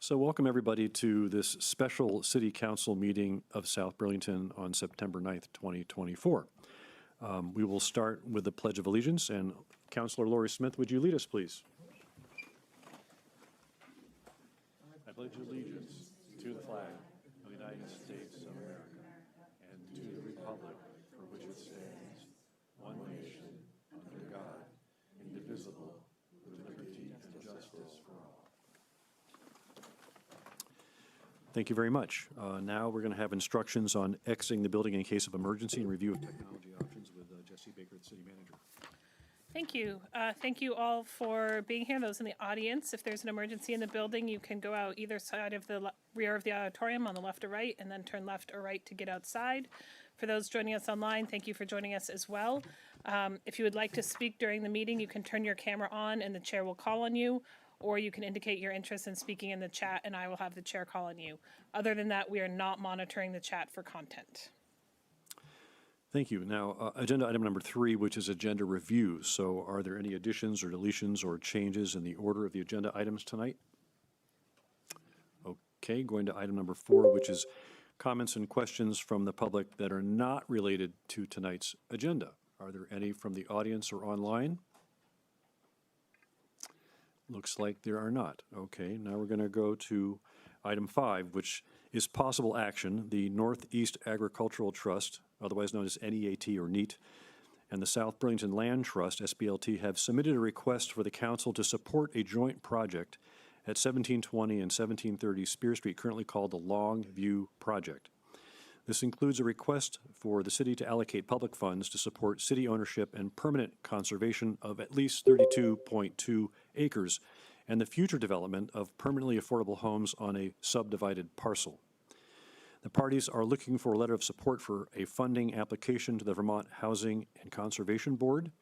So welcome everybody to this special City Council meeting of South Burlington on September 9th, 2024. We will start with the Pledge of Allegiance, and Councilor Lori Smith, would you lead us, please? I pledge allegiance to the flag of the United States of America and to the republic for which it stands, one nation, under God, indivisible, with liberty and justice for all. Thank you very much. Now we're going to have instructions on exiting the building in case of emergency and review of technology options with Jesse Baker, the city manager. Thank you. Thank you all for being here. Those in the audience, if there's an emergency in the building, you can go out either side of the rear of the auditorium on the left or right, and then turn left or right to get outside. For those joining us online, thank you for joining us as well. If you would like to speak during the meeting, you can turn your camera on and the chair will call on you, or you can indicate your interest in speaking in the chat and I will have the chair call on you. Other than that, we are not monitoring the chat for content. Thank you. Now, agenda item number 3, which is agenda review. So are there any additions or deletions or changes in the order of the agenda items tonight? Okay, going to item number 4, which is comments and questions from the public that are not related to tonight's agenda. Are there any from the audience or online? Looks like there are not. Okay, now we're going to go to item 5, which is possible action. The Northeast Agricultural Trust, otherwise known as NEAT or NEAT, and the South Burlington Land Trust, SBLT, have submitted a request for the council to support a joint project at 1720 and 1730 Spear Street, currently called the Longview Project. This includes a request for the city to allocate public funds to support city ownership and permanent conservation of at least 32.2 acres and the future development of permanently affordable homes on a subdivided parcel. The parties are looking for a letter of support for a funding application to the Vermont Housing and Conservation Board.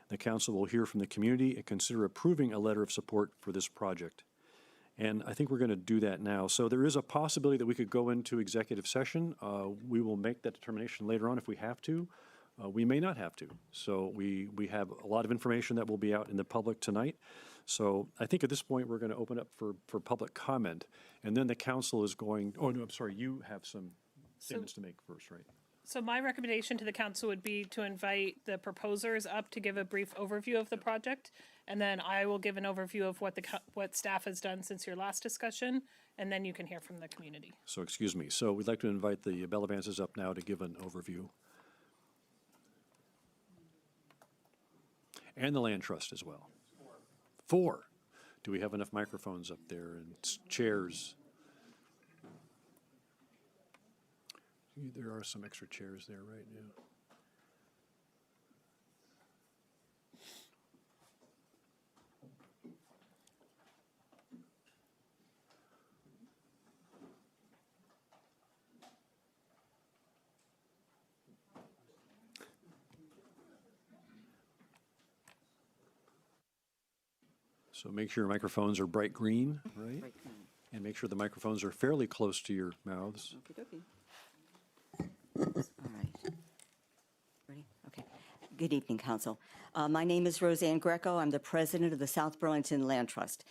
The council will hear from the community and consider approving a letter of support for this project. And I think we're going to do that now. So there is a possibility that we could go into executive session. We will make that determination later on if we have to. We may not have to. So we have a lot of information that will be out in the public tonight. So I think at this point we're going to open up for public comment. And then the council is going, oh no, I'm sorry, you have some statements to make first, right? So my recommendation to the council would be to invite the proposers up to give a brief overview of the project, and then I will give an overview of what staff has done since your last discussion, and then you can hear from the community. So excuse me. So we'd like to invite the Bellavances up now to give an overview. And the Land Trust as well. 4. Do we have enough microphones up there and chairs? There are some extra chairs there, right? Yeah. So make sure your microphones are bright green, right? Bright green. And make sure the microphones are fairly close to your mouths. Okay. All right. Ready? Okay. Good evening, Council. My name is Roseanne Greco. I'm the president of the South Burlington Land Trust.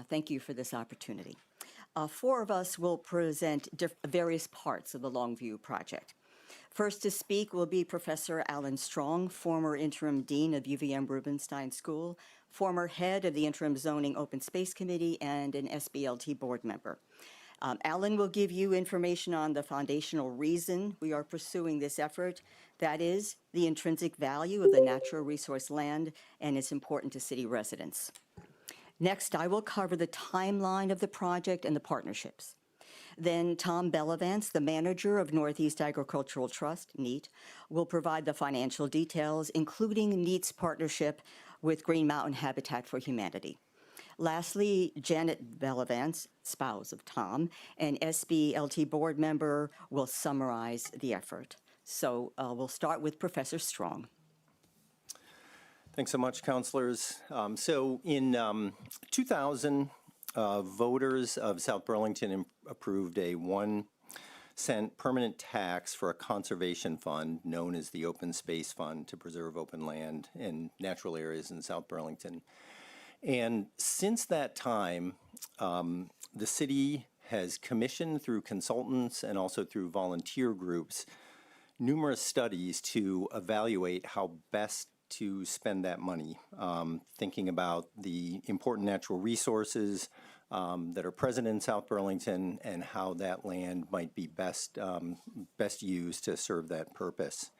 Thank you for this opportunity. 4 of us will present various parts of the Longview project. First to speak will be Professor Alan Strong, former interim dean of UVM Rubenstein School, former head of the Interim Zoning Open Space Committee, and an SBLT board member. Alan will give you information on the foundational reason we are pursuing this effort. That is the intrinsic value of the natural resource land, and it's important to city residents. Next, I will cover the timeline of the project and the partnerships. Then Tom Bellavance, the manager of Northeast Agricultural Trust, NEAT, will provide the financial details, including NEAT's partnership with Green Mountain Habitat for Humanity. Lastly, Janet Bellavance, spouse of Tom, and SBLT board member, will summarize the effort. So we'll start with Professor Strong. Thanks so much, councilors. So in 2000, voters of South Burlington approved a 1-cent permanent tax for a conservation fund known as the Open Space Fund to preserve open land and natural areas in South Burlington. And since that time, the city has commissioned through consultants and also through volunteer groups numerous studies to evaluate how best to spend that money, thinking about the important natural resources that are present in South Burlington and how that land might be best used to serve that purpose.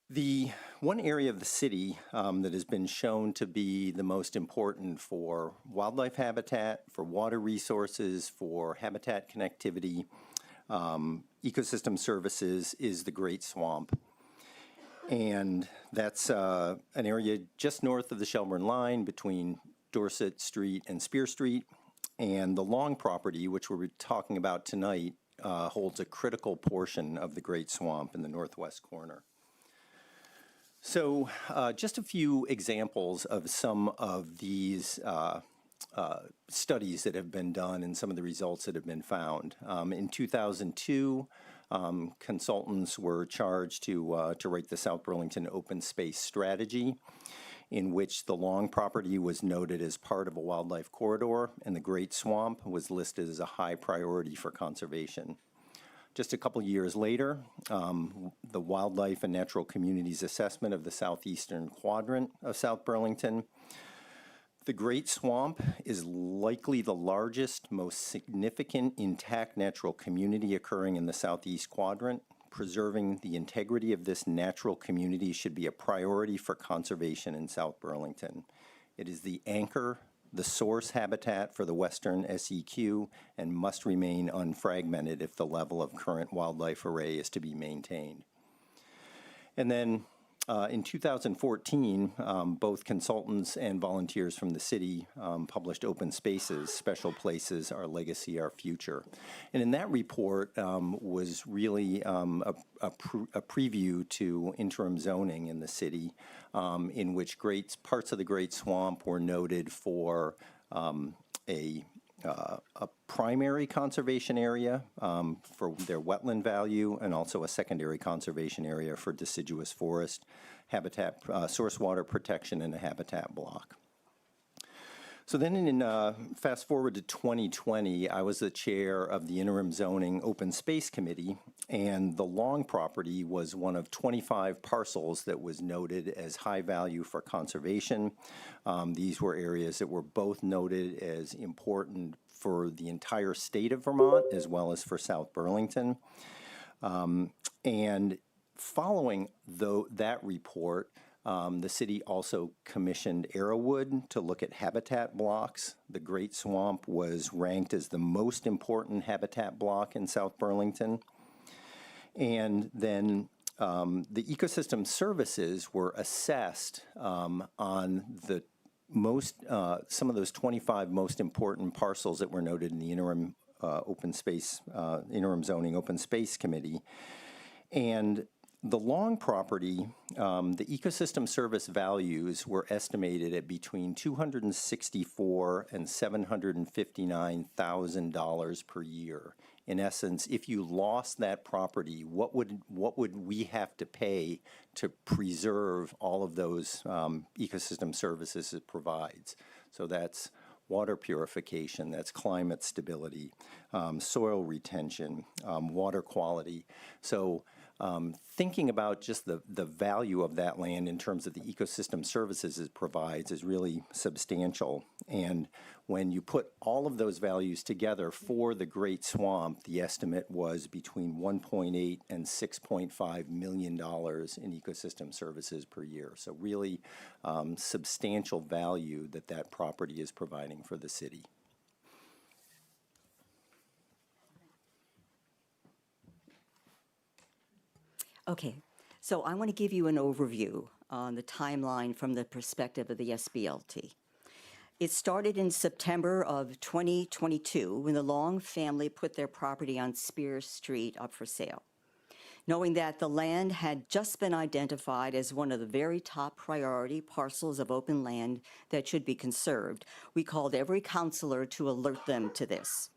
The one area of the city that has been shown to be the most important for wildlife habitat, for water resources, for habitat connectivity, ecosystem services is the Great Swamp. And that's an area just north of the Shelburne line between Dorset Street and Spear Street. And the Long property, which we're talking about tonight, holds a critical portion of the Great Swamp in the northwest corner. So just a few examples of some of these studies that have been done and some of the results that have been found. In 2002, consultants were charged to write the South Burlington Open Space Strategy, in which the Long property was noted as part of a wildlife corridor, and the Great Swamp was listed as a high priority for conservation. Just a couple years later, the Wildlife and Natural Communities Assessment of the southeastern quadrant of South Burlington. The Great Swamp is likely the largest, most significant intact natural community occurring in the southeast quadrant. Preserving the integrity of this natural community should be a priority for conservation in South Burlington. It is the anchor, the source habitat for the western SEQ, and must remain unfragmented if the level of current wildlife array is to be maintained. And then in 2014, both consultants and volunteers from the city published Open Spaces, Special Places, Our Legacy, Our Future. And in that report was really a preview to interim zoning in the city, in which parts of the Great Swamp were noted for a primary conservation area for their wetland value, and also a secondary conservation area for deciduous forest, habitat, source water protection, and a habitat block. So then fast forward to 2020, I was the chair of the Interim Zoning Open Space Committee, and the Long property was one of 25 parcels that was noted as high value for conservation. These were areas that were both noted as important for the entire state of Vermont as well as for South Burlington. And following that report, the city also commissioned Arrowwood to look at habitat blocks. The Great Swamp was ranked as the most important habitat block in South Burlington. And then the ecosystem services were assessed on the some of those 25 most important parcels that were noted in the interim zoning open space committee. And the Long property, the ecosystem service values were estimated at between $264,000 and $759,000 per year. In essence, if you lost that property, what would we have to pay to preserve all of those ecosystem services it provides? So that's water purification, that's climate stability, soil retention, water quality. So thinking about just the value of that land in terms of the ecosystem services it provides is really substantial. And when you put all of those values together for the Great Swamp, the estimate was between $1.8 and $6.5 million in ecosystem services per year. So really substantial value that property is providing for the city. Okay, so I want to give you an overview on the timeline from the perspective of the SBLT. It started in September of 2022 when the Long family put their property on Spear Street up for sale. Knowing that the land had just been identified as one of the very top priority parcels of open land that should be conserved, we called every counselor to alert them to this.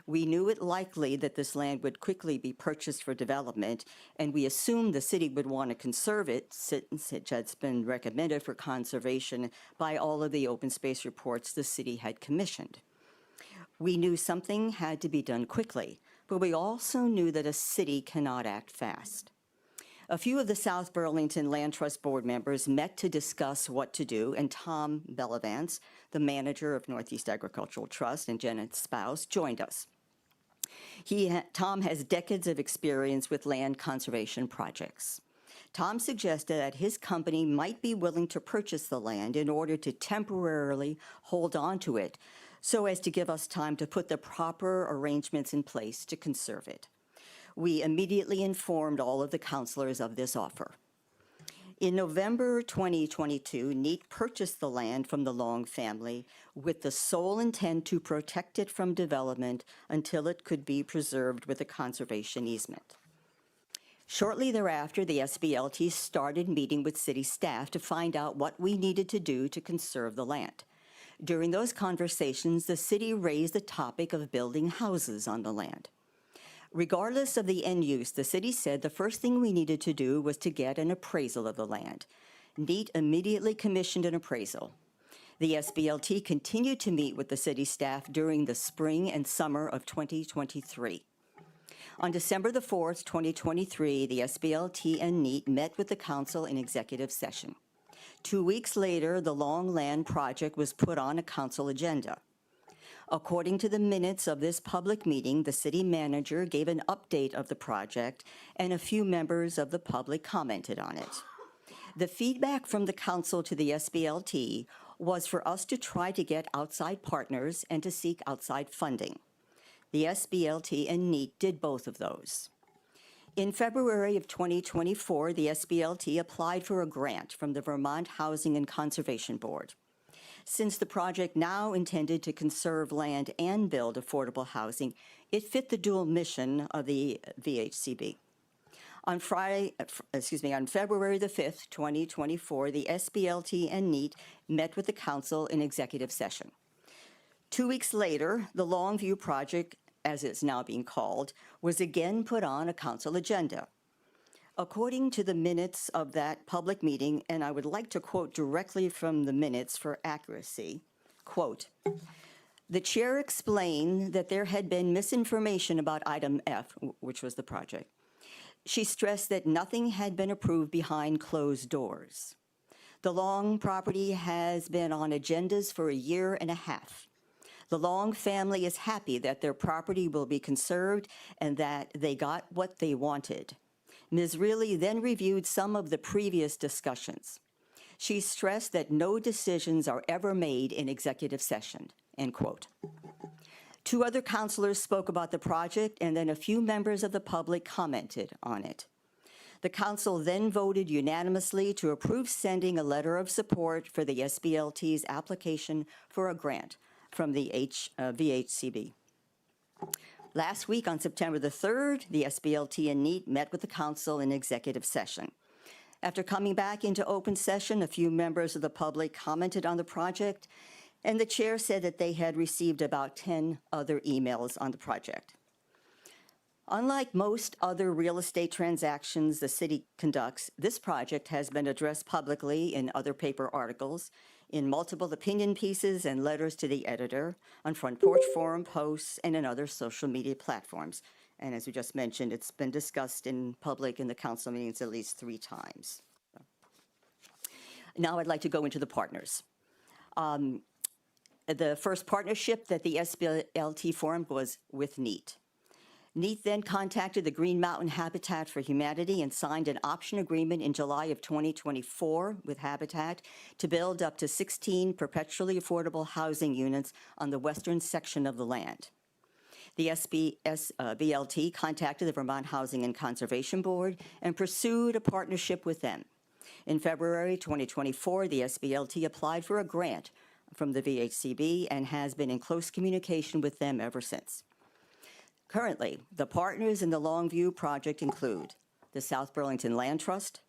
We knew it likely that this land would quickly be purchased for development, and we assumed the city would want to conserve it, since it has been recommended for conservation by all of the open space reports the city had commissioned. We knew something had to be done quickly, but we also knew that a city cannot act fast. A few of the South Burlington Land Trust board members met to discuss what to do, and Tom Bellavance, the manager of Northeast Agricultural Trust, and Janet's spouse, joined us. Tom has decades of experience with land conservation projects. Tom suggested that his company might be willing to purchase the land in order to temporarily hold on to it so as to give us time to put the proper arrangements in place to conserve it. We immediately informed all of the councilors of this offer. In November 2022, NEAT purchased the land from the Long family with the sole intent to protect it from development until it could be preserved with a conservation easement. Shortly thereafter, the SBLT started meeting with city staff to find out what we needed to do to conserve the land. During those conversations, the city raised the topic of building houses on the land. Regardless of the end use, the city said the first thing we needed to do was to get an appraisal of the land. NEAT immediately commissioned an appraisal. The SBLT continued to meet with the city staff during the spring and summer of 2023. On December the 4th, 2023, the SBLT and NEAT met with the council in executive session. 2 weeks later, the Long Land project was put on a council agenda. According to the minutes of this public meeting, the city manager gave an update of the project, and a few members of the public commented on it. The feedback from the council to the SBLT was for us to try to get outside partners and to seek outside funding. The SBLT and NEAT did both of those. In February of 2024, the SBLT applied for a grant from the Vermont Housing and Conservation Board. Since the project now intended to conserve land and build affordable housing, it fit the dual mission of the VHCB. On February the 5th, 2024, the SBLT and NEAT met with the council in executive session. 2 weeks later, the Longview project, as it's now being called, was again put on a council agenda. According to the minutes of that public meeting, and I would like to quote directly from the minutes for accuracy, quote, "The chair explained that there had been misinformation about item F," which was the project. "She stressed that nothing had been approved behind closed doors. The Long property has been on agendas for a year and a half. The Long family is happy that their property will be conserved and that they got what they wanted. Ms. Reilly then reviewed some of the previous discussions. She stressed that no decisions are ever made in executive session," end quote. 2 other councilors spoke about the project, and then a few members of the public commented on it. The council then voted unanimously to approve sending a letter of support for the SBLT's application for a grant from the VHCB. Last week, on September the 3rd, the SBLT and NEAT met with the council in executive session. After coming back into open session, a few members of the public commented on the project, and the chair said that they had received about 10 other emails on the project. Unlike most other real estate transactions the city conducts, this project has been addressed publicly in other paper articles, in multiple opinion pieces and letters to the editor, on Front Porch Forum posts, and in other social media platforms. And as we just mentioned, it's been discussed in public in the council meetings at least 3 times. Now I'd like to go into the partners. The first partnership that the SBLT formed was with NEAT. NEAT then contacted the Green Mountain Habitat for Humanity and signed an option agreement in July of 2024 with Habitat to build up to 16 perpetually affordable housing units on the western section of the land. The SBLT contacted the Vermont Housing and Conservation Board and pursued a partnership with them. In February 2024, the SBLT applied for a grant from the VHCB and has been in close communication with them ever since. Currently, the partners in the Longview project include the South Burlington Land Trust,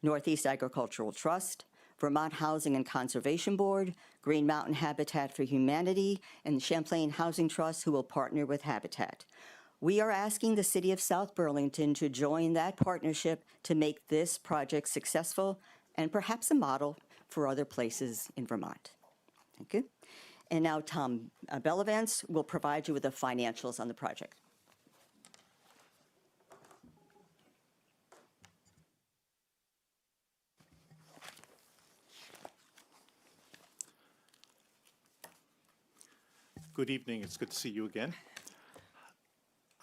Northeast Agricultural Trust, Vermont Housing and Conservation Board, Green Mountain Habitat for Humanity, and Champlain Housing Trust, who will partner with Habitat. We are asking the City of South Burlington to join that partnership to make this project successful and perhaps a model for other places in Vermont. Thank you. And now Tom Bellavance will provide you with the financials on the project. Good evening. It's good to see you again.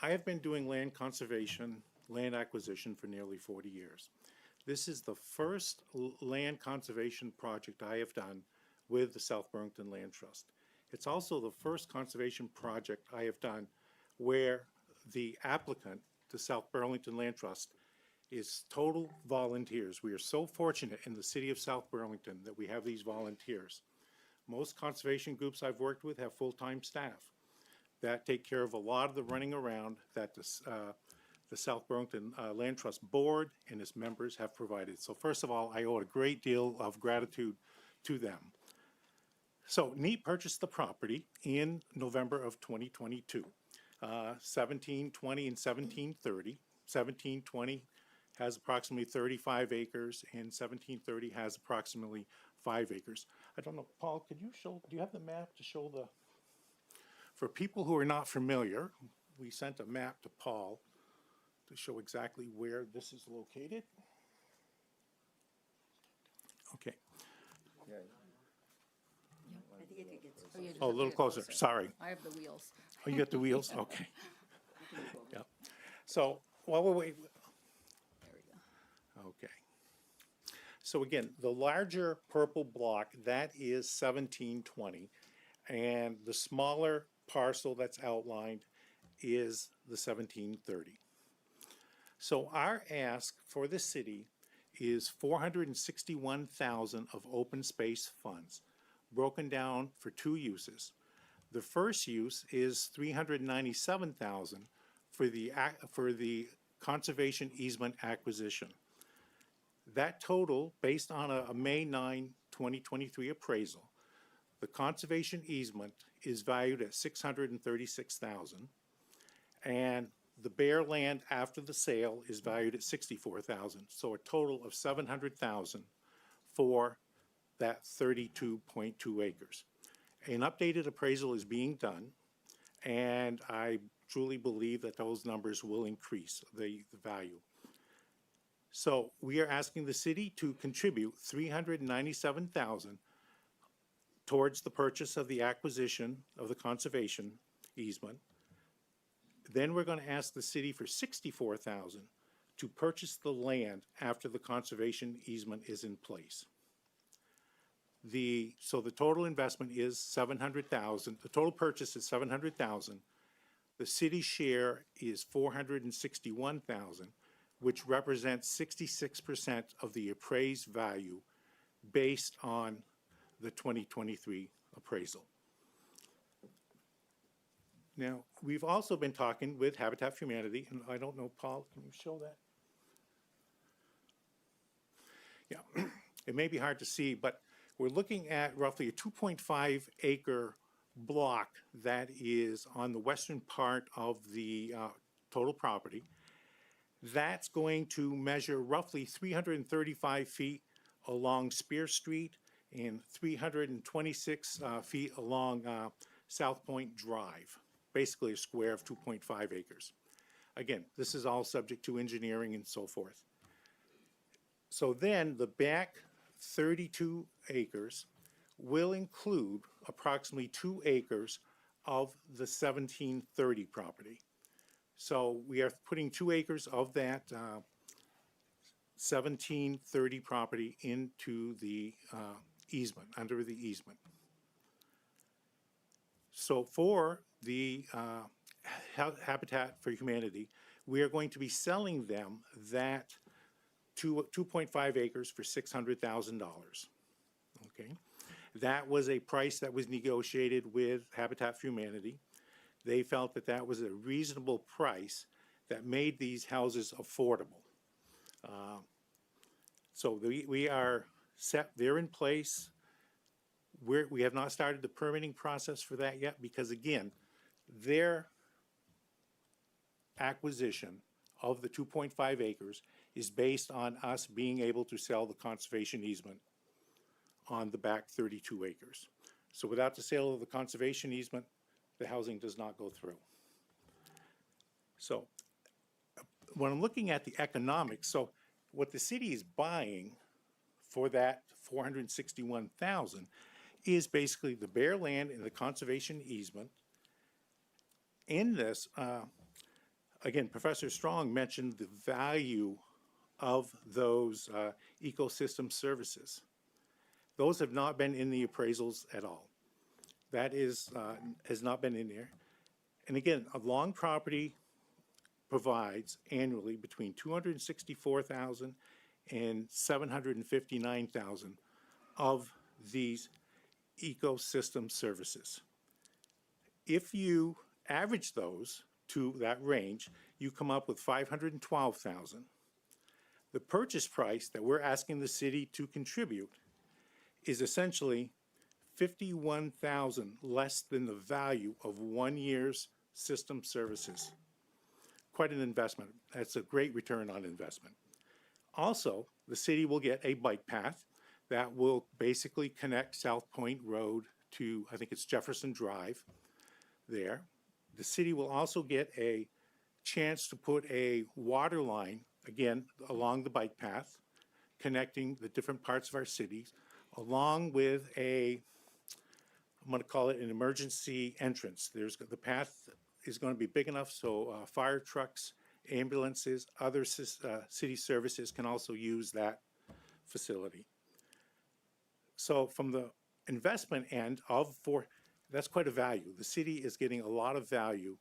I have been doing land conservation, land acquisition for nearly 40 years. This is the first land conservation project I have done with the South Burlington Land Trust. It's also the first conservation project I have done where the applicant, the South Burlington Land Trust, is total volunteers. We are so fortunate in the city of South Burlington that we have these volunteers. Most conservation groups I've worked with have full-time staff that take care of a lot of the running around that the South Burlington Land Trust Board and its members have provided. So first of all, I owe a great deal of gratitude to them. So NEAT purchased the property in November of 2022, 1720 and 1730. 1720 has approximately 35 acres and 1730 has approximately 5 acres. I don't know, Paul, could you show, do you have the map to show the, for people who are not familiar, we sent a map to Paul to show exactly where this is located. Okay. Oh, a little closer, sorry. I have the wheels. Oh, you got the wheels? Okay. Yeah. So, while we're waiting. There we go. Okay. So again, the larger purple block, that is 1720. And the smaller parcel that's outlined is the 1730. So our ask for the city is $461,000 of open space funds, broken down for two uses. The first use is $397,000 for the conservation easement acquisition. That total, based on a May 9, 2023 appraisal, the conservation easement is valued at $636,000, and the bare land after the sale is valued at $64,000. So a total of $700,000 for that 32.2 acres. An updated appraisal is being done, and I truly believe that those numbers will increase the value. So we are asking the city to contribute $397,000 towards the purchase of the acquisition of the conservation easement. Then we're going to ask the city for $64,000 to purchase the land after the conservation easement is in place. So the total investment is $700,000. The total purchase is $700,000. The city share is $461,000, which represents 66% of the appraised value based on the 2023 appraisal. Now, we've also been talking with Habitat for Humanity, and I don't know, Paul, can you show that? Yeah, it may be hard to see, but we're looking at roughly a 2.5 acre block that is on the western part of the total property. That's going to measure roughly 335 feet along Spear Street and 326 feet along South Point Drive, basically a square of 2.5 acres. Again, this is all subject to engineering and so forth. So then the back 32 acres will include approximately 2 acres of the 1730 property. So we are putting 2 acres of that 1730 property into the easement, under the easement. So for the Habitat for Humanity, we are going to be selling them that 2.5 acres for $600,000. Okay, that was a price that was negotiated with Habitat for Humanity. They felt that that was a reasonable price that made these houses affordable. So we are set, they're in place. We have not started the permitting process for that yet because, again, their acquisition of the 2.5 acres is based on us being able to sell the conservation easement on the back 32 acres. So without the sale of the conservation easement, the housing does not go through. So when I'm looking at the economics, so what the city is buying for that 461,000 is basically the bare land and the conservation easement. In this, again, Professor Strong mentioned the value of those ecosystem services. Those have not been in the appraisals at all. That is, has not been in there. And again, a long property provides annually between 264,000 and 759,000 of these ecosystem services. If you average those to that range, you come up with 512,000. The purchase price that we're asking the city to contribute is essentially 51,000 less than the value of 1 year's system services. Quite an investment. That's a great return on investment. Also, the city will get a bike path that will basically connect South Point Road to, I think it's Jefferson Drive there. The city will also get a chance to put a water line, again, along the bike path, connecting the different parts of our cities, along with a, I'm going to call it an emergency entrance. The path is going to be big enough so fire trucks, ambulances, other city services can also use that facility. So from the investment end that's quite a value. The city is getting a lot of value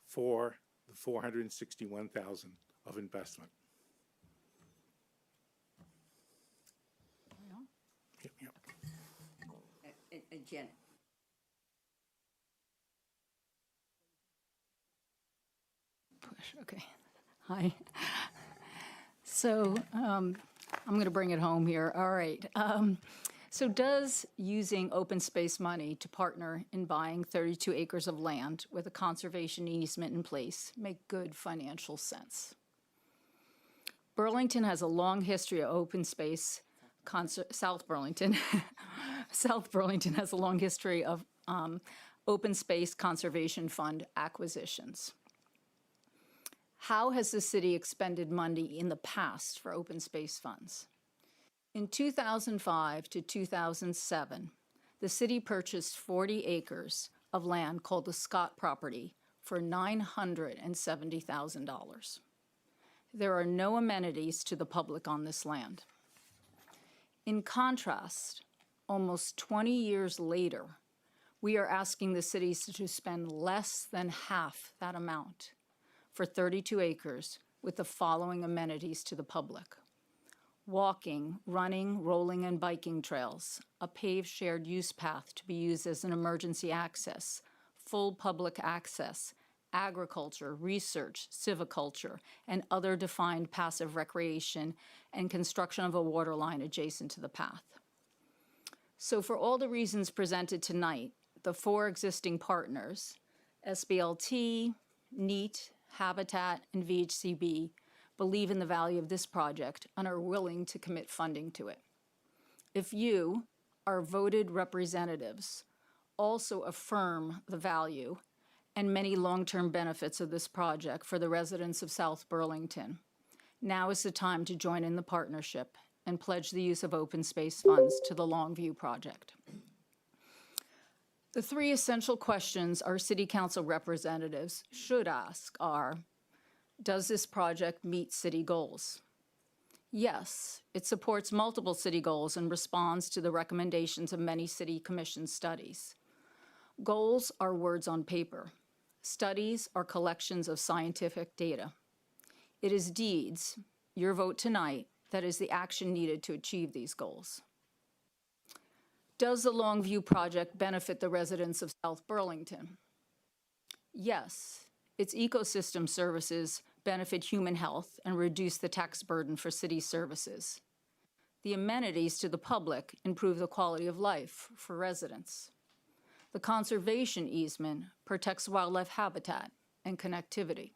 for the 461,000 of investment. Yep, yep. And Janet. Push, okay. Hi. So I'm going to bring it home here. All right. So does using open space money to partner in buying 32 acres of land with a conservation easement in place make good financial sense? Burlington has a long history of open space, South Burlington. South Burlington has a long history of open space conservation fund acquisitions. How has the city expended money in the past for open space funds? In 2005 to 2007, the city purchased 40 acres of land called the Scott property for $970,000. There are no amenities to the public on this land. In contrast, almost 20 years later, we are asking the cities to spend less than half that amount for 32 acres with the following amenities to the public: walking, running, rolling, and biking trails, a paved shared use path to be used as an emergency access, full public access, agriculture, research, civiculture, and other defined passive recreation, and construction of a water line adjacent to the path. So for all the reasons presented tonight, the 4 existing partners, SBLT, NEAT, Habitat, and VHCB, believe in the value of this project and are willing to commit funding to it. If you, our voted representatives, also affirm the value and many long-term benefits of this project for the residents of South Burlington, now is the time to join in the partnership and pledge the use of open space funds to the Longview project. The 3 essential questions our City Council representatives should ask are: does this project meet city goals? Yes, it supports multiple city goals and responds to the recommendations of many city commission studies. Goals are words on paper. Studies are collections of scientific data. It is deeds, your vote tonight, that is the action needed to achieve these goals. Does the Longview project benefit the residents of South Burlington? Yes, its ecosystem services benefit human health and reduce the tax burden for city services. The amenities to the public improve the quality of life for residents. The conservation easement protects wildlife habitat and connectivity.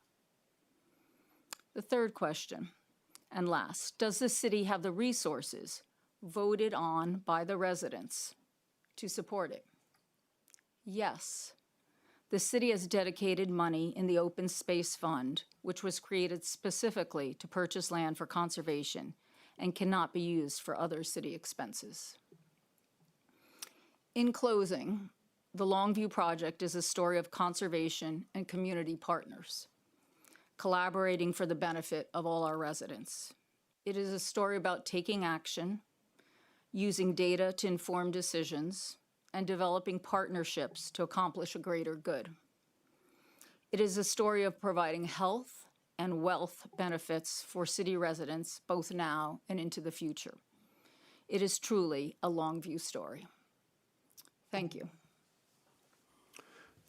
The third question, and last, does the city have the resources voted on by the residents to support it? Yes. The city has dedicated money in the Open Space Fund, which was created specifically to purchase land for conservation and cannot be used for other city expenses. In closing, the Longview project is a story of conservation and community partners, collaborating for the benefit of all our residents. It is a story about taking action, using data to inform decisions, and developing partnerships to accomplish a greater good. It is a story of providing health and wealth benefits for city residents both now and into the future. It is truly a Longview story. Thank you.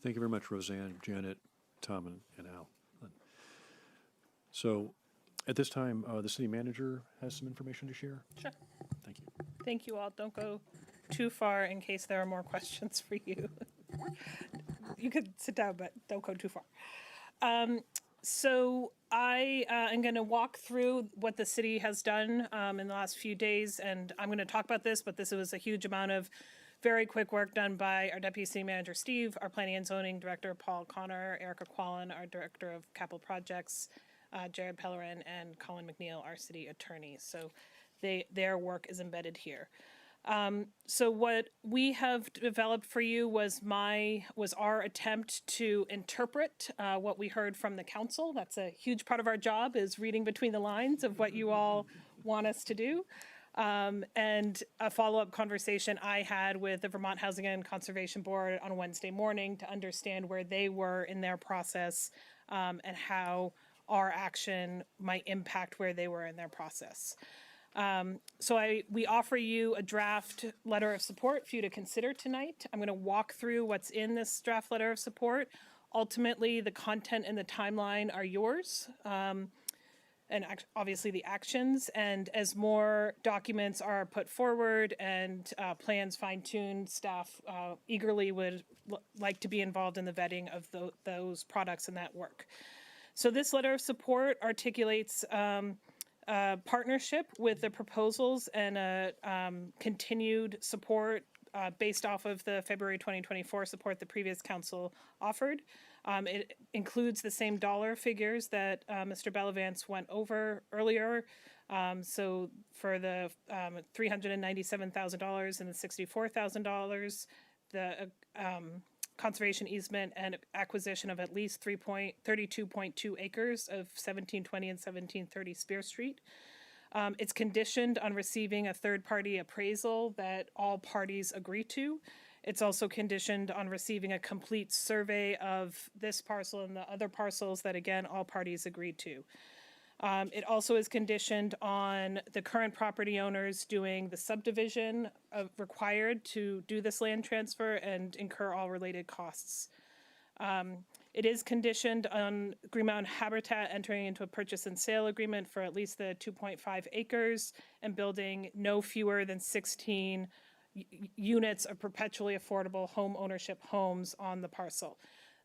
Thank you very much, Roseanne, Janet, Tom, and Al. So at this time, the city manager has some information to share. Sure. Thank you. Thank you all. Don't go too far in case there are more questions for you. You could sit down, but don't go too far. So I am going to walk through what the city has done in the last few days, and I'm going to talk about this, but this was a huge amount of very quick work done by our Deputy City Manager, Steve, our Planning and Zoning Director, Paul Connor, Erica Quallen, our Director of Capital Projects, Jared Pellerin, and Colin McNeil, our City Attorney. So their work is embedded here. So what we have developed for you was our attempt to interpret what we heard from the council. That's a huge part of our job, is reading between the lines of what you all want us to do. And a follow-up conversation I had with the Vermont Housing and Conservation Board on Wednesday morning to understand where they were in their process and how our action might impact where they were in their process. So we offer you a draft letter of support for you to consider tonight. I'm going to walk through what's in this draft letter of support. Ultimately, the content and the timeline are yours, and obviously the actions. And as more documents are put forward and plans fine-tuned, staff eagerly would like to be involved in the vetting of those products and that work. So this letter of support articulates partnership with the proposals and a continued support based off of the February 2024 support the previous council offered. It includes the same dollar figures that Mr. Bellavance went over earlier. So for the $397,000 and the $64,000, the conservation easement and acquisition of at least 32.2 acres of 1720 and 1730 Spear Street. It's conditioned on receiving a third-party appraisal that all parties agree to. It's also conditioned on receiving a complete survey of this parcel and the other parcels that, again, all parties agreed to. It also is conditioned on the current property owners doing the subdivision required to do this land transfer and incur all related costs. It is conditioned on Green Mountain Habitat entering into a purchase and sale agreement for at least the 2.5 acres and building no fewer than 16 units of perpetually affordable home ownership homes on the parcel.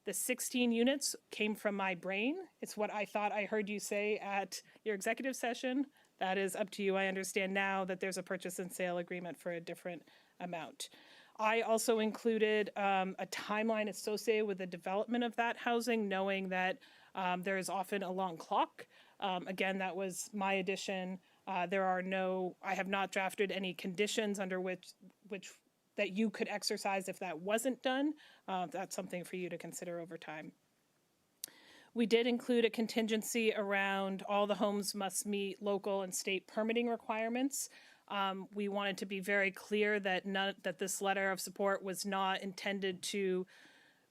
The 16 units came from my brain. It's what I thought I heard you say at your executive session. That is up to you. I understand now that there's a purchase and sale agreement for a different amount. I also included a timeline associated with the development of that housing, knowing that there is often a long clock. Again, that was my addition. I have not drafted any conditions under which that you could exercise if that wasn't done. That's something for you to consider over time. We did include a contingency around all the homes must meet local and state permitting requirements. We wanted to be very clear that this letter of support was not intended to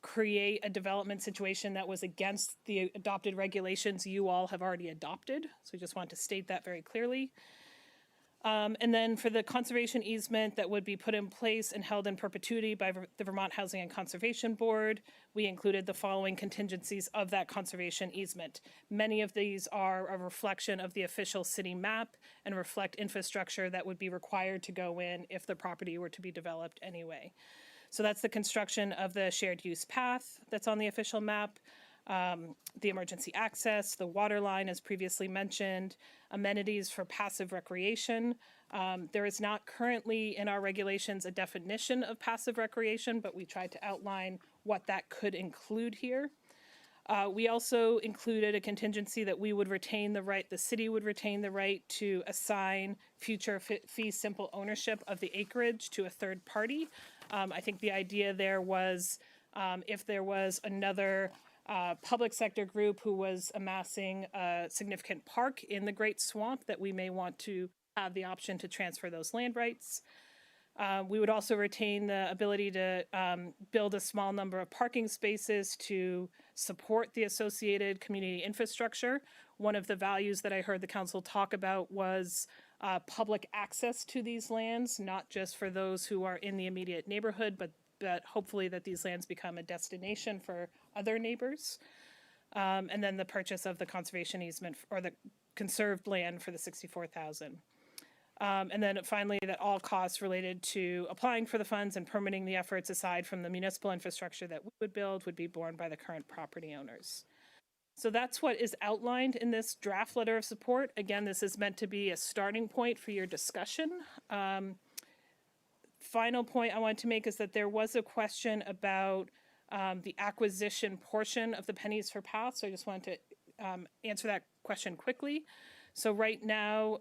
create a development situation that was against the adopted regulations you all have already adopted. So we just want to state that very clearly. And then for the conservation easement that would be put in place and held in perpetuity by the Vermont Housing and Conservation Board, we included the following contingencies of that conservation easement. Many of these are a reflection of the official city map and reflect infrastructure that would be required to go in if the property were to be developed anyway. So that's the construction of the shared use path that's on the official map. the emergency access, the water line, as previously mentioned, amenities for passive recreation. There is not currently in our regulations a definition of passive recreation, but we tried to outline what that could include here. We also included a contingency that we would retain the right, the city would retain the right to assign future fee simple ownership of the acreage to a third party. I think the idea there was if there was another public sector group who was amassing a significant park in the Great Swamp, that we may want to have the option to transfer those land rights. We would also retain the ability to build a small number of parking spaces to support the associated community infrastructure. One of the values that I heard the council talk about was public access to these lands, not just for those who are in the immediate neighborhood, but hopefully that these lands become a destination for other neighbors. And then the purchase of the conservation easement or the conserved land for the $64,000. And then finally, that all costs related to applying for the funds and permitting the efforts aside from the municipal infrastructure that we would build would be borne by the current property owners. So that's what is outlined in this draft letter of support. Again, this is meant to be a starting point for your discussion. Final point I want to make is that there was a question about the acquisition portion of the pennies for paths. So I just wanted to answer that question quickly. So right now,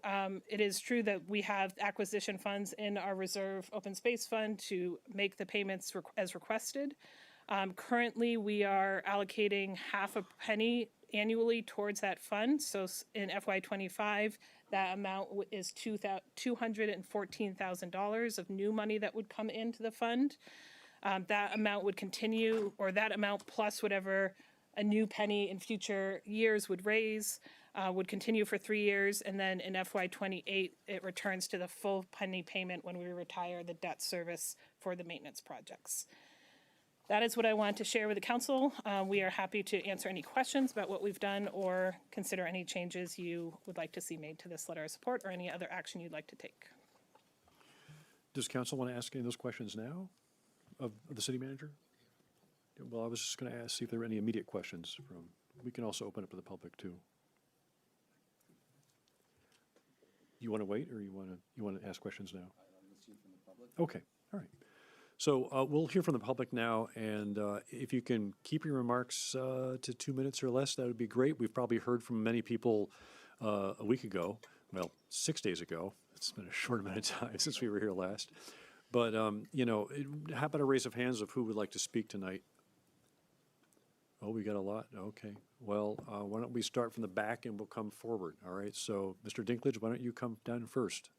it is true that we have acquisition funds in our reserve open space fund to make the payments as requested. Currently, we are allocating half a penny annually towards that fund. So in FY25, that amount is $214,000 of new money that would come into the fund. That amount would continue, or that amount plus whatever a new penny in future years would raise. Would continue for 3 years, and then in FY28, it returns to the full penny payment when we retire the debt service for the maintenance projects. That is what I wanted to share with the council. We are happy to answer any questions about what we've done or consider any changes you would like to see made to this letter of support or any other action you'd like to take. Does council want to ask any of those questions now of the city manager? Well, I was just going to ask, see if there were any immediate questions from, we can also open up to the public too. You want to wait, or you want to ask questions now? Okay, all right. So we'll hear from the public now, and if you can keep your remarks to 2 minutes or less, that would be great. We've probably heard from many people a week ago, well, 6 days ago. It's been a short amount of time since we were here last. But, you know, how about a raise of hands of who would like to speak tonight? Oh, we got a lot? Okay. Well, why don't we start from the back and we'll come forward, all right? So, Mr. Dinklage, why don't you come down first?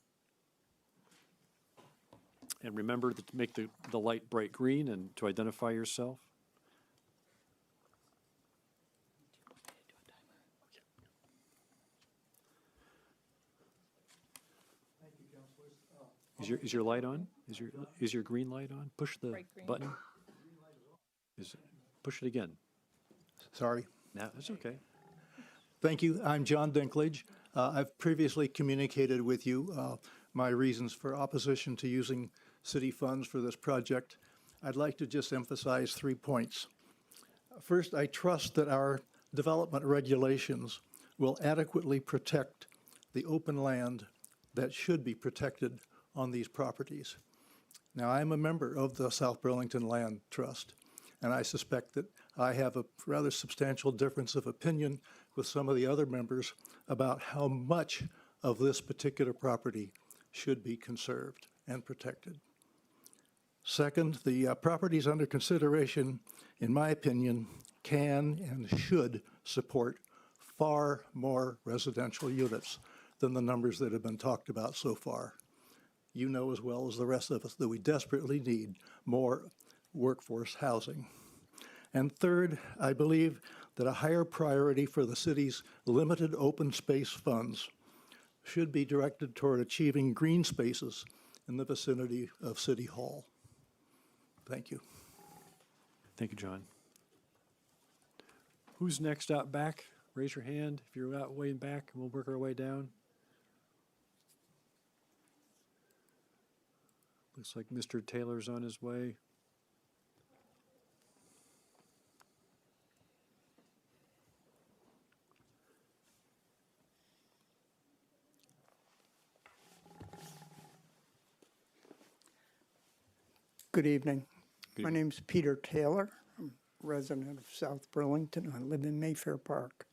And remember to make the light bright green and to identify yourself. Is your light on? Is your green light on? Push the Bright green. button. Push it again. Sorry. No, that's okay. Thank you. I'm John Dinklage. I've previously communicated with you my reasons for opposition to using city funds for this project. I'd like to just emphasize 3 points. First, I trust that our development regulations will adequately protect the open land that should be protected on these properties. Now, I'm a member of the South Burlington Land Trust, and I suspect that I have a rather substantial difference of opinion with some of the other members about how much of this particular property should be conserved and protected. Second, the properties under consideration, in my opinion, can and should support far more residential units than the numbers that have been talked about so far. You know as well as the rest of us that we desperately need more workforce housing. And third, I believe that a higher priority for the city's limited open space funds should be directed toward achieving green spaces in the vicinity of City Hall. Thank you. Thank you, John. Who's next out back? Raise your hand if you're out way back, and we'll work our way down. Looks like Mr. Taylor's on his way. Good evening. My name's Peter Taylor. I'm a resident of South Burlington. I live in Mayfair Park.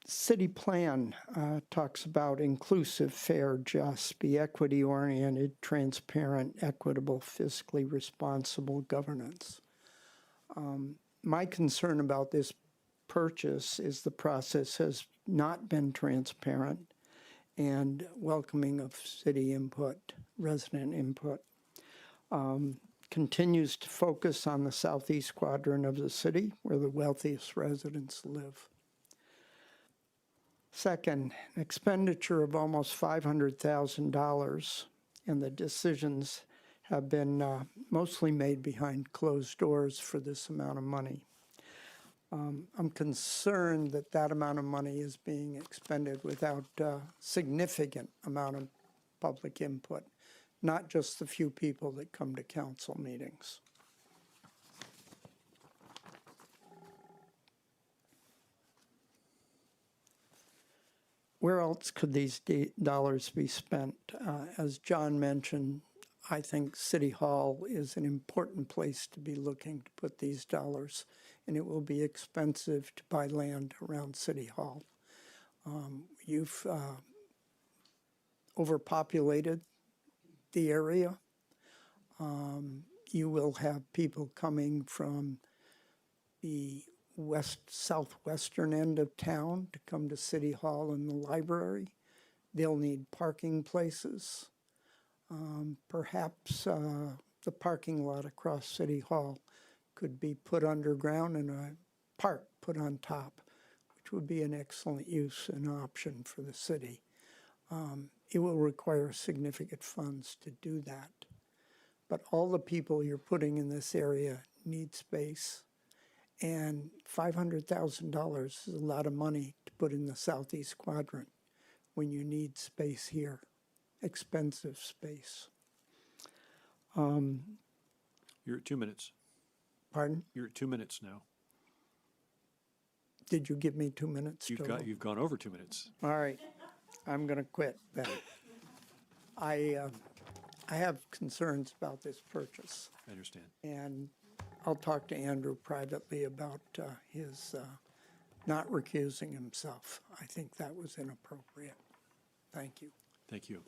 City plan talks about inclusive, fair, just, be equity-oriented, transparent, equitable, fiscally responsible governance. My concern about this purchase is the process has not been transparent and welcoming of city input, resident input. Continues to focus on the southeast quadrant of the city where the wealthiest residents live. Second, an expenditure of almost $500,000, and the decisions have been mostly made behind closed doors for this amount of money. I'm concerned that that amount of money is being expended without significant amount of public input, not just the few people that come to council meetings. Where else could these dollars be spent? As John mentioned, I think City Hall is an important place to be looking to put these dollars, and it will be expensive to buy land around City Hall. You've overpopulated the area. You will have people coming from the southwestern end of town to come to City Hall and the library. They'll need parking places. Perhaps the parking lot across City Hall could be put underground and a park put on top, which would be an excellent use and option for the city. It will require significant funds to do that. But all the people you're putting in this area need space. And $500,000 is a lot of money to put in the southeast quadrant when you need space here, expensive space. You're at 2 minutes. Pardon? You're at 2 minutes now. Did you give me 2 minutes? You've gone over 2 minutes. All right, I'm going to quit then. I have concerns about this purchase, I understand. and I'll talk to Andrew privately about his not recusing himself. I think that was inappropriate. Thank you. Thank you.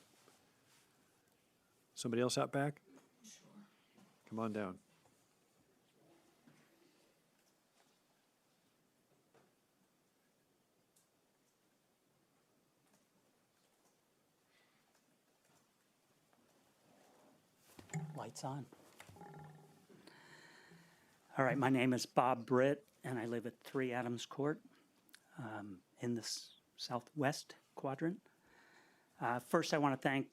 Somebody else out back? Sure. Come on down. Lights on. All right, my name is Bob Britt, and I live at 3 Adams Court in the southwest quadrant. First, I want to thank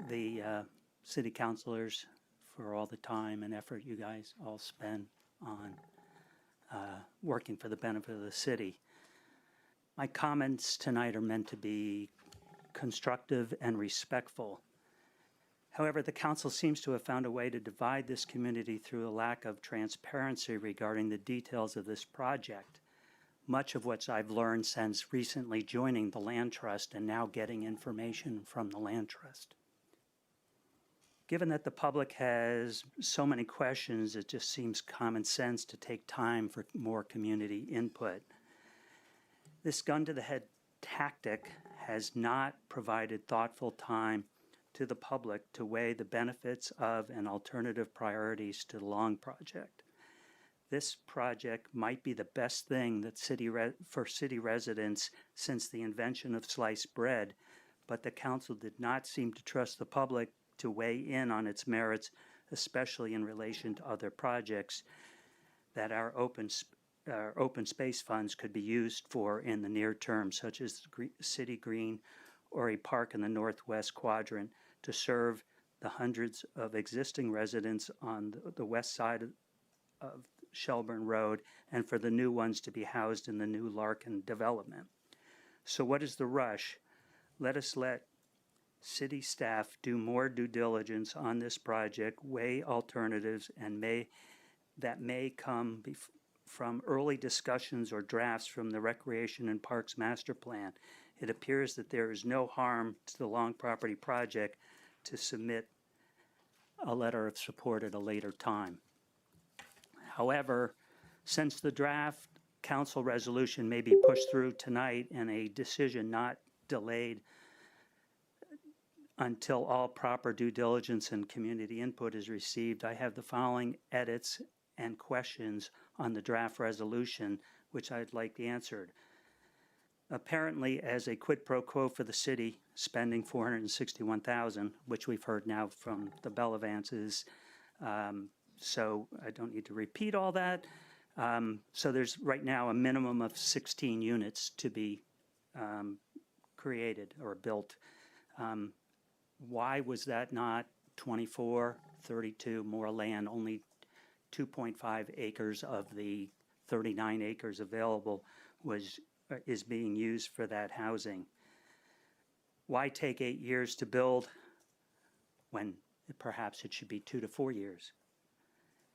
the city councilors for all the time and effort you guys all spend on working for the benefit of the city. My comments tonight are meant to be constructive and respectful. However, the council seems to have found a way to divide this community through a lack of transparency regarding the details of this project, much of which I've learned since recently joining the Land Trust and now getting information from the Land Trust. Given that the public has so many questions, it just seems common sense to take time for more community input. This gun-to-the-head tactic has not provided thoughtful time to the public to weigh the benefits of and alternative priorities to the Long project. This project might be the best thing that for city residents since the invention of sliced bread, but the council did not seem to trust the public to weigh in on its merits, especially in relation to other projects that our open space funds could be used for in the near term, such as City Green or a park in the northwest quadrant to serve the hundreds of existing residents on the west side of Shelburne Road and for the new ones to be housed in the new Larkin development. So what is the rush? Let us let city staff do more due diligence on this project, weigh alternatives, and that may come from early discussions or drafts from the Recreation and Parks Master Plan. It appears that there is no harm to the Long Property project to submit a letter of support at a later time. However, since the draft council resolution may be pushed through tonight and a decision not delayed until all proper due diligence and community input is received, I have the following edits and questions on the draft resolution, which I'd like answered. Apparently, as a quid pro quo for the city, spending $461,000, which we've heard now from the Bellavances, so I don't need to repeat all that. So there's right now a minimum of 16 units to be created or built. Why was that not 24, 32 more land, only 2.5 acres of the 39 acres available is being used for that housing? Why take 8 years to build when perhaps it should be 2 to 4 years?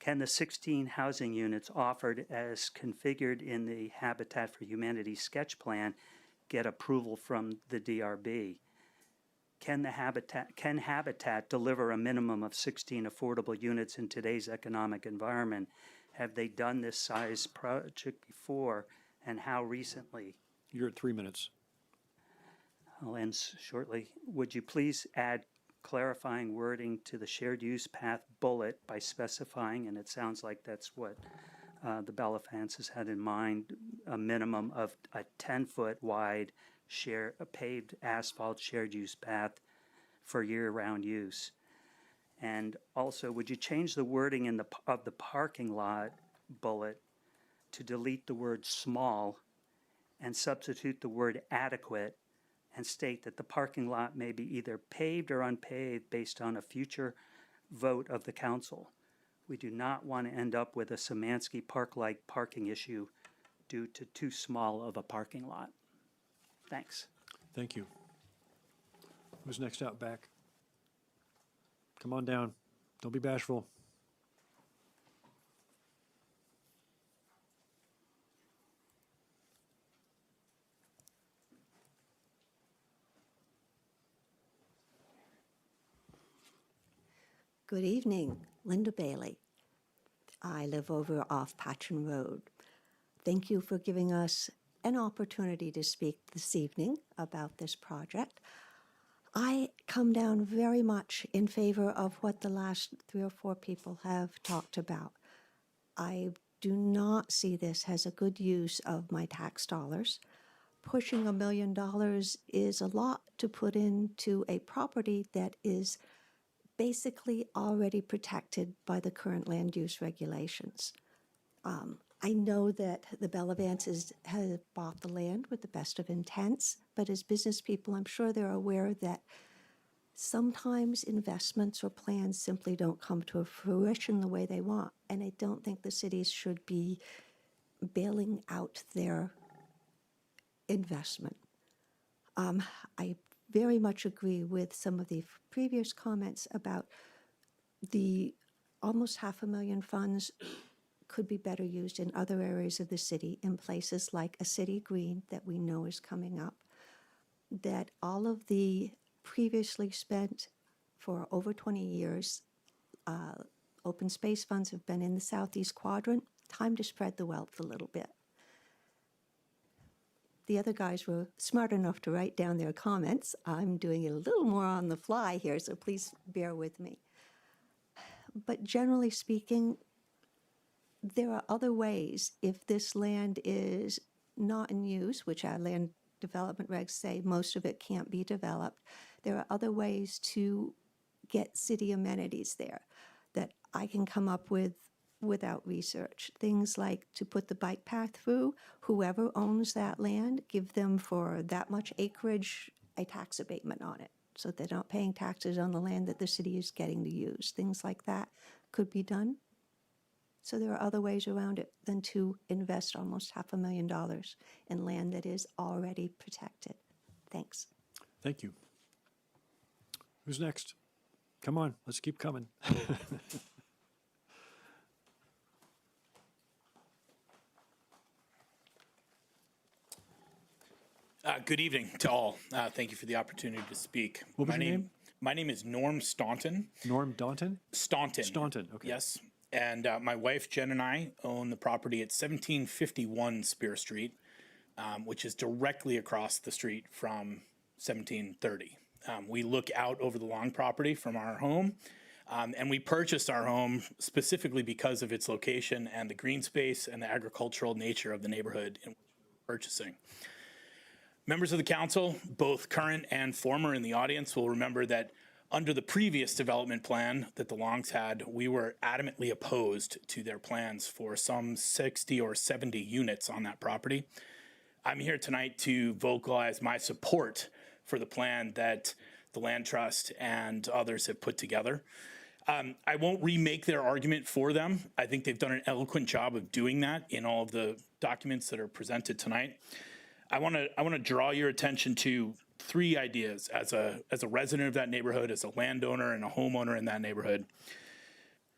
Can the 16 housing units offered as configured in the Habitat for Humanity sketch plan get approval from the DRB? Can Habitat deliver a minimum of 16 affordable units in today's economic environment? Have they done this size project before, and how recently? You're at 3 minutes. I'll end shortly. Would you please add clarifying wording to the shared use path bullet by specifying, and it sounds like that's what the Bellafances had in mind, a minimum of a 10-foot wide a paved asphalt shared use path for year-round use. And also, would you change the wording of the parking lot bullet to delete the word small and substitute the word adequate, and state that the parking lot may be either paved or unpaved based on a future vote of the council? We do not want to end up with a Szymanski Park-like parking issue due to too small of a parking lot. Thanks. Thank you. Who's next out back? Come on down. Don't be bashful. Good evening, Linda Bailey. I live over off Patchen Road. Thank you for giving us an opportunity to speak this evening about this project. I come down very much in favor of what the last 3 or 4 people have talked about. I do not see this as a good use of my tax dollars. Pushing $1 million is a lot to put into a property that is basically already protected by the current land use regulations. I know that the Bellavances have bought the land with the best of intents, but as business people, I'm sure they're aware that sometimes investments or plans simply don't come to fruition the way they want, and I don't think the cities should be bailing out their investment. I very much agree with some of the previous comments about the almost $500,000 funds could be better used in other areas of the city, in places like a city green that we know is coming up, that all of the previously spent for over 20 years open space funds have been in the southeast quadrant. Time to spread the wealth a little bit. The other guys were smart enough to write down their comments. I'm doing it a little more on the fly here, so please bear with me. But generally speaking, there are other ways. If this land is not in use, which our land development regs say most of it can't be developed, there are other ways to get city amenities there that I can come up with without research. Things like to put the bike path through, whoever owns that land, give them for that much acreage a tax abatement on it, so they're not paying taxes on the land that the city is getting to use. Things like that could be done. So there are other ways around it than to invest almost $500,000 in land that is already protected. Thanks. Thank you. Who's next? Come on, let's keep coming. Good evening to all. Thank you for the opportunity to speak. What was your name? My name is Norm Staunton. Norm Daunton? Staunton. Staunton, okay. Yes. And my wife, Jen, and I own the property at 1751 Spear Street, which is directly across the street from 1730. We look out over the long property from our home, and we purchased our home specifically because of its location and the green space and the agricultural nature of the neighborhood in which we were purchasing. Members of the council, both current and former in the audience, will remember that under the previous development plan that the Longs had, we were adamantly opposed to their plans for some 60 or 70 units on that property. I'm here tonight to vocalize my support for the plan that the Land Trust and others have put together. I won't remake their argument for them. I think they've done an eloquent job of doing that in all of the documents that are presented tonight. I want to draw your attention to three ideas as a resident of that neighborhood, as a landowner and a homeowner in that neighborhood.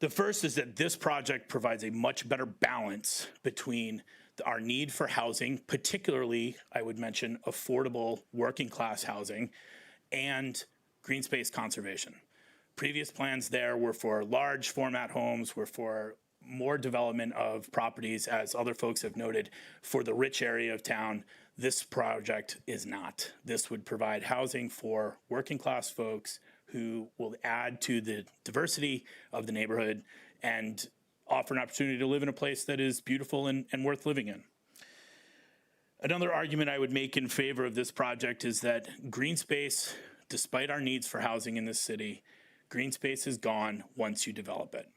The first is that this project provides a much better balance between our need for housing, particularly, I would mention, affordable working class housing, and green space conservation. Previous plans there were for large format homes, were for more development of properties, as other folks have noted, for the rich area of town. This project is not. This would provide housing for working class folks who will add to the diversity of the neighborhood and offer an opportunity to live in a place that is beautiful and worth living in. Another argument I would make in favor of this project is that green space, despite our needs for housing in this city, green space is gone once you develop it.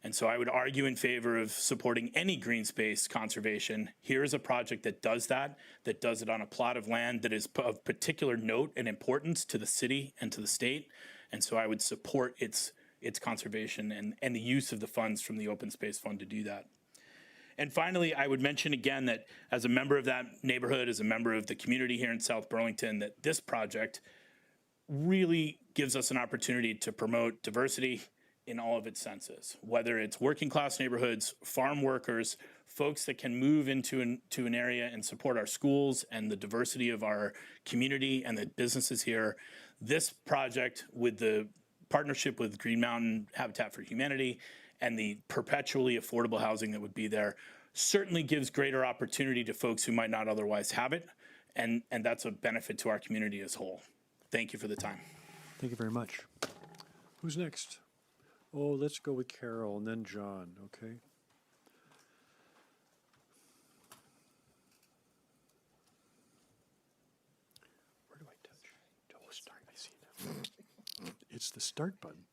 And so I would argue in favor of supporting any green space conservation. Here is a project that does it on a plot of land that is of particular note and importance to the city and to the state. And so I would support its conservation and the use of the funds from the Open Space Fund to do that. And finally, I would mention again that as a member of that neighborhood, as a member of the community here in South Burlington, that this project really gives us an opportunity to promote diversity in all of its senses, whether it's working class neighborhoods, farm workers, folks that can move into an area and support our schools and the diversity of our community and the businesses here. This project, with the partnership with Green Mountain Habitat for Humanity and the perpetually affordable housing that would be there, certainly gives greater opportunity to folks who might not otherwise have it, and that's a benefit to our community as a whole. Thank you for the time. Thank you very much. Who's next? Oh, let's go with Carol and then John, okay? Where do I touch? Oh, start. I see it. It's the start button.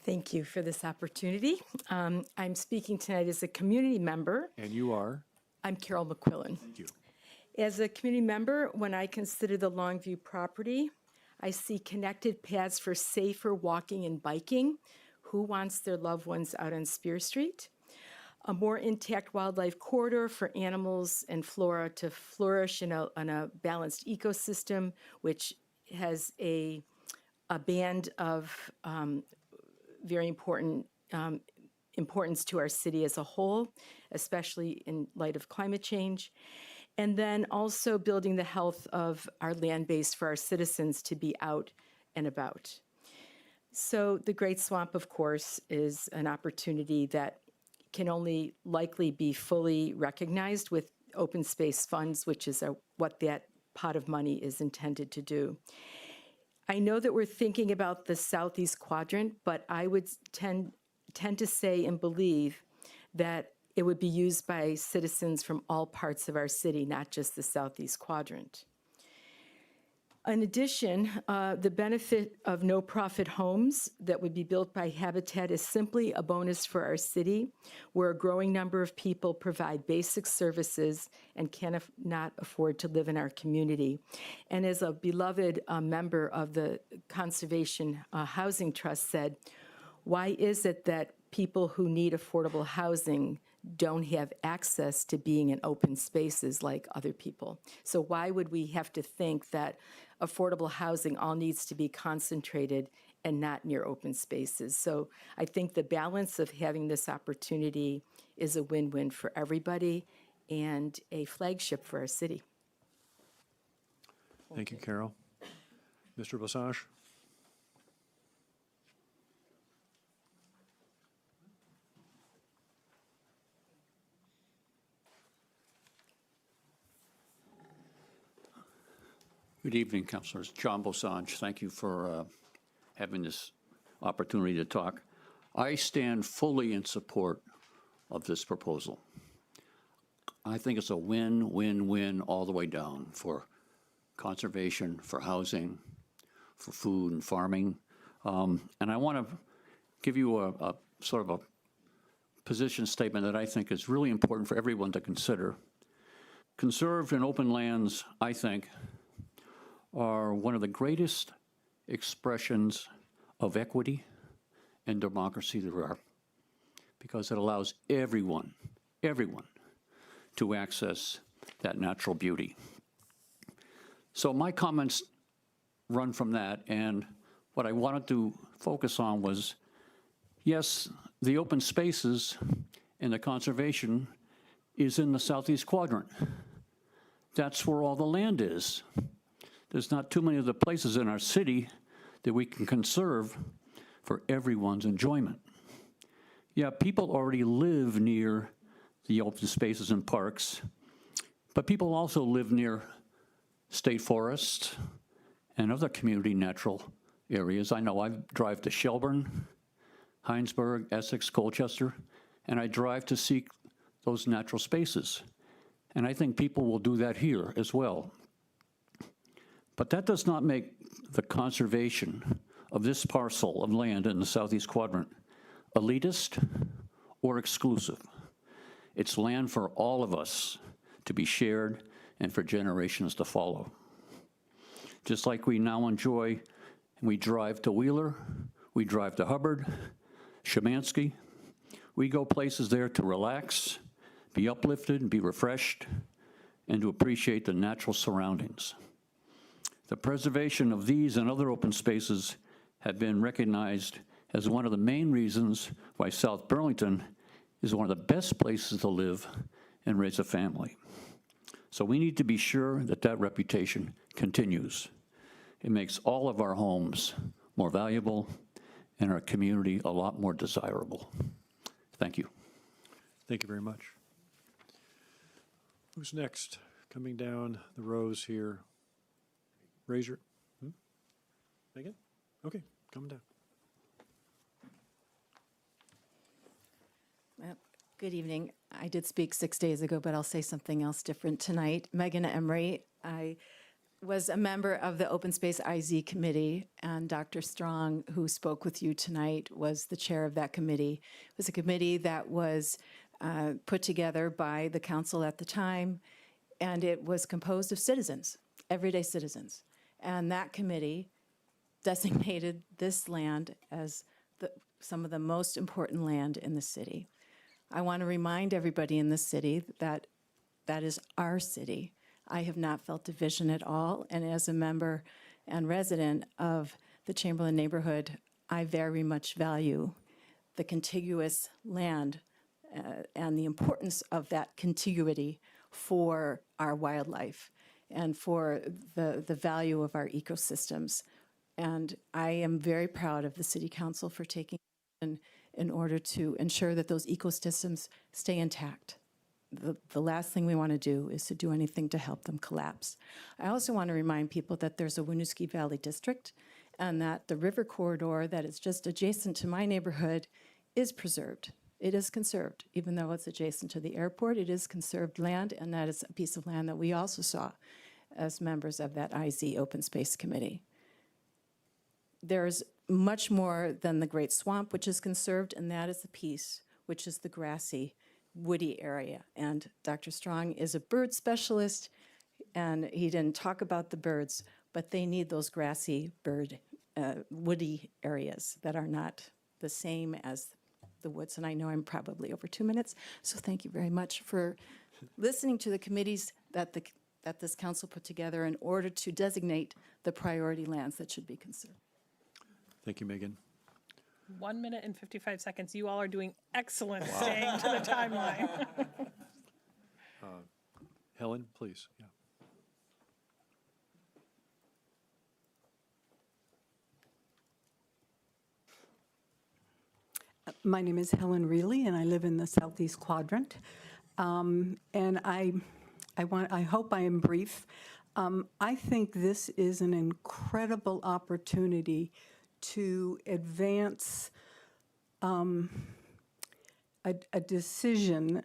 Thank you for this opportunity. I'm speaking tonight as a community member. And you are? I'm Carol McQuillan. Thank you. As a community member, when I consider the Longview property, I see connected paths for safer walking and biking. Who wants their loved ones out on Spear Street? A more intact wildlife corridor for animals and flora to flourish in a balanced ecosystem, which has a band of very important importance to our city as a whole, especially in light of climate change. And then also building the health of our land base for our citizens to be out and about. So the Great Swamp, of course, is an opportunity that can only likely be fully recognized with open space funds, which is what that pot of money is intended to do. I know that we're thinking about the southeast quadrant, but I would tend to say and believe that it would be used by citizens from all parts of our city, not just the southeast quadrant. In addition, the benefit of no-profit homes that would be built by Habitat is simply a bonus for our city, where a growing number of people provide basic services and cannot afford to live in our community. And as a beloved member of the Conservation Housing Trust said, why is it that people who need affordable housing don't have access to being in open spaces like other people? So why would we have to think that affordable housing all needs to be concentrated and not near open spaces? So I think the balance of having this opportunity is a win-win for everybody and a flagship for our city. Thank you, Carol. Mr. Bassange? Good evening, Councilors. John Bosange, thank you for having this opportunity to talk. I stand fully in support of this proposal. I think it's a win-win-win all the way down for conservation, for housing, for food and farming. And I want to give you a sort of a position statement that I think is really important for everyone to consider. Conserved and open lands, I think, are one of the greatest expressions of equity and democracy there are, because it allows everyone to access that natural beauty. So my comments run from that, and what I wanted to focus on was, yes, the open spaces and the conservation is in the southeast quadrant. That's where all the land is. There's not too many of the places in our city that we can conserve for everyone's enjoyment. Yeah, people already live near the open spaces and parks, but people also live near state forests and other community natural areas. I know I drive to Shelburne, Heinsberg, Essex, Colchester, and I drive to seek those natural spaces. And I think people will do that here as well. But that does not make the conservation of this parcel of land in the southeast quadrant elitist or exclusive. It's land for all of us to be shared and for generations to follow. Just like we now enjoy, we drive to Wheeler, we drive to Hubbard, Shemansky. We go places there to relax, be uplifted, be refreshed, and to appreciate the natural surroundings. The preservation of these and other open spaces have been recognized as one of the main reasons why South Burlington is one of the best places to live and raise a family. So we need to be sure that that reputation continues. It makes all of our homes more valuable and our community a lot more desirable. Thank you. Thank you very much. Who's next? Coming down the rows here. Raise your, Megan? Okay, coming down. Well, good evening. I did speak 6 days ago, but I'll say something else different tonight. Megan Emery, I was a member of the Open Space IZ Committee, and Dr. Strong, who spoke with you tonight, was the chair of that committee. It was a committee that was put together by the council at the time, and it was composed of citizens, everyday citizens. And that committee designated this land as some of the most important land in the city. I want to remind everybody in the city that that is our city. I have not felt division at all, and as a member and resident of the Chamberlain neighborhood, I very much value the contiguous land and the importance of that contiguity for our wildlife and for the value of our ecosystems. And I am very proud of the City Council for taking in order to ensure that those ecosystems stay intact. The last thing we want to do is to do anything to help them collapse. I also want to remind people that there's a Winooski Valley District and that the river corridor that is just adjacent to my neighborhood is preserved. It is conserved. Even though it's adjacent to the airport, it is conserved land, and that is a piece of land that we also saw as members of that IZ Open Space Committee. There's much more than the Great Swamp, which is conserved, and that is the piece, which is the grassy, woody area. And Dr. Strong is a bird specialist, and he didn't talk about the birds, but they need those grassy, woody areas that are not the same as the woods. And I know I'm probably over 2 minutes, so thank you very much for listening to the committees that this council put together in order to designate the priority lands that should be conserved. Thank you, Megan. 1 minute and 55 seconds. You all are doing excellent staying to the timeline. Helen, please. Yeah. My name is Helen Reilly, and I live in the southeast quadrant. And I hope I am brief. I think this is an incredible opportunity to advance a decision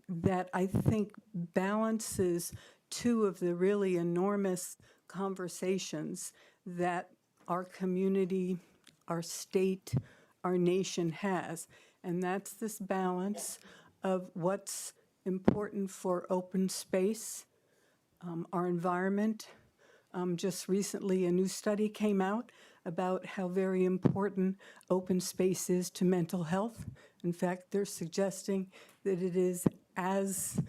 that I think balances two of the really enormous conversations that our community, our state, our nation has. And that's this balance of what's important for open space, our environment. Just recently, a new study came out about how very important open space is to mental health. In fact, they're suggesting that it is as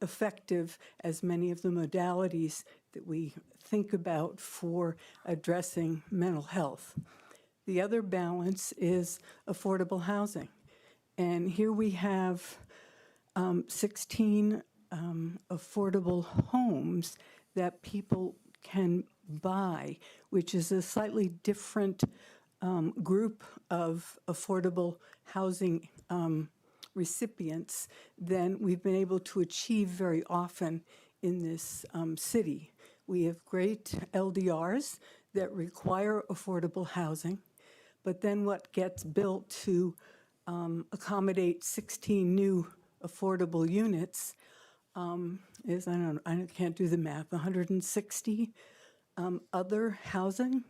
effective as many of the modalities that we think about for addressing mental health. The other balance is affordable housing. And here we have 16 affordable homes that people can buy, which is a slightly different group of affordable housing recipients than we've been able to achieve very often in this city. We have great LDRs that require affordable housing, but then what gets built to accommodate 16 new affordable units is, I can't do the math, 160 other housing.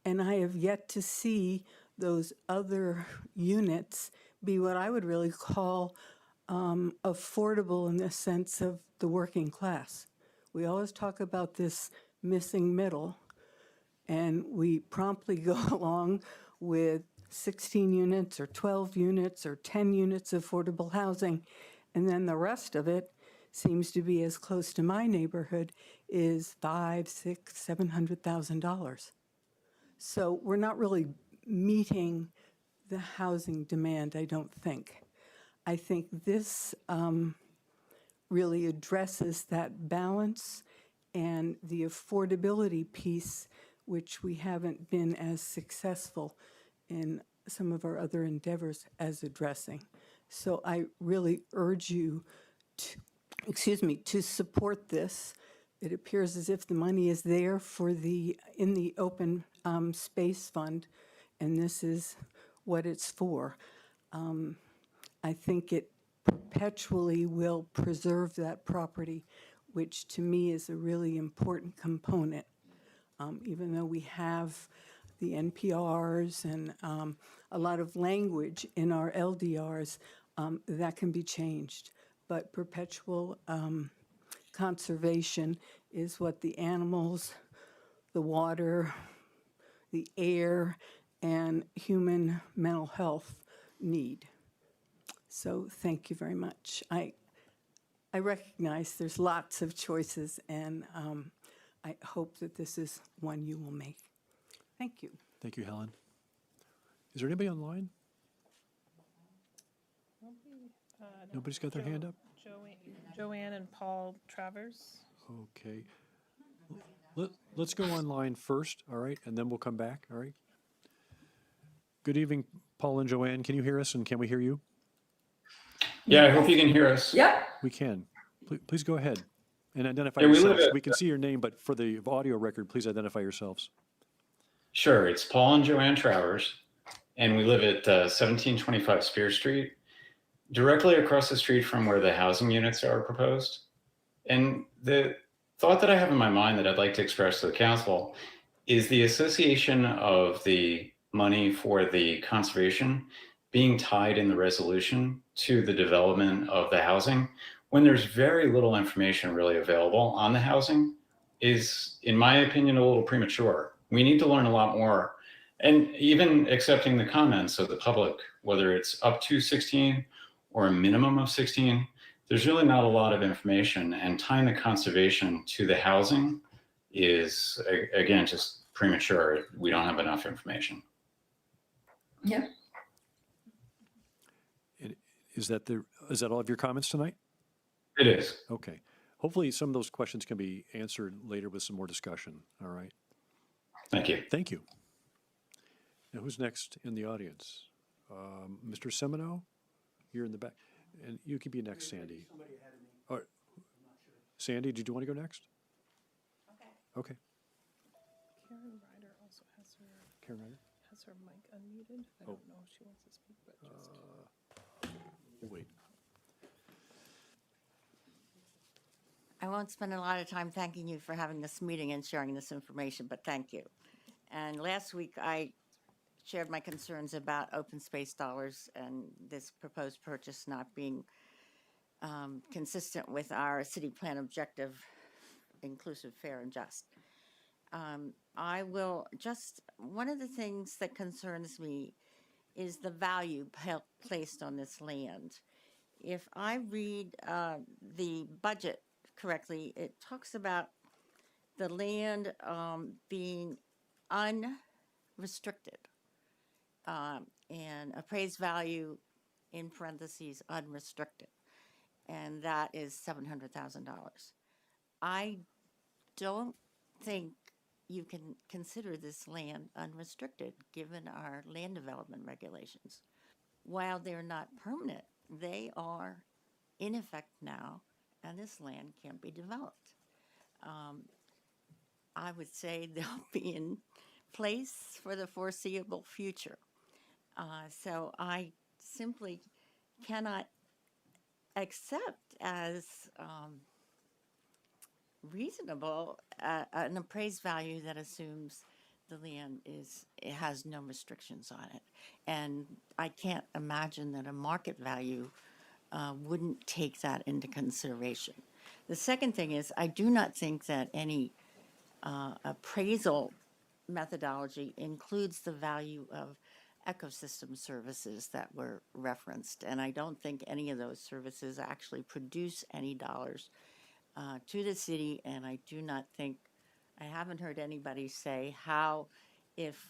And I have yet to see those other units be what I would really call affordable in the sense of the working class. We always talk about this missing middle, and we promptly go along with 16 units or 12 units or 10 units of affordable housing, and then the rest of it seems to be as close to my neighborhood is $500,000, $600,000, $700,000. So we're not really meeting the housing demand, I don't think. I think this really addresses that balance and the affordability piece, which we haven't been as successful in some of our other endeavors as addressing. So I really urge you to support this. It appears as if the money is there in the open space fund, and this is what it's for. I think it perpetually will preserve that property, which to me is a really important component. Even though we have the NPRs and a lot of language in our LDRs, that can be changed. But perpetual conservation is what the animals, the water, the air, and human mental health need. So thank you very much. I recognize there's lots of choices, and I hope that this is one you will make. Thank you. Thank you, Helen. Is there anybody online? Nobody's got their hand up? Joanne and Paul Travers. Okay. Let's go online first, all right, and then we'll come back, all right? Good evening, Paul and Joanne. Can you hear us, and can we hear you? Yeah, I hope you can hear us. Yep. We can. Please go ahead and identify Yeah, yourselves. We can see your name, but for the audio record, please identify yourselves. Sure, it's Paul and Joanne Travers, and we live at 1725 Spear Street, directly across the street from where the housing units are proposed. And the thought that I have in my mind that I'd like to express to the council is the association of the money for the conservation being tied in the resolution to the development of the housing when there's very little information really available on the housing is, in my opinion, a little premature. We need to learn a lot more. And even accepting the comments of the public, whether it's up to 16 or a minimum of 16, there's really not a lot of information, and tying the conservation to the housing is, again, just premature. We don't have enough information. Yeah. Is that all of your comments tonight? It is. Okay. Hopefully some of those questions can be answered later with some more discussion. All right. Thank you. Thank you. Now, who's next in the audience? Mr. Semino, you're in the back. And you can be next, Sandy. All right. Sandy, did you want to go next? Okay. Karen Ryder also has her, Karen Ryder? has her mic unmuted. I don't know if she wants to speak, but just. We'll wait. I won't spend a lot of time thanking you for having this meeting and sharing this information, but thank you. And last week, I shared my concerns about open space dollars and this proposed purchase not being consistent with our city plan objective, inclusive, fair, and just. I will just, one of the things that concerns me is the value placed on this land. If I read the budget correctly, it talks about the land being unrestricted and appraised value in parentheses unrestricted, and that is $700,000. I don't think you can consider this land unrestricted given our land development regulations. While they're not permanent, they are in effect now, and this land can't be developed. I would say they'll be in place for the foreseeable future. So I simply cannot accept as reasonable an appraised value that assumes the land it has no restrictions on it. And I can't imagine that a market value wouldn't take that into consideration. The second thing is, I do not think that any appraisal methodology includes the value of ecosystem services that were referenced. And I don't think any of those services actually produce any dollars to the city. And I do not think, I haven't heard anybody say how, if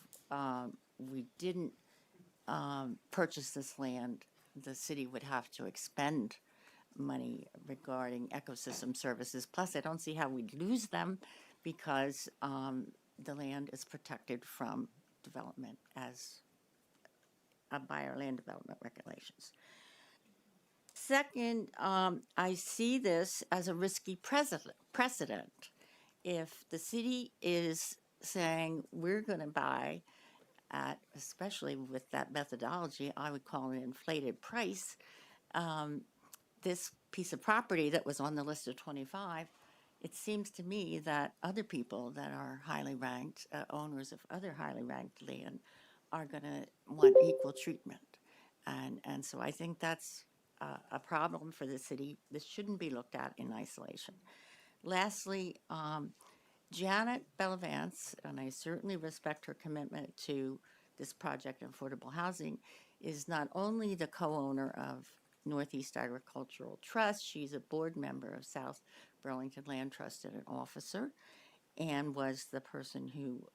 we didn't purchase this land, the city would have to expend money regarding ecosystem services. Plus, I don't see how we'd lose them because the land is protected from development as by our land development regulations. Second, I see this as a risky precedent. If the city is saying we're going to buy at, especially with that methodology, I would call an inflated price, this piece of property that was on the list of 25, it seems to me that other people that are highly ranked, owners of other highly ranked land, are going to want equal treatment. And so I think that's a problem for the city. This shouldn't be looked at in isolation. Lastly, Janet Bellavance, and I certainly respect her commitment to this project of affordable housing, is not only the co-owner of Northeast Agricultural Trust, she's a board member of South Burlington Land Trust and an officer, and was the person who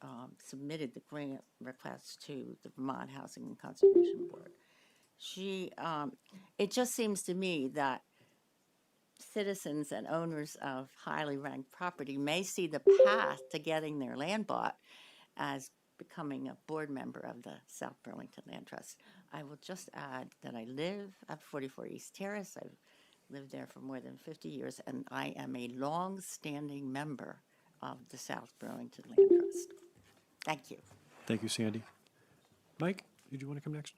submitted the grant request to the Vermont Housing and Conservation Board. It just seems to me that citizens and owners of highly ranked property may see the path to getting their land bought as becoming a board member of the South Burlington Land Trust. I will just add that I live at 44 East Terrace. I've lived there for more than 50 years, and I am a long-standing member of the South Burlington Land Trust. Thank you. Thank you, Sandy. Mike, did you want to come next?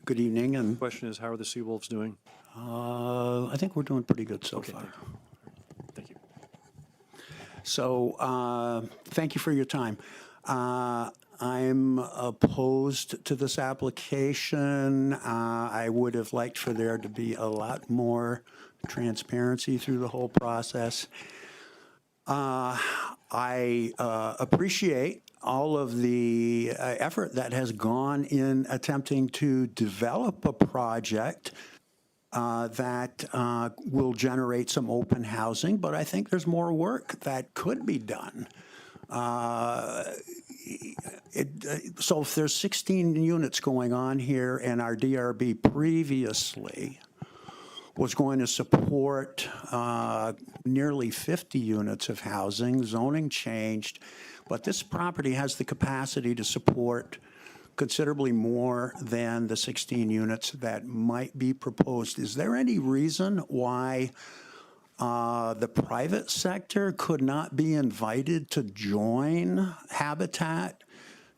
Good evening, and Question is, how are the Seawolves doing? I think we're doing pretty good so far. Thank you. So, thank you for your time. I'm opposed to this application. I would have liked for there to be a lot more transparency through the whole process. I appreciate all of the effort that has gone in attempting to develop a project that will generate some open housing, but I think there's more work that could be done. So if there's 16 units going on here in our DRB previously, was going to support nearly 50 units of housing. Zoning changed, but this property has the capacity to support considerably more than the 16 units that might be proposed. Is there any reason why the private sector could not be invited to join Habitat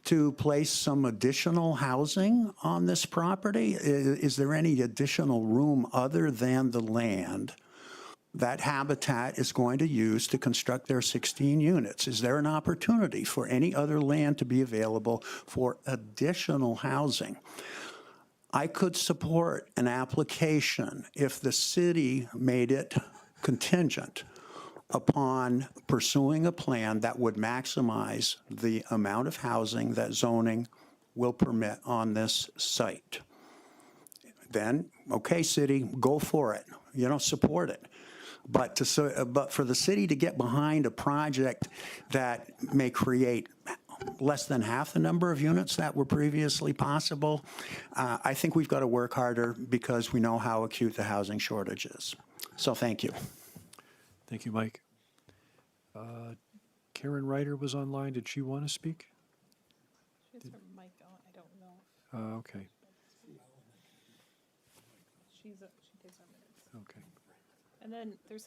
to place some additional housing on this property? Is there any additional room other than the land that Habitat is going to use to construct their 16 units? Is there an opportunity for any other land to be available for additional housing? I could support an application if the city made it contingent upon pursuing a plan that would maximize the amount of housing that zoning will permit on this site. Then, okay, city, go for it. Support it. But for the city to get behind a project that may create less than half the number of units that were previously possible, I think we've got to work harder because we know how acute the housing shortage is. So thank you. Thank you, Mike. Karen Ryder was online. Did she want to speak? She has her mic on. I don't know. Okay. She takes our minutes. Okay. And then there's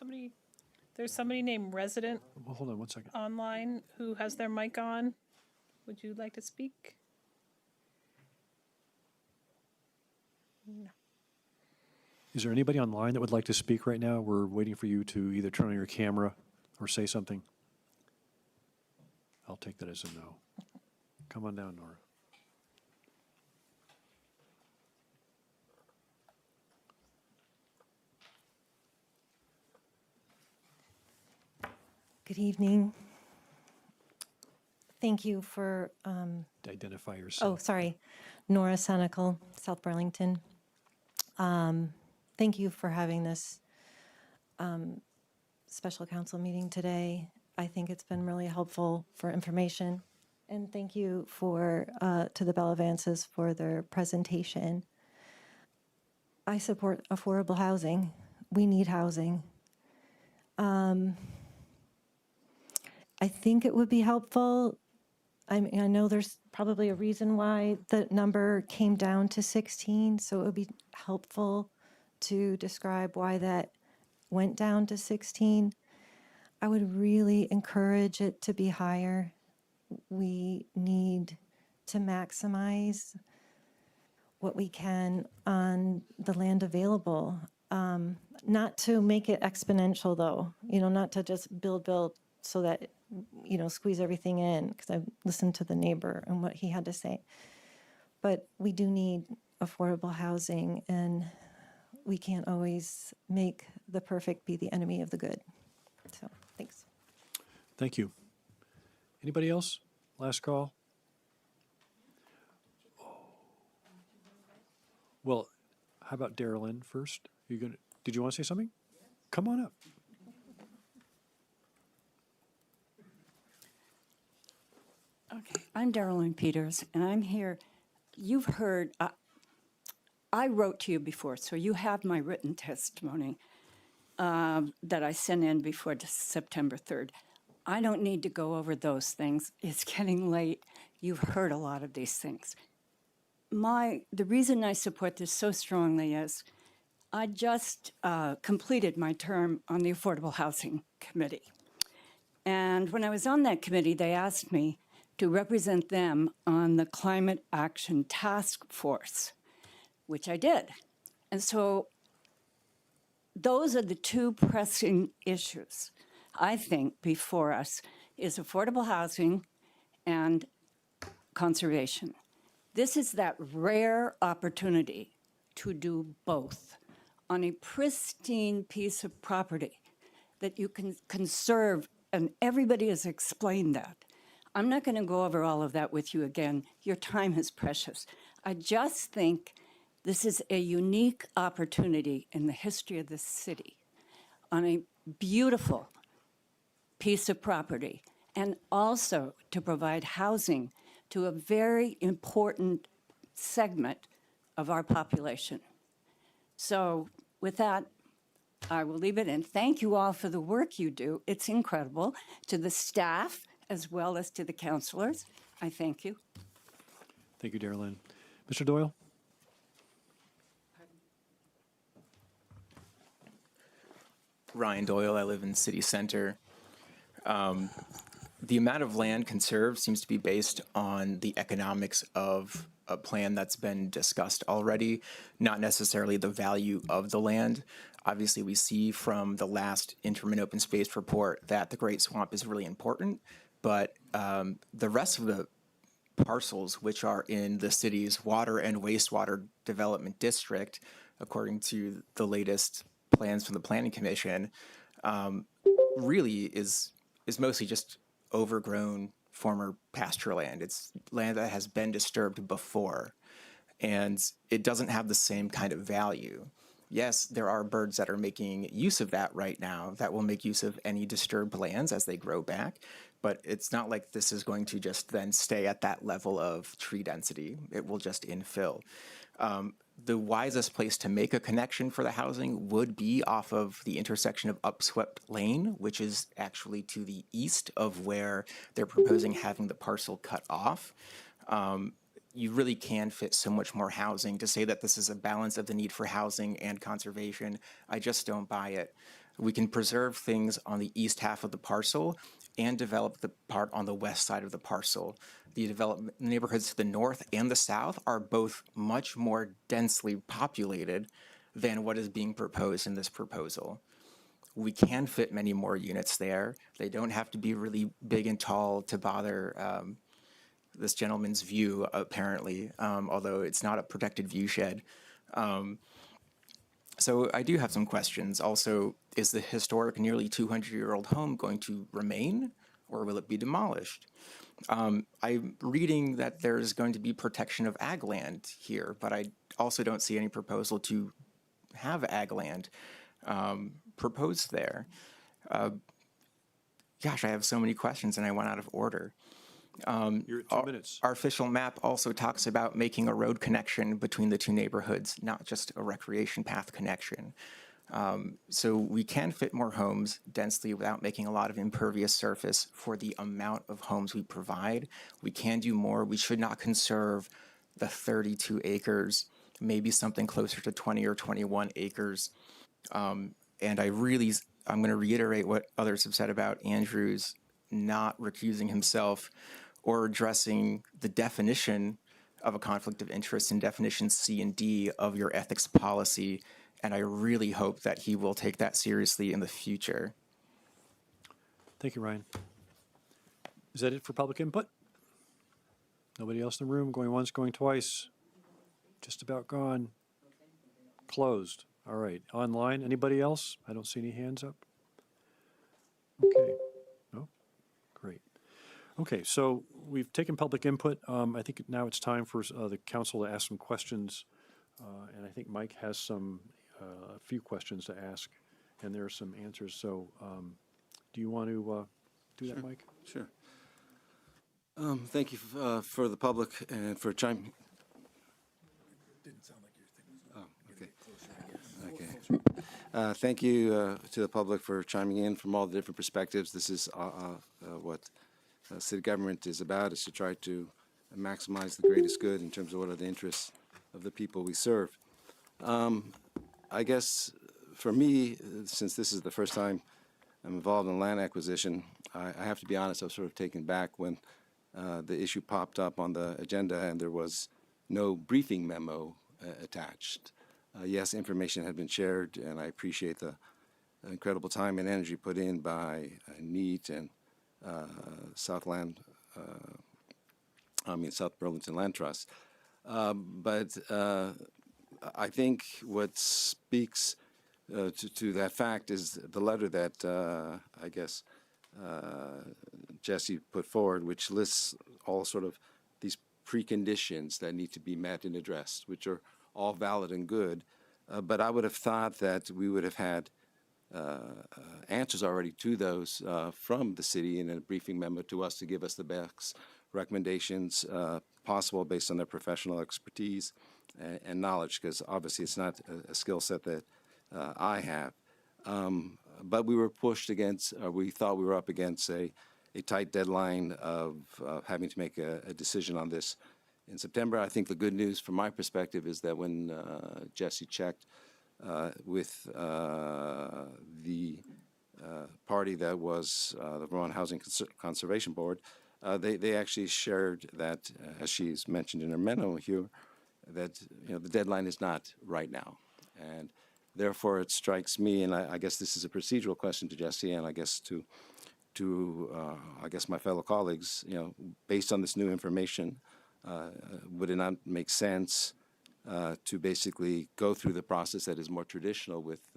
somebody named Resident Well, hold on one second. online who has their mic on. Would you like to speak? No. Is there anybody online that would like to speak right now? We're waiting for you to either turn on your camera or say something. I'll take that as a no. Come on down, Nora. Good evening. Thank you for, Identify yourself. oh, sorry, Nora Senical, South Burlington. Thank you for having this special council meeting today. I think it's been really helpful for information. And thank you to the Bell Avances for their presentation. I support affordable housing. We need housing. I think it would be helpful. I mean, I know there's probably a reason why the number came down to 16, so it would be helpful to describe why that went down to 16. I would really encourage it to be higher. We need to maximize what we can on the land available. Not to make it exponential though, not to just build so that, squeeze everything in, because I've listened to the neighbor and what he had to say. But we do need affordable housing, and we can't always make the perfect be the enemy of the good. So, thanks. Thank you. Anybody else? Last call? Well, how about Darylyn first? Did you want to say something? Come on up. Okay, I'm Darylyn Peters, and I'm here. You've heard, I wrote to you before, so you have my written testimony that I sent in before September 3rd. I don't need to go over those things. It's getting late. You've heard a lot of these things. The reason I support this so strongly is I just completed my term on the Affordable Housing Committee. And when I was on that committee, they asked me to represent them on the Climate Action Task Force, which I did. And so those are the two pressing issues, I think, before us, is affordable housing and conservation. This is that rare opportunity to do both on a pristine piece of property that you can conserve, and everybody has explained that. I'm not going to go over all of that with you again. Your time is precious. I just think this is a unique opportunity in the history of this city on a beautiful piece of property, and also to provide housing to a very important segment of our population. So with that, I will leave it, and thank you all for the work you do. It's incredible. To the staff, as well as to the counselors, I thank you. Thank you, Darylyn. Mr. Doyle? Ryan Doyle. I live in City Center. The amount of land conserved seems to be based on the economics of a plan that's been discussed already, not necessarily the value of the land. Obviously, we see from the last interim and open space report that the Great Swamp is really important, but the rest of the parcels, which are in the city's water and wastewater development district, according to the latest plans from the Planning Commission, really is mostly just overgrown former pasture land. It's land that has been disturbed before, and it doesn't have the same kind of value. Yes, there are birds that are making use of that right now that will make use of any disturbed lands as they grow back, but it's not like this is going to just then stay at that level of tree density. It will just infill. The wisest place to make a connection for the housing would be off of the intersection of Upswept Lane, which is actually to the east of where they're proposing having the parcel cut off. You really can fit so much more housing. To say that this is a balance of the need for housing and conservation, I just don't buy it. We can preserve things on the east half of the parcel and develop the part on the west side of the parcel. The development neighborhoods to the north and the south are both much more densely populated than what is being proposed in this proposal. We can fit many more units there. They don't have to be really big and tall to bother this gentleman's view, apparently, although it's not a protected view shed. So I do have some questions. Also, is the historic nearly 200-year-old home going to remain, or will it be demolished? I'm reading that there's going to be protection of ag land here, but I also don't see any proposal to have ag land proposed there. Gosh, I have so many questions and I went out of order. You're at 2 minutes. Our official map also talks about making a road connection between the two neighborhoods, not just a recreation path connection. So we can fit more homes densely without making a lot of impervious surface for the amount of homes we provide. We can do more. We should not conserve the 32 acres, maybe something closer to 20 or 21 acres. And I'm going to reiterate what others have said about Andrew's not recusing himself or addressing the definition of a conflict of interest in definition C and D of your ethics policy. And I really hope that he will take that seriously in the future. Thank you, Ryan. Is that it for public input? Nobody else in the room? Going once, going twice? Just about gone. Closed. All right. Online, anybody else? I don't see any hands up. Okay. No? Great. Okay, so we've taken public input. I think now it's time for the council to ask some questions. And I think Mike has a few questions to ask, and there are some answers. So do you want to do that, Mike? Sure. Thank you for the public and for chiming. Didn't sound like your thing was on. Okay. Okay. Thank you to the public for chiming in from all the different perspectives. This is what city government is about, is to try to maximize the greatest good in terms of what are the interests of the people we serve. I guess for me, since this is the first time I'm involved in land acquisition, I have to be honest, I was sort of taken back when the issue popped up on the agenda and there was no briefing memo attached. Yes, information had been shared, and I appreciate the incredible time and energy put in by NEAT and South Burlington Land Trust. But I think what speaks to that fact is the letter that I guess Jesse put forward, which lists all sort of these preconditions that need to be met and addressed, which are all valid and good. But I would have thought that we would have had answers already to those from the city in a briefing memo to us to give us the best recommendations possible based on their professional expertise and knowledge, because obviously it's not a skill set that I have. But we were pushed against, we thought we were up against a tight deadline of having to make a decision on this in September. I think the good news from my perspective is that when Jesse checked with the party that was the Vermont Housing Conservation Board, they actually shared that, as she's mentioned in her memo here, that the deadline is not right now, and therefore it strikes me, and I guess this is a procedural question to Jesse, and I guess to I guess my fellow colleagues, based on this new information, would it not make sense to basically go through the process that is more traditional with,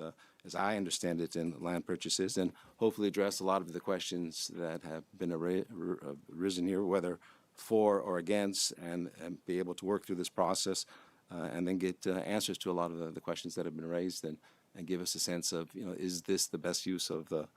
as I understand it, in land purchases, and hopefully address a lot of the questions that have been arisen here, whether for or against, and be able to work through this process and then get answers to a lot of the questions that have been raised, and give us a sense of, is this the best use of the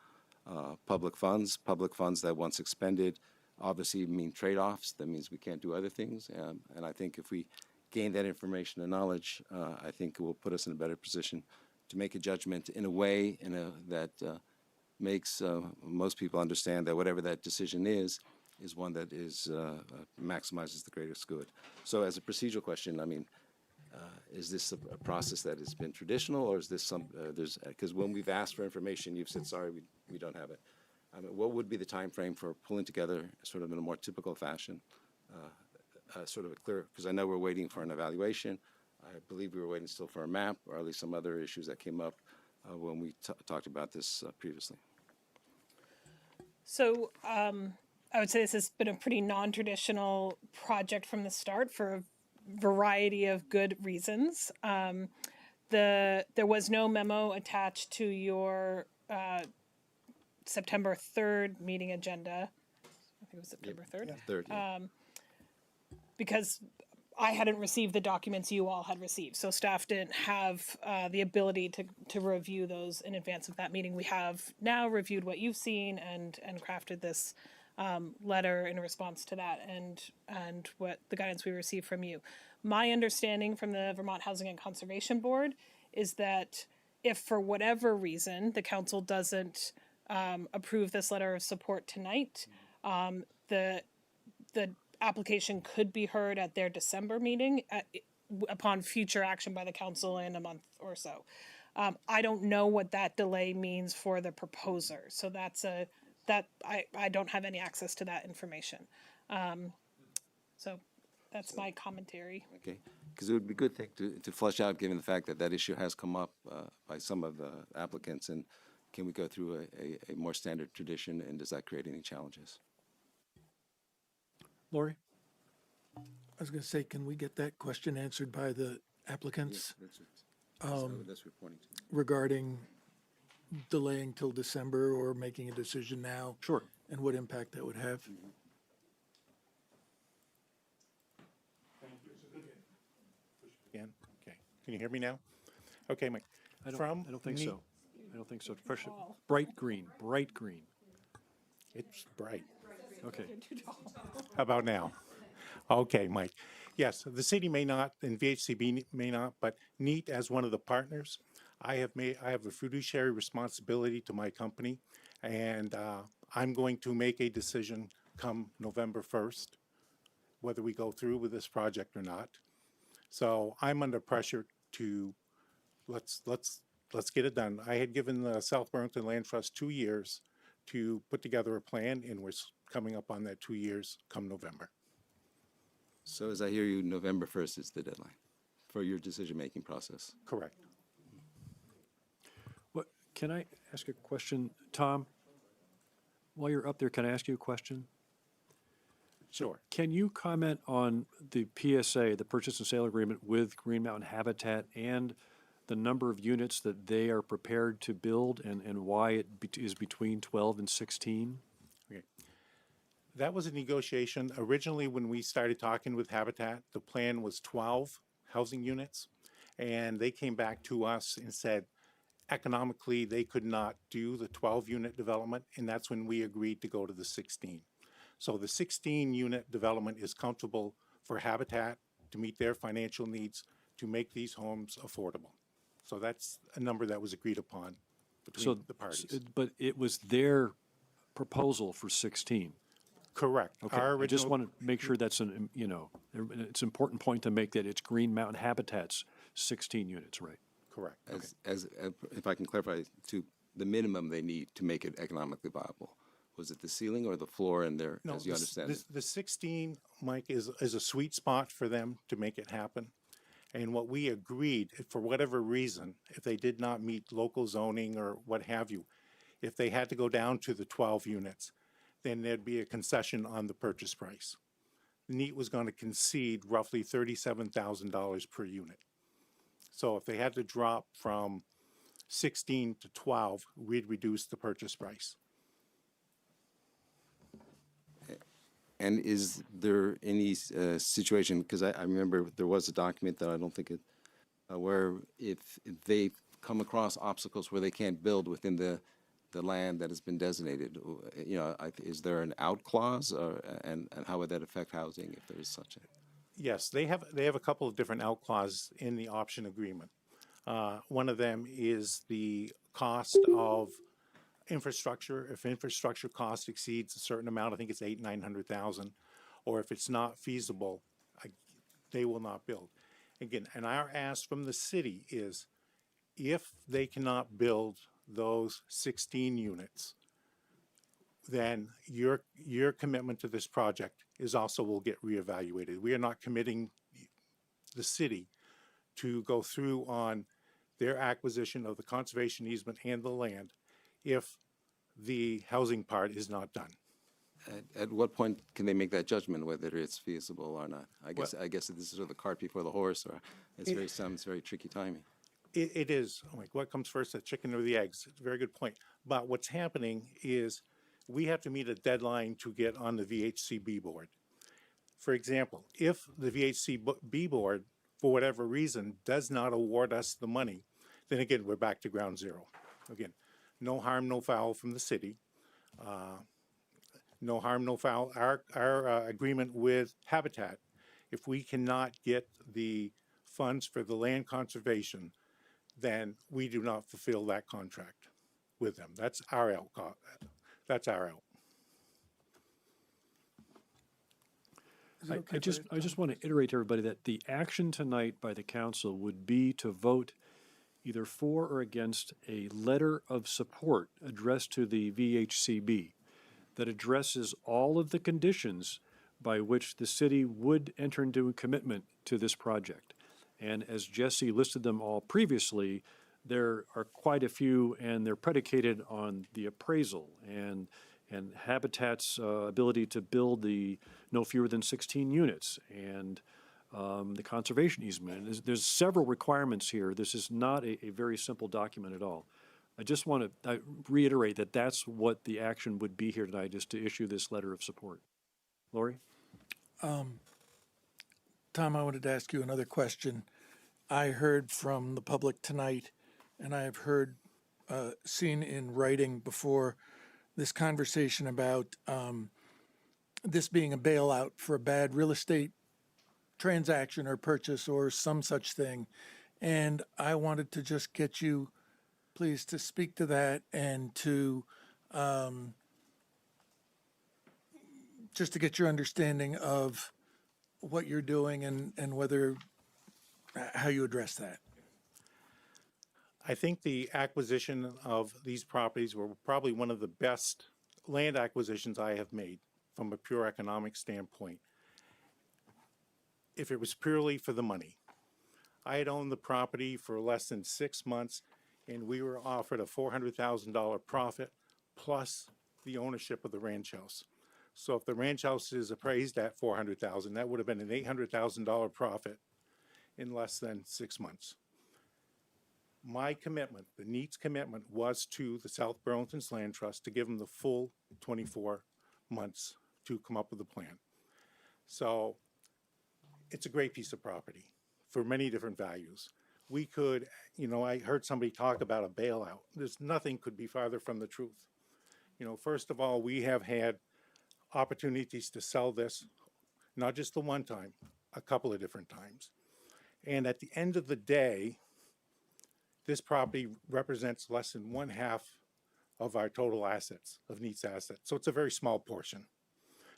public funds that once expended obviously mean trade-offs. That means we can't do other things, and I think if we gain that information and knowledge, I think it will put us in a better position to make a judgment in a way that makes most people understand that whatever that decision is one that maximizes the greatest good. So as a procedural question, I mean, is this a process that has been traditional, or is this because when we've asked for information, you've said, sorry, we don't have it. I mean, what would be the time frame for pulling together sort of in a more typical fashion, sort of a clear, because I know we're waiting for an evaluation. I believe we were waiting still for a map, or at least some other issues that came up when we talked about this previously. So I would say this has been a pretty non-traditional project from the start for a variety of good reasons. There was no memo attached to your September 3rd meeting agenda. I think it was September 3rd. Yeah, 3rd, yeah. Because I hadn't received the documents you all had received, so staff didn't have the ability to review those in advance of that meeting. We have now reviewed what you've seen and crafted this letter in response to that and what the guidance we received from you. My understanding from the Vermont Housing and Conservation Board is that if for whatever reason the council doesn't approve this letter of support tonight, the application could be heard at their December meeting upon future action by the council in a month or so. I don't know what that delay means for the proposer, so I don't have any access to that information. So that's my commentary. Okay, because it would be a good thing to flesh out, given the fact that that issue has come up by some of the applicants, and can we go through a more standard tradition, and does that create any challenges? Lori? I was going to say, can we get that question answered by the applicants? Yes, that's what we're pointing to. Regarding delaying till December or making a decision now? Sure. And what impact that would have? Again? Okay. Can you hear me now? Okay, Mike. I don't think so. I don't think so. Bright green, bright green. It's bright. Okay. How about now? Okay, Mike. Yes, the city may not, and VHCB may not, but NEAT, as one of the partners, I have a fiduciary responsibility to my company, and I'm going to make a decision come November 1st, whether we go through with this project or not. So I'm under pressure to let's get it done. I had given the South Burlington Land Trust 2 years to put together a plan, and we're coming up on that 2 years come November. So as I hear you, November 1st is the deadline for your decision-making process. Correct. What, can I ask a question? Tom, while you're up there, can I ask you a question? Sure. Can you comment on the PSA, the purchase and sale agreement with Green Mountain Habitat, and the number of units that they are prepared to build, and why it is between 12 and 16? Okay. That was a negotiation. Originally, when we started talking with Habitat, the plan was 12 housing units, and they came back to us and said economically they could not do the 12-unit development, and that's when we agreed to go to the 16. So the 16-unit development is comfortable for Habitat to meet their financial needs to make these homes affordable. So that's a number that was agreed upon between the parties. But it was their proposal for 16. Correct. Okay, Our I just original- want to make sure that's it's an important point to make that it's Green Mountain Habitat's 16 units, right? Correct. As if I can clarify, to the minimum they need to make it economically viable. Was it the ceiling or the floor in there, No, as you understand it? the 16, Mike, is a sweet spot for them to make it happen. And what we agreed, for whatever reason, if they did not meet local zoning or what have you, if they had to go down to the 12 units, then there'd be a concession on the purchase price. NEAT was going to concede roughly $37,000 per unit. So if they had to drop from 16 to 12, we'd reduce the purchase price. And is there any situation, because I remember there was a document that I don't think it, where if they come across obstacles where they can't build within the land that has been designated, is there an out clause, and how would that affect housing if there is such a? Yes, they have a couple of different out clauses in the option agreement. One of them is the cost of infrastructure. If infrastructure cost exceeds a certain amount, I think it's $900,000, or if it's not feasible, they will not build. Again, and our ask from the city is, if they cannot build those 16 units, then your commitment to this project is also will get reevaluated. We are not committing the city to go through on their acquisition of the conservation easement and the land if the housing part is not done. At what point can they make that judgment whether it's feasible or not? I guess this is sort of the cart before the horse, or it's very tricky timing. It is, like, what comes first, the chicken or the eggs? It's a very good point. But what's happening is we have to meet a deadline to get on the VHCB board. For example, if the VHCB board, for whatever reason, does not award us the money, then again, we're back to ground zero. Again, no harm, no foul from the city. No harm, no foul. Our agreement with Habitat, if we cannot get the funds for the land conservation, then we do not fulfill that contract with them. That's our out. That's our out. I just want to iterate to everybody that the action tonight by the council would be to vote either for or against a letter of support addressed to the VHCB that addresses all of the conditions by which the city would enter into a commitment to this project. And as Jesse listed them all previously, there are quite a few, and they're predicated on the appraisal and Habitat's ability to build the no fewer than 16 units, and the conservation easement. There's several requirements here. This is not a very simple document at all. I just want to reiterate that that's what the action would be here tonight, is to issue this letter of support. Lori? Tom, I wanted to ask you another question. I heard from the public tonight, and I have heard, seen in writing before, this conversation about this being a bailout for a bad real estate transaction or purchase or some such thing. And I wanted to just get you, please, to speak to that and to just to get your understanding of what you're doing and whether, how you address that. I think the acquisition of these properties were probably one of the best land acquisitions I have made from a pure economic standpoint. If it was purely for the money, I had owned the property for less than 6 months, and we were offered a $400,000 profit plus the ownership of the ranch house. So if the ranch house is appraised at $400,000, that would have been an $800,000 profit in less than 6 months. My commitment, the NEAT's commitment, was to the South Burlington's Land Trust to give them the full 24 months to come up with a plan. So it's a great piece of property for many different values. We could, I heard somebody talk about a bailout. There's nothing could be farther from the truth. First of all, we have had opportunities to sell this, not just the one time, a couple of different times. And at the end of the day, this property represents less than 1/2 of our total assets, of NEAT's assets. So it's a very small portion,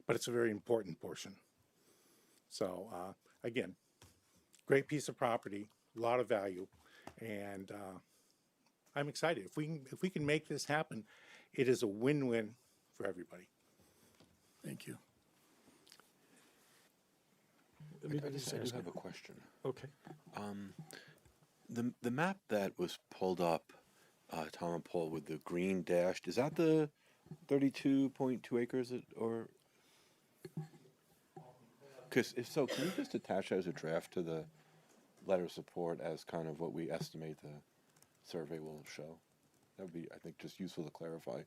but it's a very important portion. So again, great piece of property, a lot of value, and I'm excited. If we can make this happen, it is a win-win for everybody. Thank you. I do have a question. Okay. The map that was pulled up, Tom and Paul, with the green dashed, is that the 32.2 acres or? Because if so, can you just attach that as a draft to the letter of support as kind of what we estimate the survey will show? That would be, I think, just useful to clarify.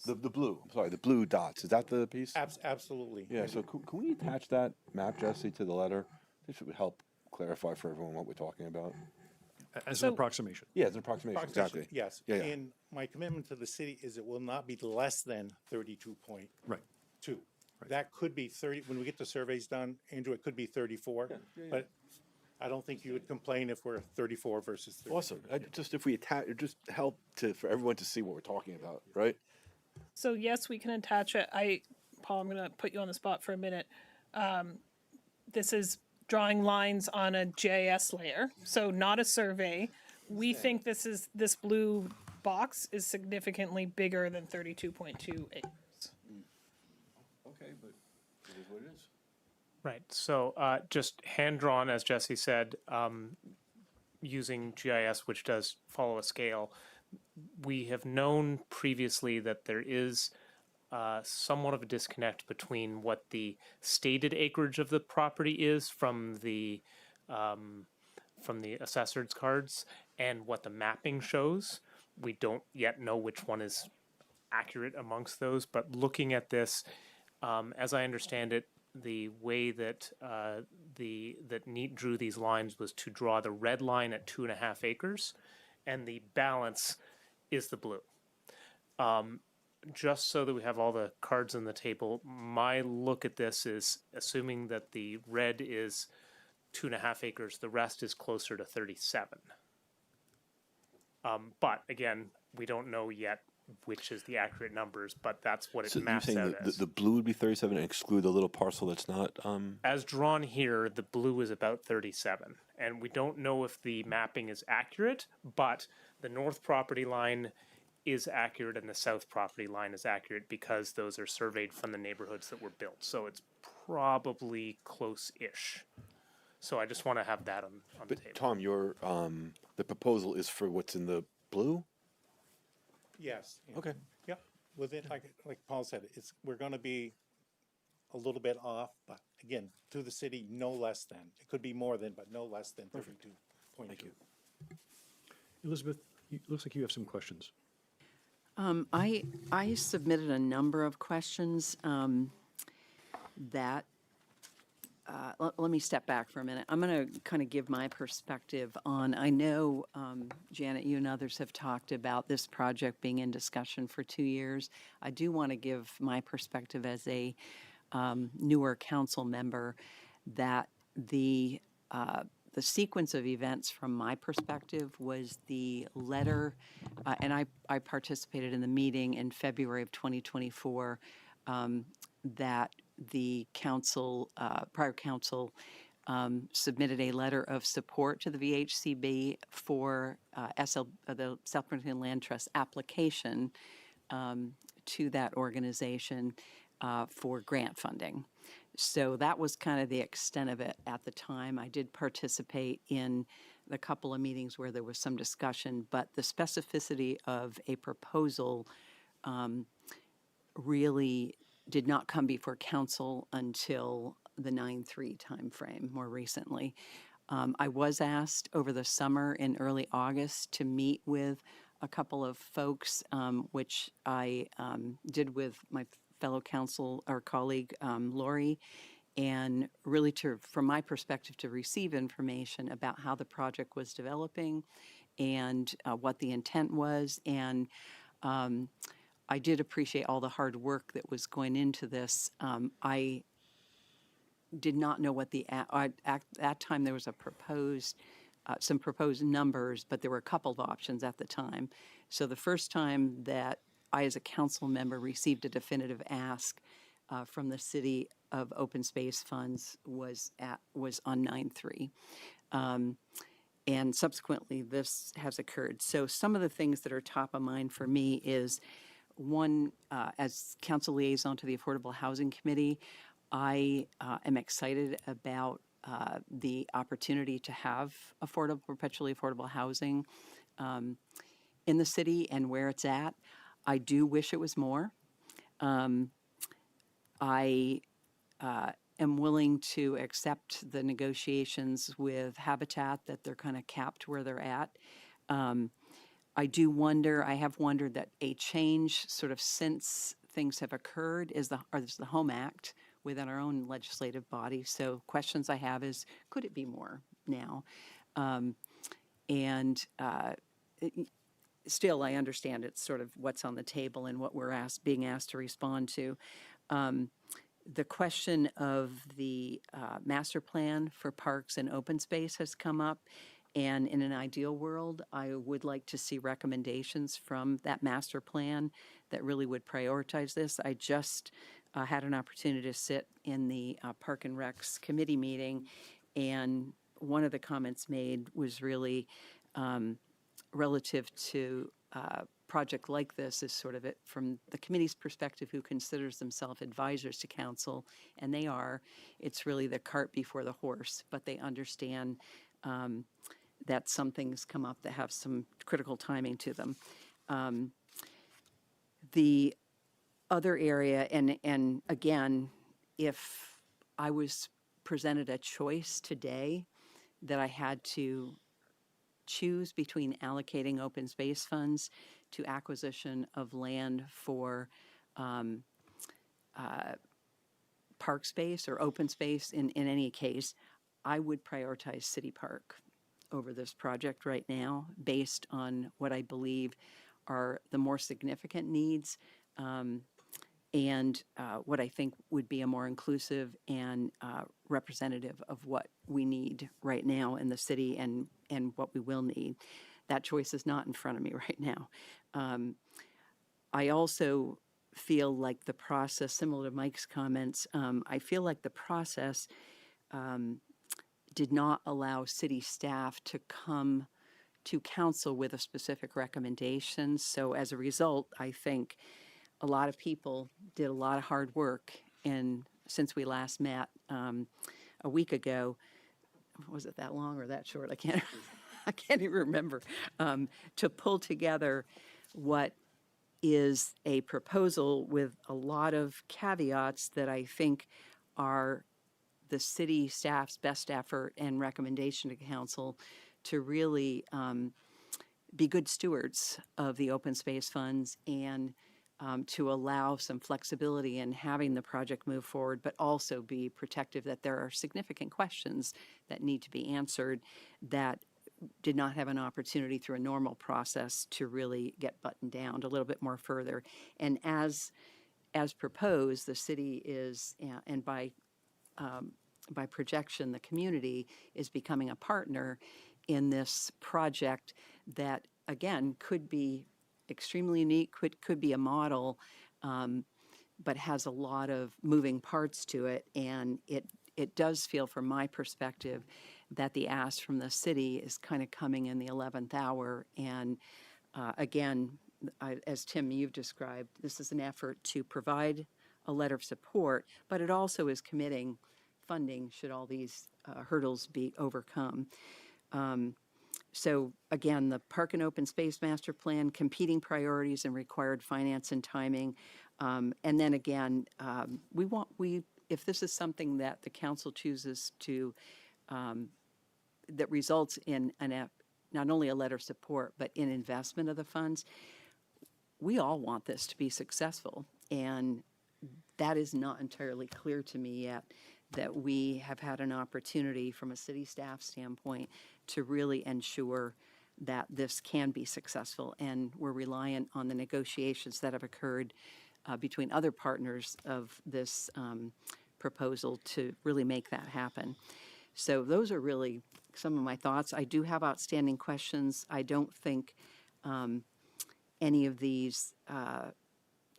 The blue, I'm sorry, the blue dots, is that the piece? Absolutely. Yeah, so can we attach that map, Jesse, to the letter? This would help clarify for everyone what we're talking about. As an approximation. Yeah, as an approximation, exactly. Yes. Yeah, yeah. And my commitment to the city is it will not be less than 32.2. Right. That could be 30, when we get the surveys done, Andrew, it could be 34. But I don't think you would complain if we're 34 versus 32. Awesome. Just if we attach, it just help for everyone to see what we're talking about, right? So yes, we can attach it. Paul, I'm going to put you on the spot for a minute. This is drawing lines on a GIS layer, so not a survey. We think this blue box is significantly bigger than 32.2 acres. Okay, but it is what it is. Right. So just hand drawn, as Jesse said, using GIS, which does follow a scale. We have known previously that there is somewhat of a disconnect between what the stated acreage of the property is from the assessor's cards and what the mapping shows. We don't yet know which one is accurate amongst those, but looking at this, as I understand it, the way that that NEAT drew these lines was to draw the red line at 2.5 acres, and the balance is the blue. Just so that we have all the cards on the table, my look at this is assuming that the red is 2.5 acres, the rest is closer to 37. But again, we don't know yet which is the accurate numbers, but that's what it maps you're saying out as. The blue would be 37 and exclude the little parcel that's not. As drawn here, the blue is about 37, and we don't know if the mapping is accurate, but the north property line is accurate and the south property line is accurate because those are surveyed from the neighborhoods that were built, so it's probably close-ish. So I just want to have that on the table. Tom, your the proposal is for what's in the blue? Yes. Okay. Yep. With it, like Paul said, we're going to be a little bit off, but again, to the city, no less than. It could be more than, but no less than 32.2. Thank you. Elizabeth, it looks like you have some questions. I submitted a number of questions that, let me step back for a minute. I'm going to kind of give my perspective on, I know, Janet, you and others have talked about this project being in discussion for 2 years. I do want to give my perspective as a newer council member that the sequence of events from my perspective was the letter, and I participated in the meeting in February of 2024, that the council, prior council, submitted a letter of support to the VHCB for the South Burlington Land Trust application to that organization for grant funding. So that was kind of the extent of it at the time. I did participate in a couple of meetings where there was some discussion, but the specificity of a proposal really did not come before council until the 9/3 timeframe more recently. I was asked over the summer in early August to meet with a couple of folks, which I did with my fellow council or colleague Lori, and really from my perspective to receive information about how the project was developing and what the intent was. And I did appreciate all the hard work that was going into this. I did not know what at that time there was a proposed some proposed numbers, but there were a couple of options at the time. So the first time that I, as a council member, received a definitive ask from the city of open space funds was on 9/3. And subsequently, this has occurred. So some of the things that are top of mind for me is, one, as council liaison to the Affordable Housing Committee, I am excited about the opportunity to have perpetually affordable housing in the city and where it's at. I do wish it was more. I am willing to accept the negotiations with Habitat that they're kind of capped where they're at. I have wondered that a change sort of since things have occurred is the Home Act within our own legislative body. So questions I have is, could it be more now? Still, I understand it's sort of what's on the table and what we're being asked to respond to. The question of the master plan for parks and open space has come up. And in an ideal world, I would like to see recommendations from that master plan that really would prioritize this. I just had an opportunity to sit in the Park and Recs committee meeting, and one of the comments made was really relative to a project like this is sort of it from the committee's perspective, who considers themselves advisors to council, and they are. It's really the cart before the horse, but they understand that some things come up that have some critical timing to them. The other area, and again, if I was presented a choice today that I had to choose between allocating open space funds to acquisition of land for park space or open space in any case, I would prioritize City Park over this project right now based on what I believe are the more significant needs and what I think would be a more inclusive and representative of what we need right now in the city and what we will need. That choice is not in front of me right now. I also feel like the process, similar to Mike's comments, I feel like the process did not allow city staff to come to council with a specific recommendation. So as a result, I think a lot of people did a lot of hard work, and since we last met a week ago, was it that long or that short? I can't even remember, to pull together what is a proposal with a lot of caveats that I think are the city staff's best effort and recommendation to council to really be good stewards of the open space funds and to allow some flexibility in having the project move forward, but also be protective that there are significant questions that need to be answered that did not have an opportunity through a normal process to really get buttoned down a little bit more further. And as proposed, the city is, and by projection, the community is becoming a partner in this project that, again, could be extremely unique, could be a model, but has a lot of moving parts to it. And it does feel, from my perspective, that the ask from the city is kind of coming in the 11th hour. And again, as Tim, you've described, this is an effort to provide a letter of support, but it also is committing funding should all these hurdles be overcome. So again, the Park and Open Space Master Plan, competing priorities and required finance and timing. And then again, if this is something that the council chooses to, that results in not only a letter of support, but in investment of the funds, we all want this to be successful. And that is not entirely clear to me yet, that we have had an opportunity from a city staff standpoint to really ensure that this can be successful. And we're reliant on the negotiations that have occurred between other partners of this proposal to really make that happen. So those are really some of my thoughts. I do have outstanding questions. I don't think any of these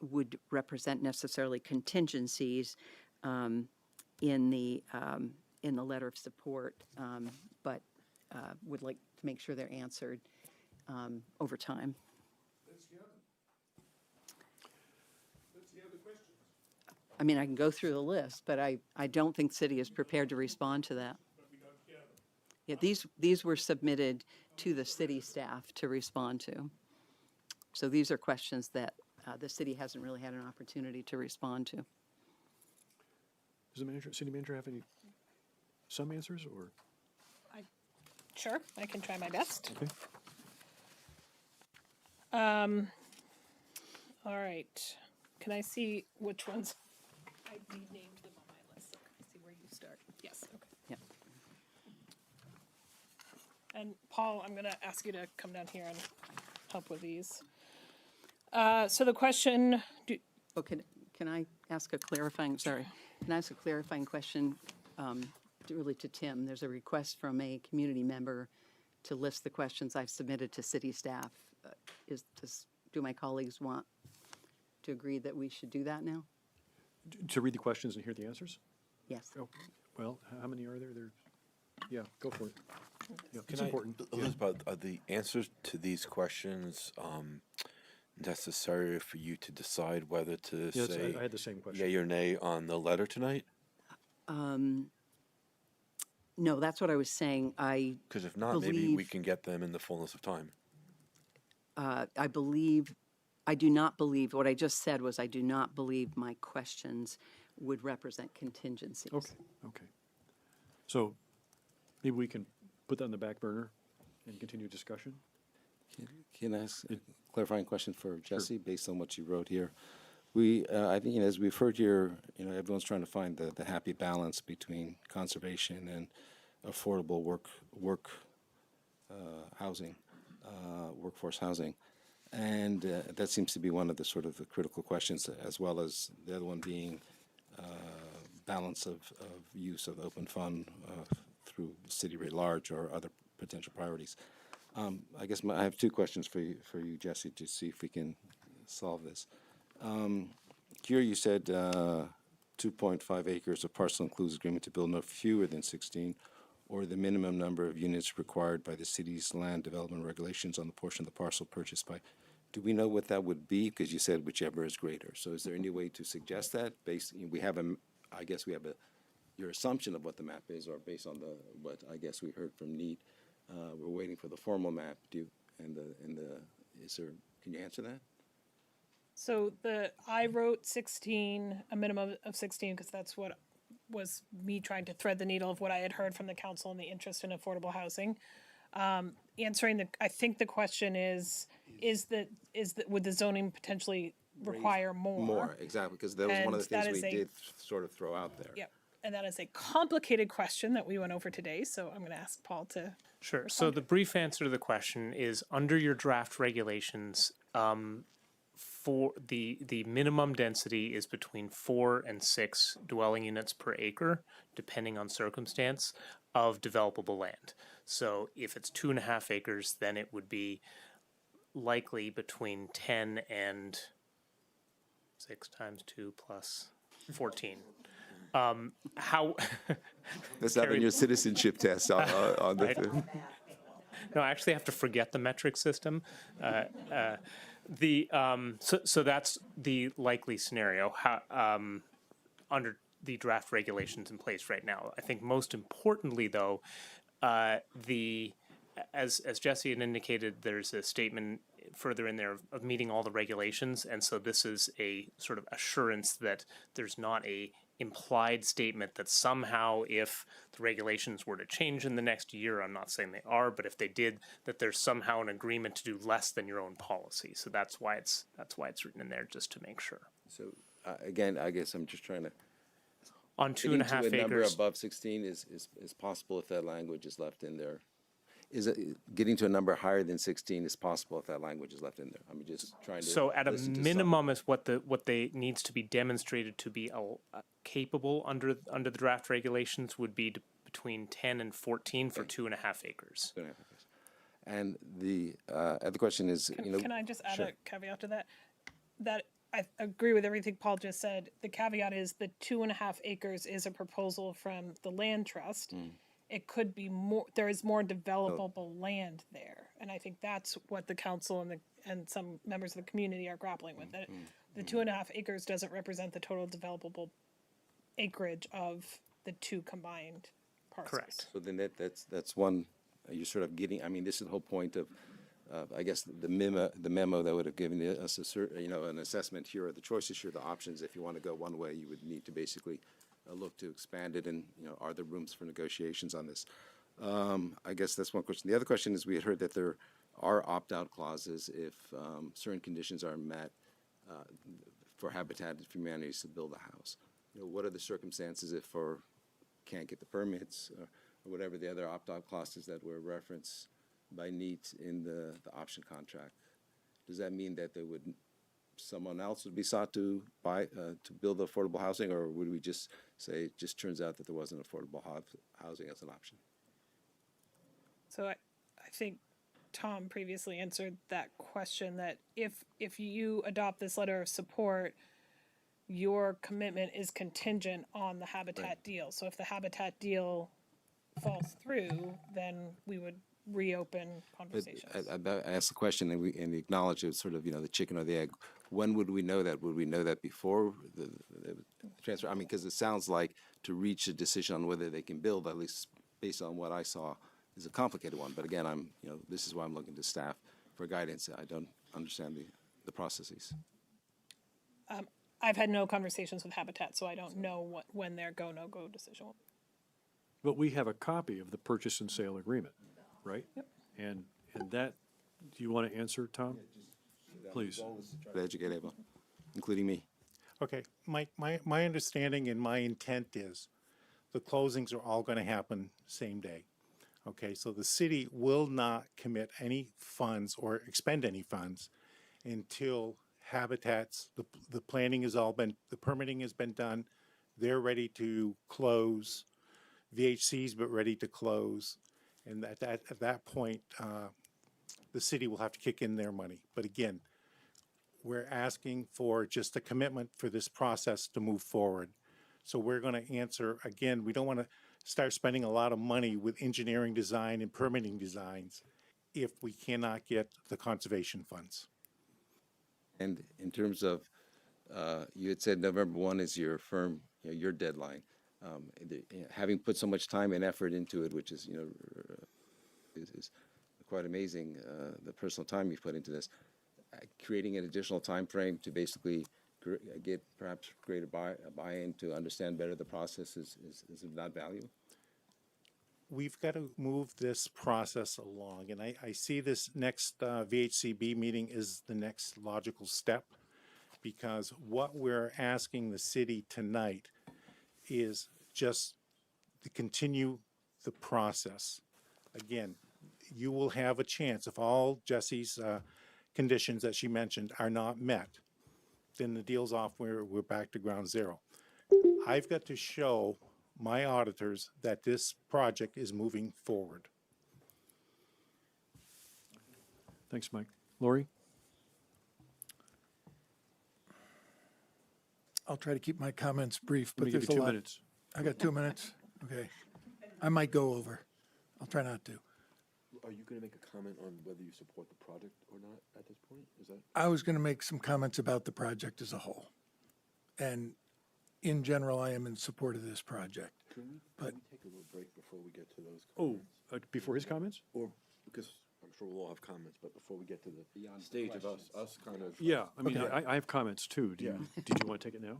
would represent necessarily contingencies in the letter of support, but would like to make sure they're answered over time. I mean, I can go through the list, but I don't think city is prepared to respond to that. Yeah, these were submitted to the city staff to respond to. So these are questions that the city hasn't really had an opportunity to respond to. Does the city manager have some answers, or? Sure, I can try my best. Okay. All right. Can I see which ones? I renamed them on my list. So can I see where you start? Yes, okay. Yeah. And Paul, I'm going to ask you to come down here and help with these. So the question, Can I ask a clarifying, sorry, can I ask a clarifying question really to Tim? There's a request from a community member to list the questions I've submitted to city staff. Do my colleagues want to agree that we should do that now? To read the questions and hear the answers? Yes. Oh, well, how many are there? Yeah, go for it. Yeah, it's Can important. Elizabeth, are the answers to these questions necessary for you to decide whether to Yes, say I had the same question. yea or nay on the letter tonight? No, that's what I was saying. Because if not, maybe we can get them in the fullness of time. I do not believe, what I just said was I do not believe my questions would represent contingencies. Okay. So maybe we can put that on the back burner and continue discussion? Can I ask a clarifying question for Jesse based on what you wrote here? I think, as we've heard here, everyone's trying to find the happy balance between conservation and affordable workforce housing. And that seems to be one of the sort of the critical questions, as well as the other one being balance of use of the open fund through the city writ large or other potential priorities. I guess I have two questions for you, Jesse, to see if we can solve this. Here you said 2.5 acres of parcel includes agreement to build no fewer than 16, or the minimum number of units required by the city's land development regulations on the portion of the parcel purchased by. Do we know what that would be? Because you said whichever is greater. So is there any way to suggest that? I guess we have your assumption of what the map is, or based on what I guess we heard from Neat. We're waiting for the formal map. Can you answer that? So I wrote 16, a minimum of 16, because that's what was me trying to thread the needle of what I had heard from the council and the interest in affordable housing. I think the question is that would the zoning potentially require more? More, exactly, because that was one of the things we did sort of throw out there. Yep. And that is a complicated question that we went over today, so I'm going to ask Paul to. Sure. So the brief answer to the question is under your draft regulations, for the minimum density is between 4 and 6 dwelling units per acre, depending on circumstance, of developable land. So if it's 2.5 acres, then it would be likely between 10 and 6 times 2 plus 14. How? That's not on your citizenship test on the. No, I actually have to forget the metric system. So that's the likely scenario under the draft regulations in place right now. I think most importantly, though, as Jesse had indicated, there's a statement further in there of meeting all the regulations, and so this is a sort of assurance that there's not a implied statement that somehow if the regulations were to change in the next year, I'm not saying they are, but if they did, that there's somehow an agreement to do less than your own policy. So that's why it's written in there, just to make sure. So again, I guess I'm just trying to. On 2.5 acres. A number above 16 is possible if that language is left in there. Is it getting to a number higher than 16 is possible if that language is left in there? I'm just trying to. So at a minimum is what they needs to be demonstrated to be capable under the draft regulations would be between 10 and 14 for 2.5 acres. And the other question is, Can I just add sure. a caveat to that? That I agree with everything Paul just said. The caveat is the 2.5 acres is a proposal from the land trust. It could be more, there is more developable land there. And I think that's what the council and some members of the community are grappling with. That the 2.5 acres doesn't represent the total developable acreage of the two combined parcels. Correct. So then that's one, you're sort of getting, I mean, this is the whole point of, I guess, the memo that would have given us an assessment. Here are the choices, here are the options. If you want to go one way, you would need to basically look to expand it, and are there rooms for negotiations on this? I guess that's one question. The other question is, we had heard that there are opt-out clauses if certain conditions are met for Habitat for Humanity to build a house. What are the circumstances if can't get the permits or whatever the other opt-out clauses that were referenced by NEAT in the option contract? Does that mean that someone else would be sought to buy to build affordable housing, or would we just say it just turns out that there wasn't affordable housing as an option? So I think Tom previously answered that question, that if you adopt this letter of support, your commitment is contingent on the Habitat deal. So if the Habitat deal falls through, then we would reopen conversations. I asked the question, and we acknowledge it's sort of the chicken or the egg. When would we know that? Would we know that before the transfer? I mean, because it sounds like to reach a decision on whether they can build, at least based on what I saw, is a complicated one. But again, this is why I'm looking to staff for guidance. I don't understand the processes. I've had no conversations with Habitat, so I don't know when their go, no-go decision will be. But we have a copy of the purchase and sale agreement, right? Yep. And that, do you want to answer, Tom? Please. Try to educate everyone, including me. Okay, my understanding and my intent is the closings are all going to happen same day. Okay, so the city will not commit any funds or expend any funds until Habitat's, the planning has all been, the permitting has been done. They're ready to close. VHC's but ready to close. And at that point, the city will have to kick in their money. But again, we're asking for just a commitment for this process to move forward. So we're going to answer, again, we don't want to start spending a lot of money with engineering design and permitting designs if we cannot get the conservation funds. And in terms of, you had said November 1 is your your deadline. Having put so much time and effort into it, which is, is quite amazing, the personal time you've put into this, creating an additional time frame to basically get perhaps greater buy-in to understand better the process is of not value? We've got to move this process along, and I see this next VHCB meeting is the next logical step, because what we're asking the city tonight is just to continue the process. Again, you will have a chance, if all Jesse's conditions that she mentioned are not met, then the deal's off, we're back to ground zero. I've got to show my auditors that this project is moving forward. Thanks, Mike. Lori? I'll try to keep my comments brief, Let but me give there's you a 2 lot. minutes. I got 2 minutes? Okay. I might go over. I'll try not to. Are you going to make a comment on whether you support the project or not at this point? Is that? I was going to make some comments about the project as a whole. And in general, I am in support of this project. Can we take a little break before we get to those Oh, comments? before his comments? Or, because I'm sure we'll all have comments, but before we get to the stage of us kind of. Yeah, I mean, Okay. I have comments too. Did you want to take it now?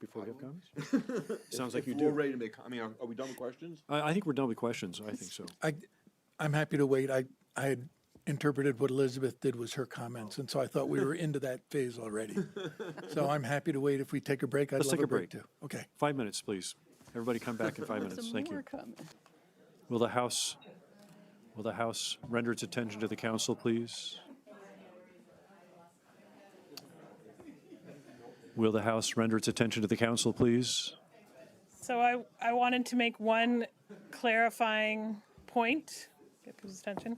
Before we have comments? Sounds like you We're do. ready to make, I mean, are we done with questions? I think we're done with questions. I think so. I'm happy to wait. I had interpreted what Elizabeth did was her comments, and so I thought we were into that phase already. So I'm happy to wait. If we take a break, I'd Let's love take a break too. Okay. 5 minutes, please. Everybody come back in 5 minutes. Thank you. Will the House render its attention to the council, please? Will the House render its attention to the council, please? So I wanted to make one clarifying point. Get people's attention.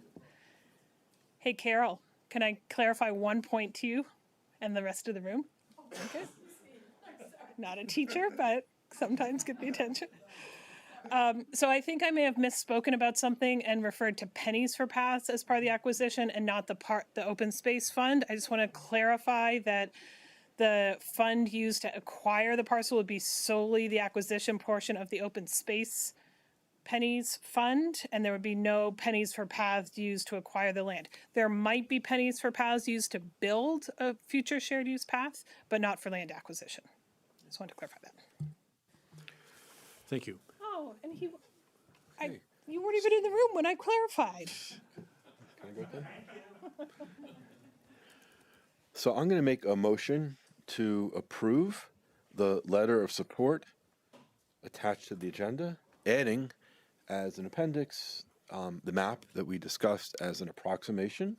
Hey, Carol, can I clarify one point to you and the rest of the room? Okay. Not a teacher, but sometimes get the attention. So I think I may have misspoken about something and referred to pennies for paths as part of the acquisition and not the open space fund. I just want to clarify that the fund used to acquire the parcel would be solely the acquisition portion of the open space pennies fund, and there would be no pennies for paths used to acquire the land. There might be pennies for paths used to build a future shared use path, but not for land acquisition. Just wanted to clarify that. Thank you. Oh, and you weren't even in the room when I clarified. Can I go then? So I'm going to make a motion to approve the letter of support attached to the agenda, adding as an appendix the map that we discussed as an approximation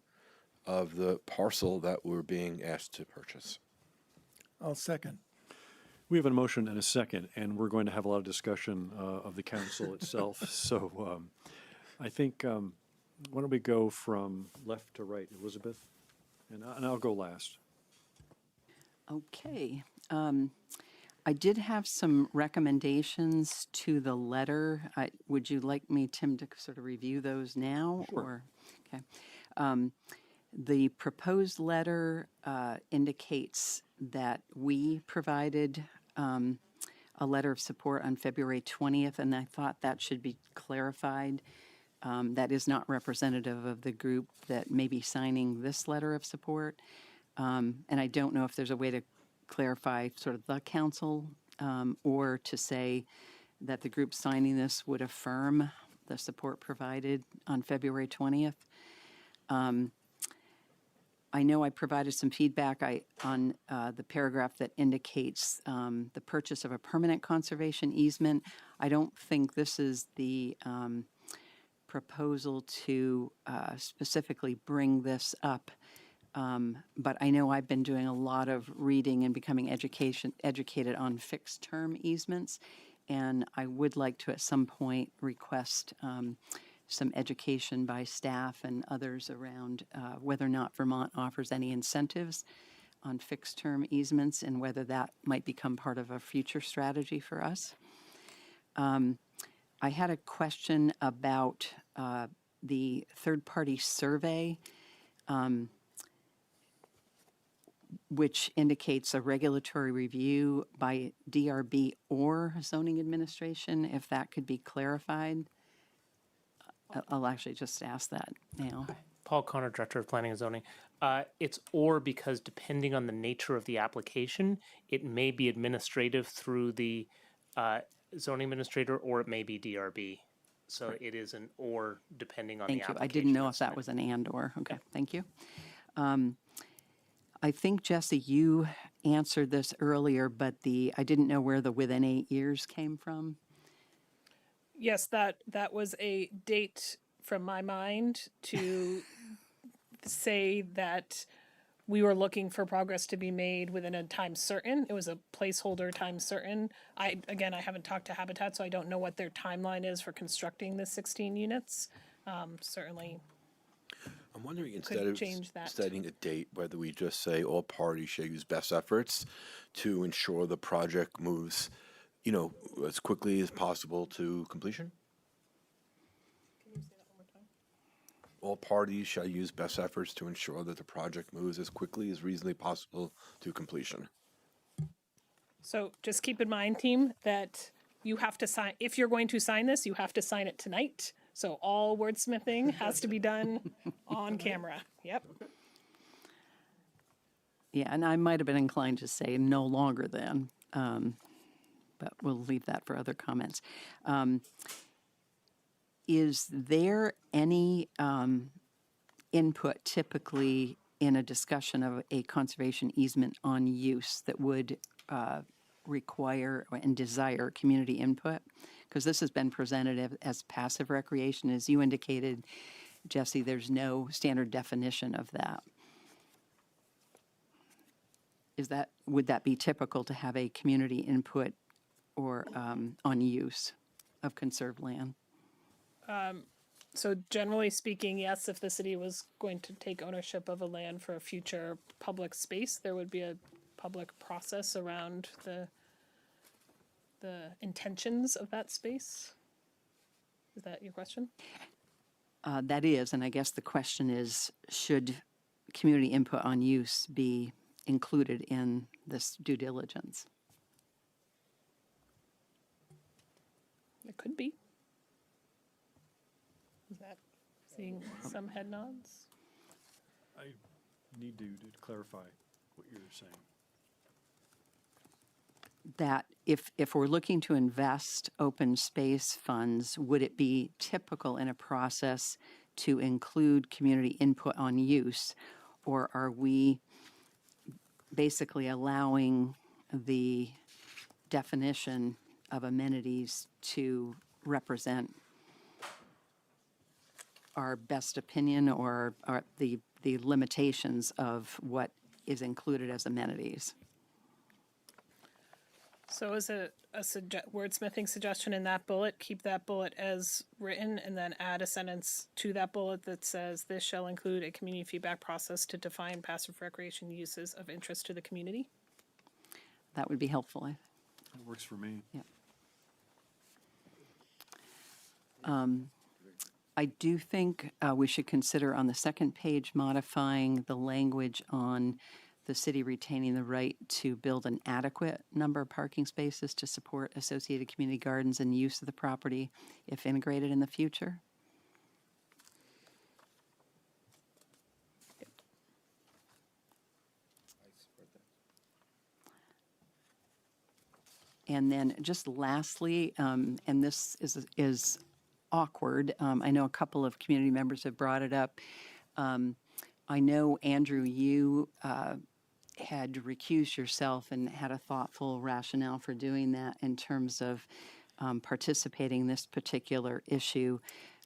of the parcel that we're being asked to purchase. I'll second. We have a motion and a second, and we're going to have a lot of discussion of the council itself. So I think, why don't we go from left to right, Elizabeth? And I'll go last. Okay. I did have some recommendations to the letter. Would you like me, Tim, to sort of review those now? Sure. Or, okay. The proposed letter indicates that we provided a letter of support on February 20th, and I thought that should be clarified. That is not representative of the group that may be signing this letter of support. And I don't know if there's a way to clarify sort of the council or to say that the group signing this would affirm the support provided on February 20th. I know I provided some feedback on the paragraph that indicates the purchase of a permanent conservation easement. I don't think this is the proposal to specifically bring this up. But I know I've been doing a lot of reading and becoming educated on fixed term easements, and I would like to at some point request some education by staff and others around whether or not Vermont offers any incentives on fixed term easements and whether that might become part of a future strategy for us. I had a question about the third-party survey, which indicates a regulatory review by DRB or zoning administration, if that could be clarified. I'll actually just ask that now. Paul Connor, Director of Planning and Zoning. It's or because depending on the nature of the application, it may be administrative through the zoning administrator or it may be DRB. So it is an or depending on the application. Thank you. I didn't know if that was an and or. Okay, thank you. I think, Jesse, you answered this earlier, but I didn't know where the within 8 years came from. Yes, that was a date from my mind to say that we were looking for progress to be made within a time certain. It was a placeholder time certain. I haven't talked to Habitat, so I don't know what their timeline is for constructing the 16 units. Certainly, I'm wondering, could instead of change that. setting a date, whether we just say all parties shall use best efforts to ensure the project moves, as quickly as possible to completion? Can you say that one more time? All parties shall use best efforts to ensure that the project moves as quickly as reasonably possible to completion. So just keep in mind, team, that you have to sign, if you're going to sign this, you have to sign it tonight. So all wordsmithing has to be done on camera. Yep. Yeah, and I might have been inclined to say no longer than, but we'll leave that for other comments. Is there any input typically in a discussion of a conservation easement on use that would require and desire community input? Because this has been presented as passive recreation. As you indicated, Jesse, there's no standard definition of that. Would that be typical to have a community input or on use of conserved land? So generally speaking, yes, if the city was going to take ownership of a land for a future public space, there would be a public process around the intentions of that space. Is that your question? That is, and I guess the question is, should community input on use be included in this due diligence? It could be. Is that seeing some head nods? I need to clarify what you're saying. That if we're looking to invest open space funds, would it be typical in a process to include community input on use? Or are we basically allowing the definition of amenities to represent our best opinion or the limitations of what is included as amenities? So as a wordsmithing suggestion in that bullet, keep that bullet as written and then add a sentence to that bullet that says, this shall include a community feedback process to define passive recreation uses of interest to the community. That would be helpful. That works for me. Yeah. I do think we should consider on the second page modifying the language on the city retaining the right to build an adequate number of parking spaces to support associated community gardens and use of the property if integrated in the future. And then just lastly, and this is awkward. I know a couple of community members have brought it up. I know, Andrew, you had recused yourself and had a thoughtful rationale for doing that in terms of participating in this particular issue.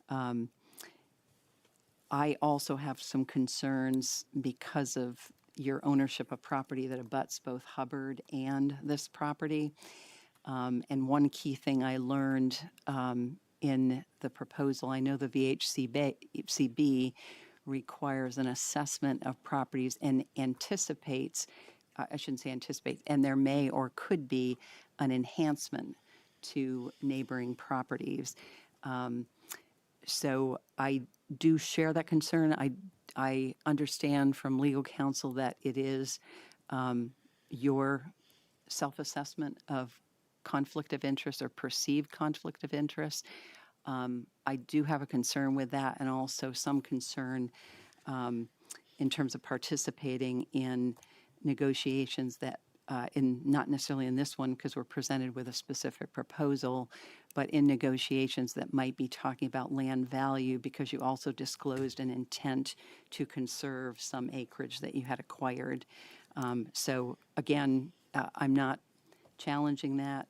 I also have some concerns because of your ownership of property that abuts both Hubbard and this property. And one key thing I learned in the proposal, I know the VHCB requires an assessment of properties and anticipates, I shouldn't say anticipate, and there may or could be an enhancement to neighboring properties. So I do share that concern. I understand from legal counsel that it is your self-assessment of conflict of interest or perceived conflict of interest. I do have a concern with that, and also some concern in terms of participating in negotiations that, not necessarily in this one because we're presented with a specific proposal, but in negotiations that might be talking about land value because you also disclosed an intent to conserve some acreage that you had acquired. So again, I'm not challenging that.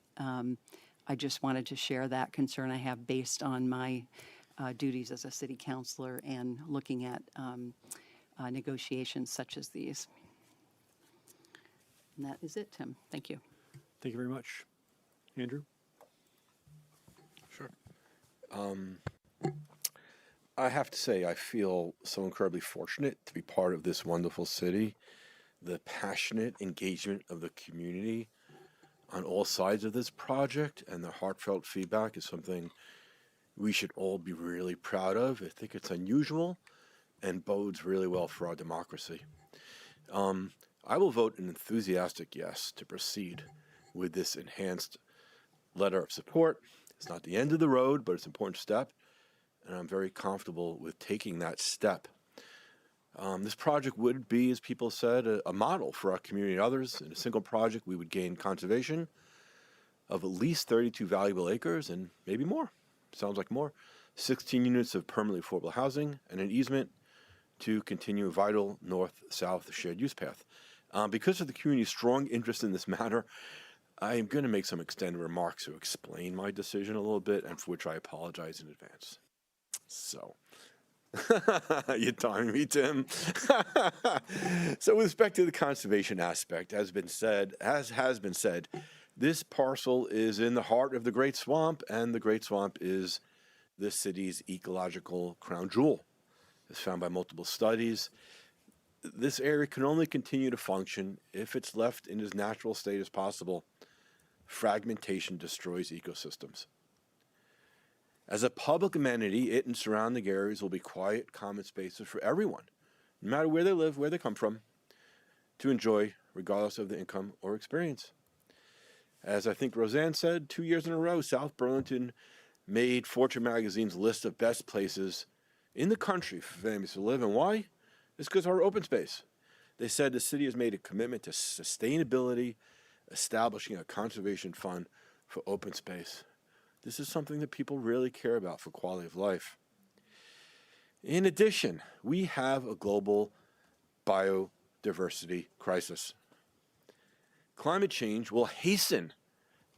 I just wanted to share that concern I have based on my duties as a city councilor and looking at negotiations such as these. And that is it, Tim. Thank you. Thank you very much. Andrew? Sure. I have to say, I feel so incredibly fortunate to be part of this wonderful city. The passionate engagement of the community on all sides of this project and the heartfelt feedback is something we should all be really proud of. I think it's unusual and bodes really well for our democracy. I will vote an enthusiastic yes to proceed with this enhanced letter of support. It's not the end of the road, but it's an important step, and I'm very comfortable with taking that step. This project would be, as people said, a model for our community and others. In a single project, we would gain conservation of at least 32 valuable acres and maybe more. Sounds like more. 16 units of permanently affordable housing and an easement to continue a vital north-south shared use path. Because of the community's strong interest in this matter, I am going to make some extended remarks to explain my decision a little bit, and for which I apologize in advance. So, you're timing me, Tim. So with respect to the conservation aspect, as has been said, this parcel is in the heart of the Great Swamp, and the Great Swamp is this city's ecological crown jewel. As found by multiple studies, this area can only continue to function if it's left in as natural state as possible. Fragmentation destroys ecosystems. As a public amenity, it and surrounding areas will be quiet, common spaces for everyone, no matter where they live, where they come from, to enjoy, regardless of the income or experience. As I think Roseanne said, 2 years in a row, South Burlington made Fortune magazine's list of best places in the country for families to live. And why? It's because of our open space. They said the city has made a commitment to sustainability, establishing a conservation fund for open space. This is something that people really care about for quality of life. In addition, we have a global biodiversity crisis. Climate change will hasten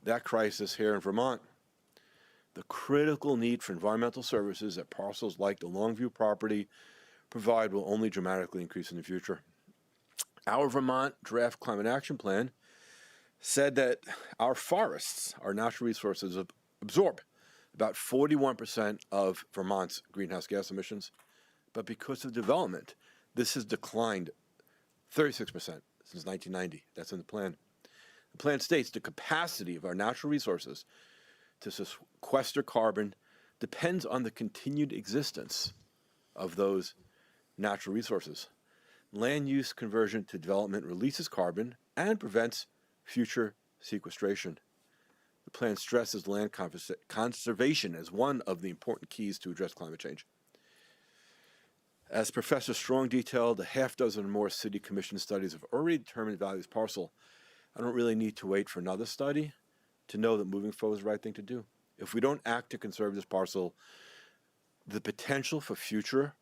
that crisis here in Vermont. The critical need for environmental services that parcels like the Longview property provide will only dramatically increase in the future. Our Vermont Draft Climate Action Plan said that our forests, our natural resources, absorb about 41% of Vermont's greenhouse gas emissions, but because of development, this has declined 36% since 1990. That's in the plan. The plan states the capacity of our natural resources to sequester carbon depends on the continued existence of those natural resources. Land use conversion to development releases carbon and prevents future sequestration. The plan stresses land conservation as one of the important keys to address climate change. As Professor Strong detailed, a half dozen or more city commission studies have already determined the value of this parcel. I don't really need to wait for another study to know that moving forward is the right thing to do. If we don't act to conserve this parcel, the potential for future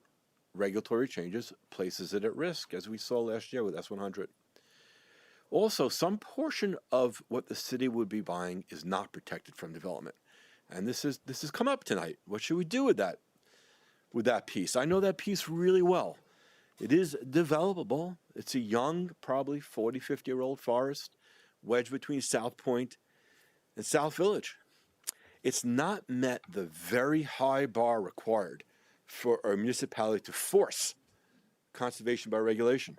regulatory changes places it at risk, as we saw last year with S100. Also, some portion of what the city would be buying is not protected from development. And this has come up tonight. What should we do with that piece? I know that piece really well. It is developable. It's a young, probably 40, 50-year-old forest wedged between South Point and South Village. It's not met the very high bar required for a municipality to force conservation by regulation.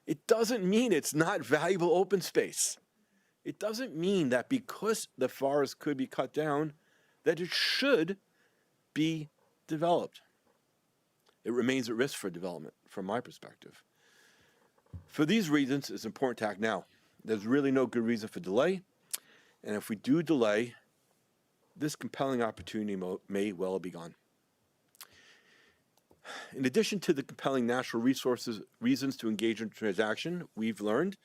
It doesn't mean it's not valuable open space. It doesn't mean that because the forest could be cut down, that it should be developed. It remains at risk for development, from my perspective. For these reasons, it's important to act now. There's really no good reason for delay, and if we do delay, this compelling opportunity may well be gone. In addition to the compelling natural resources reasons to engage in transaction, we've learned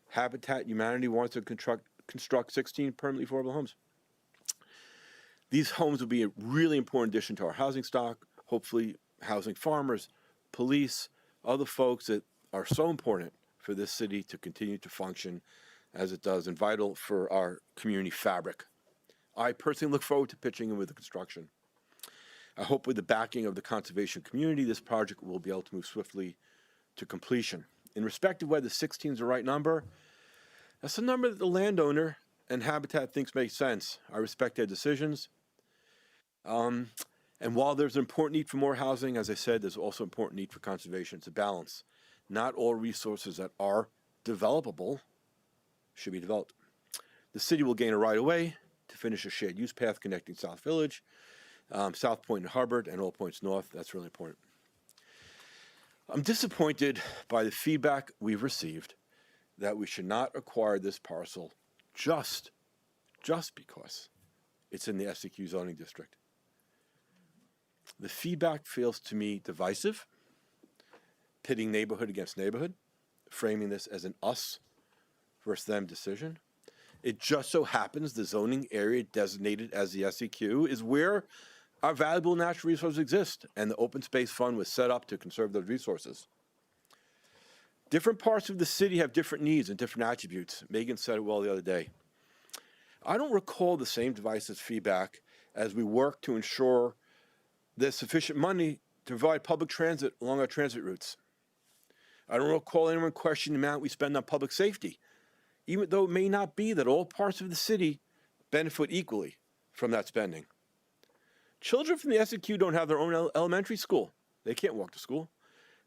Habitat Humanity wants to construct 16 permanently affordable homes. These homes will be a really important addition to our housing stock, hopefully housing farmers, police, other folks that are so important for this city to continue to function as it does and vital for our community fabric. I personally look forward to pitching in with the construction. I hope with the backing of the conservation community, this project will be able to move swiftly to completion. In respect of whether 16 is the right number, that's a number that the landowner and Habitat thinks makes sense. I respect their decisions. And while there's an important need for more housing, as I said, there's also an important need for conservation. It's a balance. Not all resources that are developable should be developed. The city will gain a right of way to finish a shared use path connecting South Village, South Point and Hubbard, and all points north. That's really important. I'm disappointed by the feedback we've received that we should not acquire this parcel just because it's in the SEQ zoning district. The feedback feels to me divisive, pitting neighborhood against neighborhood, framing this as an us versus them decision. It just so happens the zoning area designated as the SEQ is where our valuable natural resources exist, and the Open Space Fund was set up to conserve those resources. Different parts of the city have different needs and different attributes. Megan said it well the other day. I don't recall the same divisive feedback as we work to ensure there's sufficient money to provide public transit along our transit routes. I don't recall anyone questioning the amount we spend on public safety, even though it may not be that all parts of the city benefit equally from that spending. Children from the SEQ don't have their own elementary school. They can't walk to school.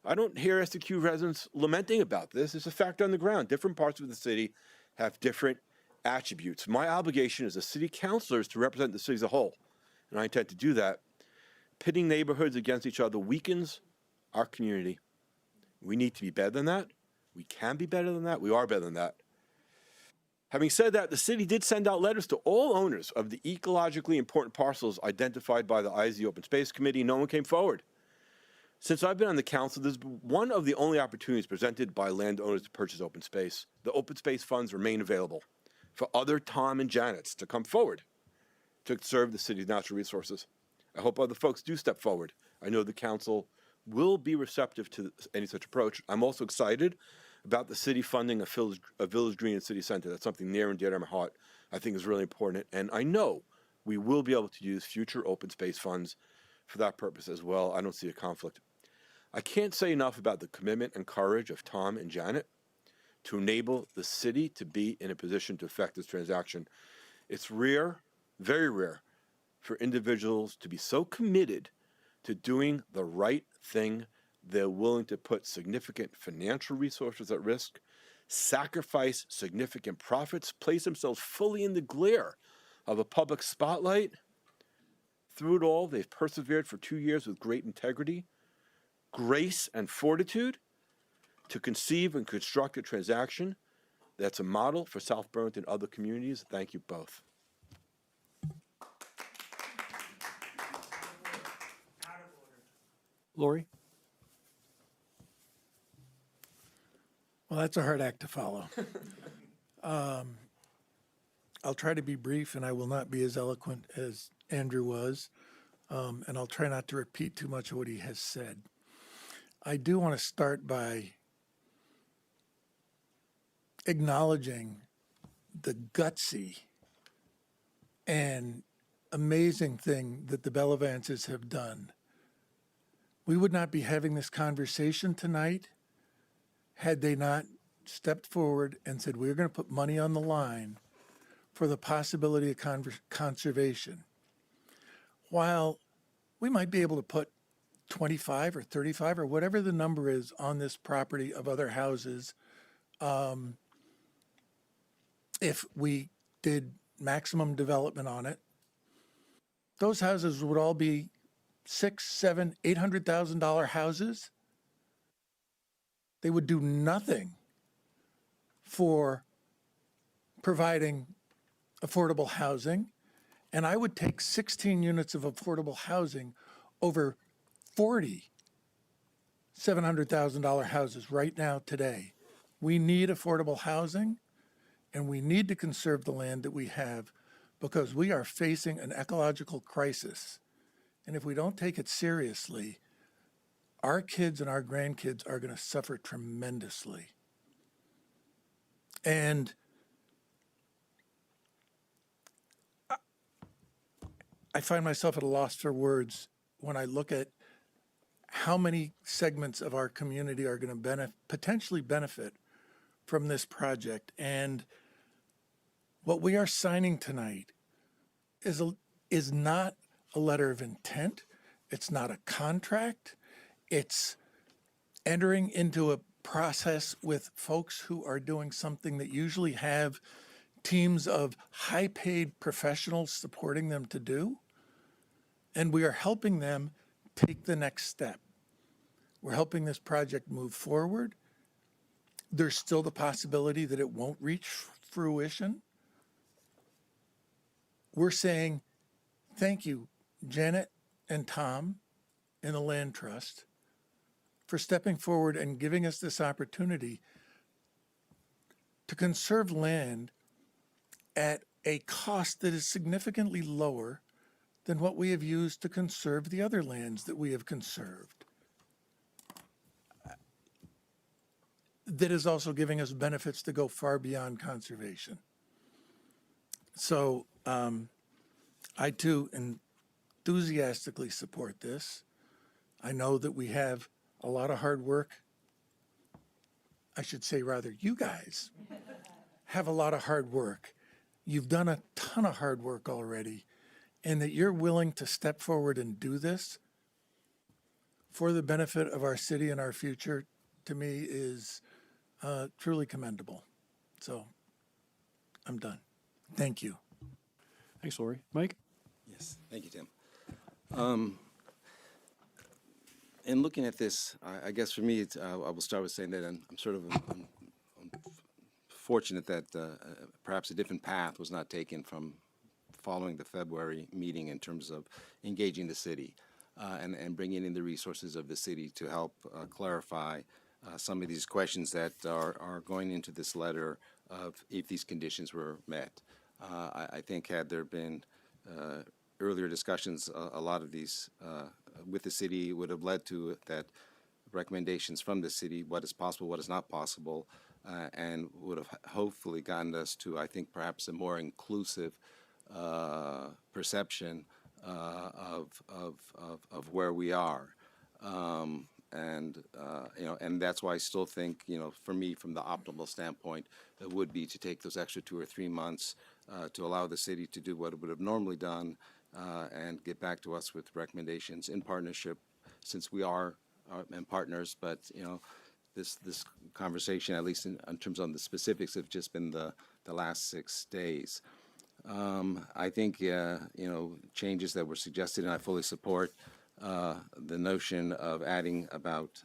I don't hear SEQ residents lamenting about this. It's a fact on the ground. Different parts of the city have different attributes. My obligation as a city councilor is to represent the city as a whole, and I intend to do that. Pitting neighborhoods against each other weakens our community. We need to be better than that. We can be better than that. We are better than that. Having said that, the city did send out letters to all owners of the ecologically important parcels identified by the IZ Open Space Committee. No one came forward. Since I've been on the council, this is one of the only opportunities presented by landowners to purchase open space. The open space funds remain available for other Tom and Janets to come forward to serve the city's natural resources. I hope other folks do step forward. I know the council will be receptive to any such approach. I'm also excited about the city funding a Village Green and City Center. That's something near and dear to my heart. I think is really important. And I know we will be able to use future open space funds for that purpose as well. I don't see a conflict. I can't say enough about the commitment and courage of Tom and Janet to enable the city to be in a position to effect this transaction. It's rare, very rare, for individuals to be so committed to doing the right thing. They're willing to put significant financial resources at risk, sacrifice significant profits, place themselves fully in the glare of a public spotlight. Through it all, they've persevered for 2 years with great integrity, grace, and fortitude to conceive and construct a transaction that's a model for South Burlington and other communities. Thank you both. Lori? Well, that's a hard act to follow. I'll try to be brief, and I will not be as eloquent as Andrew was, and I'll try not to repeat too much of what he has said. I do want to start by acknowledging the gutsy and amazing thing that the Bellevances have done. We would not be having this conversation tonight had they not stepped forward and said, we're going to put money on the line for the possibility of conservation. While we might be able to put 25 or 35 or whatever the number is on this property of other houses, if we did maximum development on it, those houses would all be $600,000, $700,000, $800,000 houses. They would do nothing for providing affordable housing. And I would take 16 units of affordable housing over 40 $700,000 houses right now today. We need affordable housing, and we need to conserve the land that we have because we are facing an ecological crisis. And if we don't take it seriously, our kids and our grandkids are going to suffer tremendously. And I find myself at a loss for words when I look at how many segments of our community are going to potentially benefit from this project. And what we are signing tonight is not a letter of intent. It's not a contract. It's entering into a process with folks who are doing something that usually have teams of high-paid professionals supporting them to do. And we are helping them take the next step. We're helping this project move forward. There's still the possibility that it won't reach fruition. We're saying, thank you, Janet and Tom in the Land Trust, for stepping forward and giving us this opportunity to conserve land at a cost that is significantly lower than what we have used to conserve the other lands that we have conserved. That is also giving us benefits to go far beyond conservation. So I too enthusiastically support this. I know that we have a lot of hard work. I should say rather, you guys have a lot of hard work. You've done a ton of hard work already. and that you're willing to step forward and do this for the benefit of our city and our future, to me is truly commendable. So I'm done. Thank you. Thanks, Lori. Mike? Yes, thank you, Tim. In looking at this, I guess for me, I will start with saying that I'm sort of I'm fortunate that perhaps a different path was not taken from following the February meeting in terms of engaging the city and bringing in the resources of the city to help clarify some of these questions that are going into this letter of if these conditions were met. I think had there been earlier discussions, a lot of these with the city would have led to that recommendations from the city, what is possible, what is not possible, and would have hopefully gotten us to, I think, perhaps a more inclusive perception of where we are. And that's why I still think, for me, from the optimal standpoint, it would be to take those extra 2 or 3 months to allow the city to do what it would have normally done and get back to us with recommendations in partnership, since we are and partners. But this conversation, at least in terms of the specifics, have just been the last 6 days. I think changes that were suggested, and I fully support the notion of adding about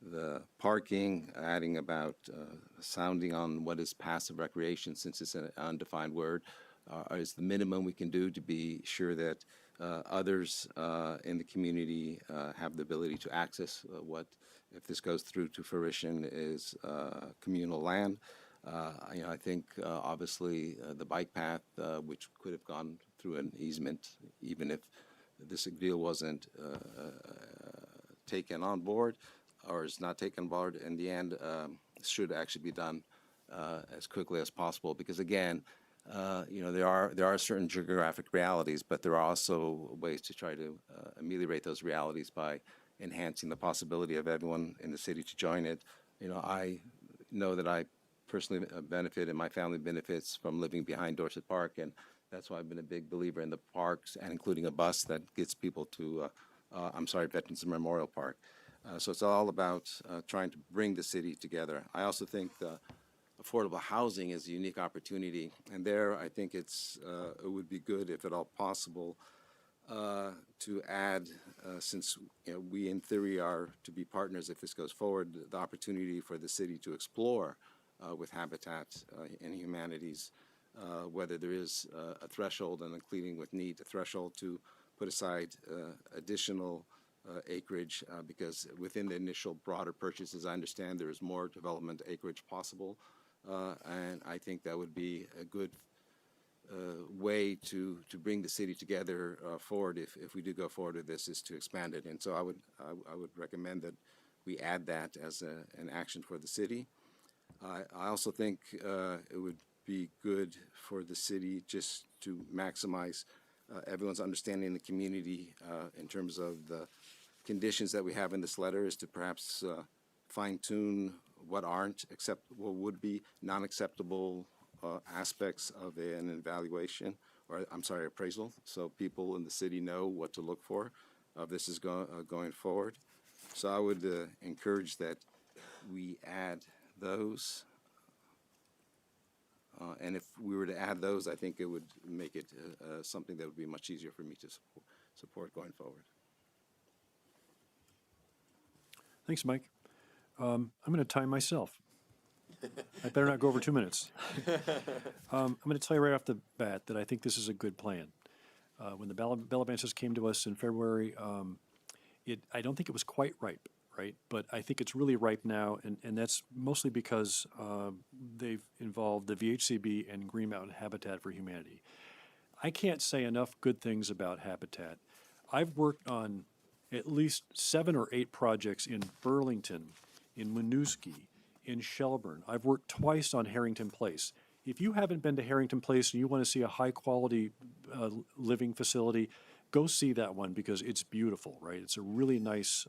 the parking, adding about sounding on what is passive recreation, since it's an undefined word, is the minimum we can do to be sure that others in the community have the ability to access what, if this goes through to fruition, is communal land. I think obviously the bike path, which could have gone through an easement, even if this deal wasn't taken on board or is not taken on board in the end, should actually be done as quickly as possible. Because again, there are certain geographic realities, but there are also ways to try to ameliorate those realities by enhancing the possibility of everyone in the city to join it. I know that I personally benefit and my family benefits from living behind Dorset Park, and that's why I've been a big believer in the parks, and including a bus that gets people to, Veterans Memorial Park. So it's all about trying to bring the city together. I also think affordable housing is a unique opportunity, and there I think it would be good, if at all possible, to add, since we in theory are to be partners if this goes forward, the opportunity for the city to explore with Habitat and Humanities, whether there is a threshold, and including with need, a threshold to put aside additional acreage, because within the initial broader purchases, I understand there is more development acreage possible, and I think that would be a good way to bring the city together forward if we do go forward with this, is to expand it. And so I would recommend that we add that as an action for the city. I also think it would be good for the city just to maximize everyone's understanding in the community in terms of the conditions that we have in this letter, is to perhaps fine-tune what would be non-acceptable aspects of an evaluation, or appraisal, so people in the city know what to look for if this is going forward. So I would encourage that we add those. And if we were to add those, I think it would make it something that would be much easier for me to support going forward. Thanks, Mike. I'm going to time myself. I better not go over 2 minutes. I'm going to tell you right off the bat that I think this is a good plan. When the Bell advances came to us in February, I don't think it was quite ripe, right? But I think it's really ripe now, and that's mostly because they've involved the VHCB and Green Mountain Habitat for Humanity. I can't say enough good things about Habitat. I've worked on at least 7 or 8 projects in Burlington, in Winooski, in Shelburne. I've worked twice on Harrington Place. If you haven't been to Harrington Place and you want to see a high-quality living facility, go see that one, because it's beautiful, right? It's a really nice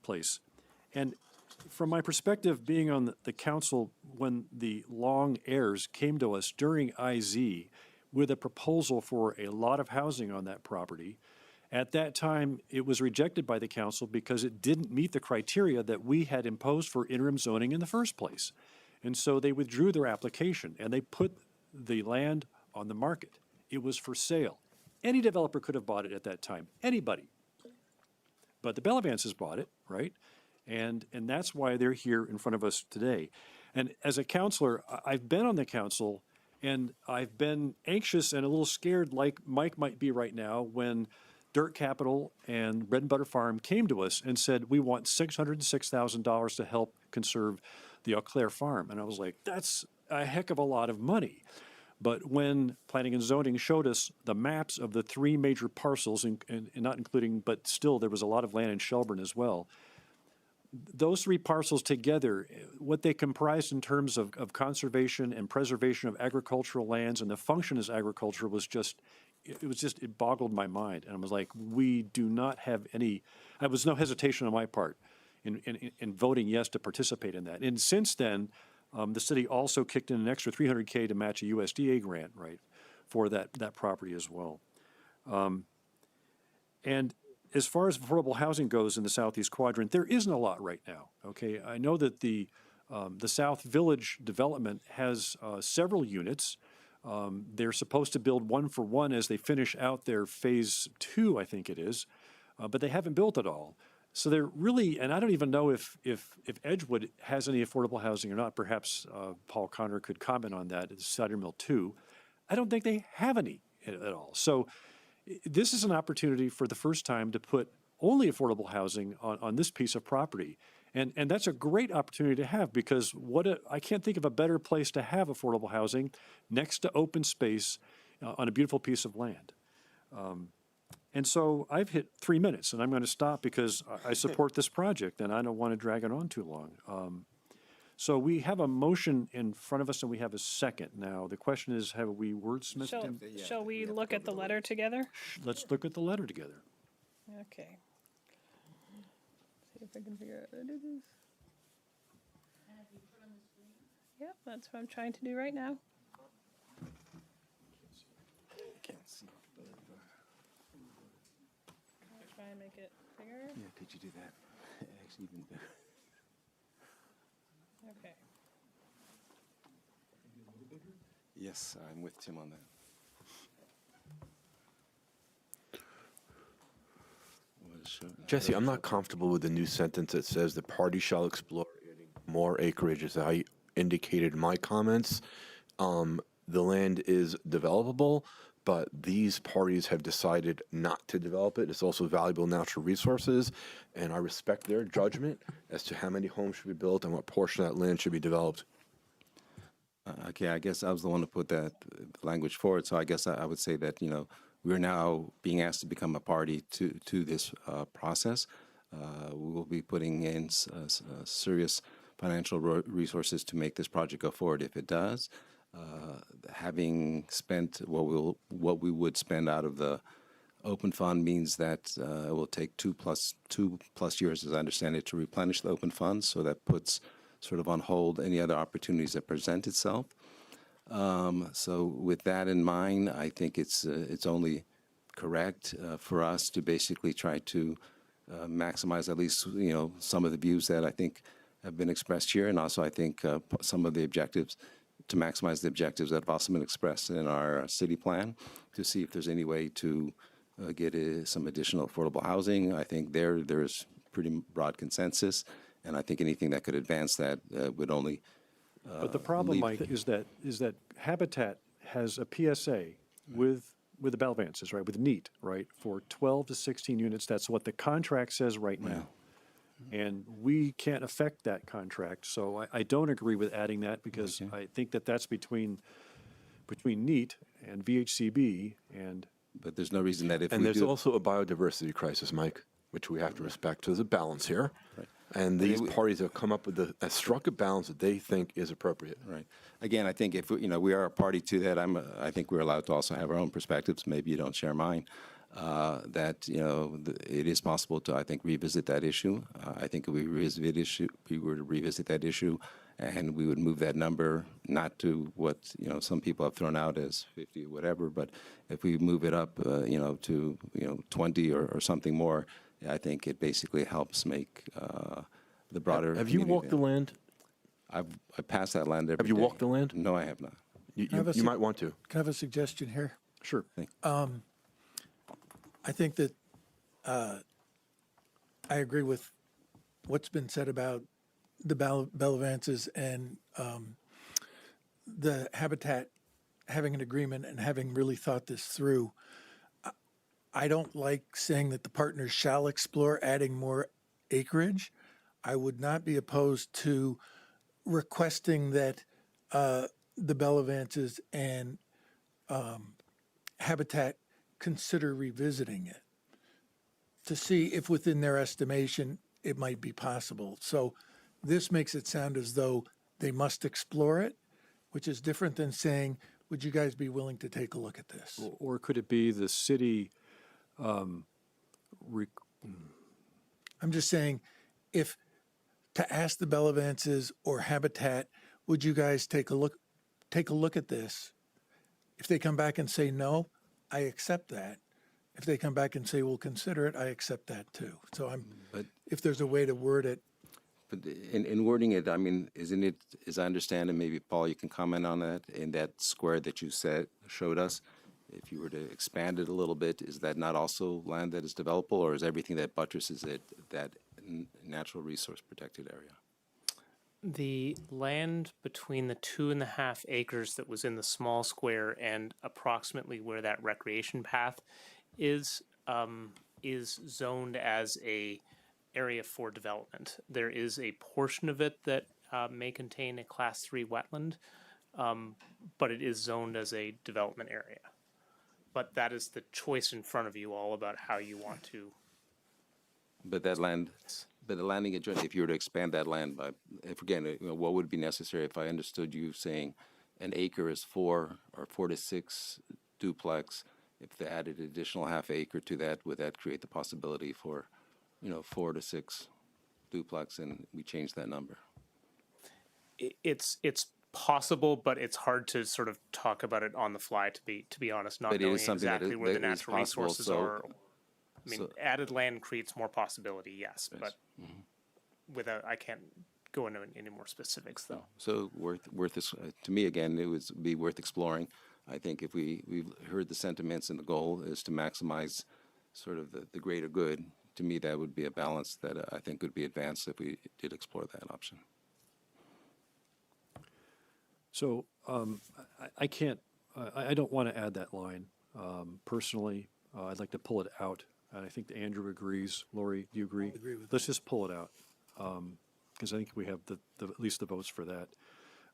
place. And from my perspective, being on the council when the long airs came to us during IZ, with a proposal for a lot of housing on that property. At that time, it was rejected by the council because it didn't meet the criteria that we had imposed for interim zoning in the first place. And so they withdrew their application and they put the land on the market. It was for sale. Any developer could have bought it at that time, anybody. But the Bellavances bought it, right? And that's why they're here in front of us today. And as a counselor, I've been on the council and I've been anxious and a little scared like Mike might be right now when Dirt Capital and Bread and Butter Farm came to us and said, we want $606,000 to help conserve the Eau Claire farm. And I was like, that's a heck of a lot of money. But when Planning and Zoning showed us the maps of the three major parcels, and not including, but still there was a lot of land in Shelburne as well, those three parcels together, what they comprised in terms of conservation and preservation of agricultural lands and the function as agriculture was just, it boggled my mind. And I was like, we do not have any, there was no hesitation on my part in voting yes to participate in that. And since then, the city also kicked in an extra $300K to match a USDA grant, right, for that property as well. And as far as affordable housing goes in the southeast quadrant, there isn't a lot right now. Okay, I know that the South Village development has several units. They're supposed to build 1 for 1 as they finish out their phase 2, I think it is, but they haven't built it all. So they're really, and I don't even know if Edgewood has any affordable housing or not. Perhaps Paul Connor could comment on that. It's Cider Mill 2. I don't think they have any at all. So this is an opportunity for the first time to put only affordable housing on this piece of property. And that's a great opportunity to have because I can't think of a better place to have affordable housing next to open space on a beautiful piece of land. And so I've hit 3 minutes and I'm going to stop because I support this project and I don't want to drag it on too long. So we have a motion in front of us and we have a second. Now, the question is, have we wordsmithed it? Shall we look at the letter together? Let's look at the letter together. Okay. See if I can figure out what it is. Yep, that's what I'm trying to do right now. Can't see. Try and make it bigger. Yeah, could you do that? Actually, even better. Okay. Yes, I'm with Tim on that. Jesse, I'm not comfortable with the new sentence that says the party shall explore adding more acreage. As I indicated in my comments, the land is developable, but these parties have decided not to develop it. It's also valuable natural resources, and I respect their judgment as to how many homes should be built and what portion of that land should be developed. Okay, I guess I was the one to put that language forward, so I guess I would say that, we're now being asked to become a party to this process. We will be putting in serious financial resources to make this project go forward. If it does, having spent what we would spend out of the open fund means that it will take two plus years, as I understand it, to replenish the open funds. So that puts sort of on hold any other opportunities that present itself. So with that in mind, I think it's only correct for us to basically try to maximize at least some of the views that I think have been expressed here, and also I think some of the objectives to maximize the objectives that have also been expressed in our city plan to see if there's any way to get some additional affordable housing. I think there's pretty broad consensus, and I think anything that could advance that would only. But the problem, Mike, is that Habitat has a PSA with the Bellavances, right, with NEAT, right, for 12 to 16 units. That's what the contract says right now. And we can't affect that contract. So I don't agree with adding that because I think that's between NEAT and VHCB and. But there's no reason that if and there's also a biodiversity crisis, Mike, which we have to respect. There's a balance here. Right. And these parties have come up with struck a balance that they think is appropriate. Right. Again, I think if we are a party to that, I think we're allowed to also have our own perspectives. Maybe you don't share mine. That it is possible to, I think, revisit that issue. I think if we were to revisit that issue and we would move that number not to what, you know, some people have thrown out as 50 or whatever, but if we move it up, you know, to, you know, 20 or something more, I think it basically helps make the broader. Have you community walked the land? I pass that land every Have you day. walked the land? No, I have not. You might want to. Can I have a suggestion here? Sure. I think that I agree with what's been said about the Bellavances and the Habitat having an agreement and having really thought this through. I don't like saying that the partners shall explore adding more acreage. I would not be opposed to requesting that the Bellavances and Habitat consider revisiting it to see if within their estimation it might be possible. So this makes it sound as though they must explore it, which is different than saying, would you guys be willing to take a look at this? Or could it be the city? I'm just saying, if to ask the Bellavances or Habitat, would you guys take a look at this? If they come back and say no, I accept that. If they come back and say we'll consider it, I accept that too. So if there's a way to word it. But in wording it, I mean, isn't it, as I understand it, maybe Paul, you can comment on that, in that square that you showed us, if you were to expand it a little bit, is that not also land that is developable, or is everything that buttresses it that natural resource protected area? The land between the 2.5 acres that was in the small square and approximately where that recreation path is zoned as a area for development. There is a portion of it that may contain a Class 3 wetland, but it is zoned as a development area. But that is the choice in front of you all about how you want to. But that land, but the landing adjoining, if you were to expand that land by, if again, you know, what would be necessary if I understood you saying an acre is 4 to 6 duplex, if they added an additional half acre to that, would that create the possibility for, you know, 4 to 6 duplex, and we change that number? It's possible, but it's hard to sort of talk about it on the fly, to be honest, not But it knowing is something exactly where the that is natural possible, resources so- are. I mean, added land creates more possibility, yes, but without, I can't go into any more specifics though. So worth this, to me, again, it would be worth exploring. I think if we've heard the sentiments, and the goal is to maximize sort of the greater good, to me, that would be a balance that I think would be advanced if we did explore that option. So I can't, I don't want to add that line. Personally, I'd like to pull it out. And I think Andrew agrees. Lori, do you agree? I agree with Let's just pull it out. Because I think we have at least the votes for that.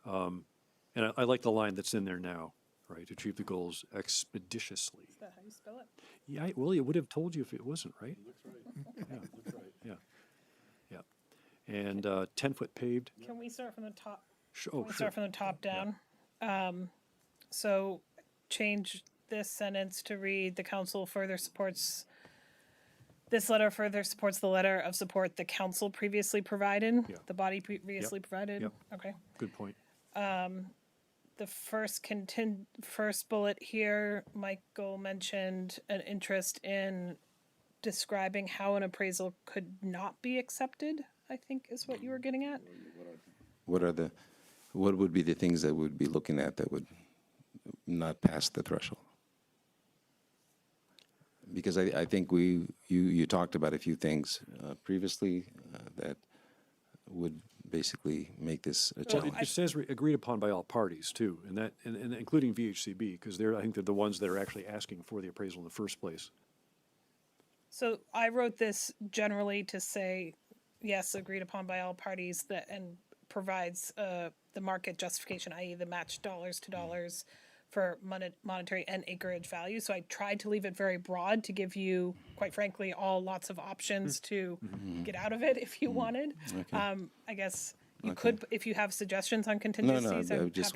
And I like the line that's in there now, right? Achieve the goals expeditiously. Is that how you spell it? Yeah, well, it would have told you if it wasn't, right? Looks right. Yeah, looks right. Yeah. And 10-foot paved. Can we start from the top? Oh, Can we start from the top down? So change this sentence to read, the council further supports, this letter further supports the letter of support the council previously provided, the body previously provided? Yep. Okay. Good point. The first bullet here, Michael mentioned an interest in describing how an appraisal could not be accepted, I think is what you were getting at. What would be the things that we'd be looking at that would not pass the threshold? Because I think you talked about a few things previously that would basically make this a challenge. It says agreed upon by all parties too, and including VHCB, because I think they're the ones that are actually asking for the appraisal in the first place. So I wrote this generally to say, yes, agreed upon by all parties, and provides the market justification, i.e. the match dollars to dollars for monetary and acreage value. So I tried to leave it very broad to give you, quite frankly, all lots of options to get out of it if you wanted. Okay. I guess you could, if you have suggestions on contingencies. No, I just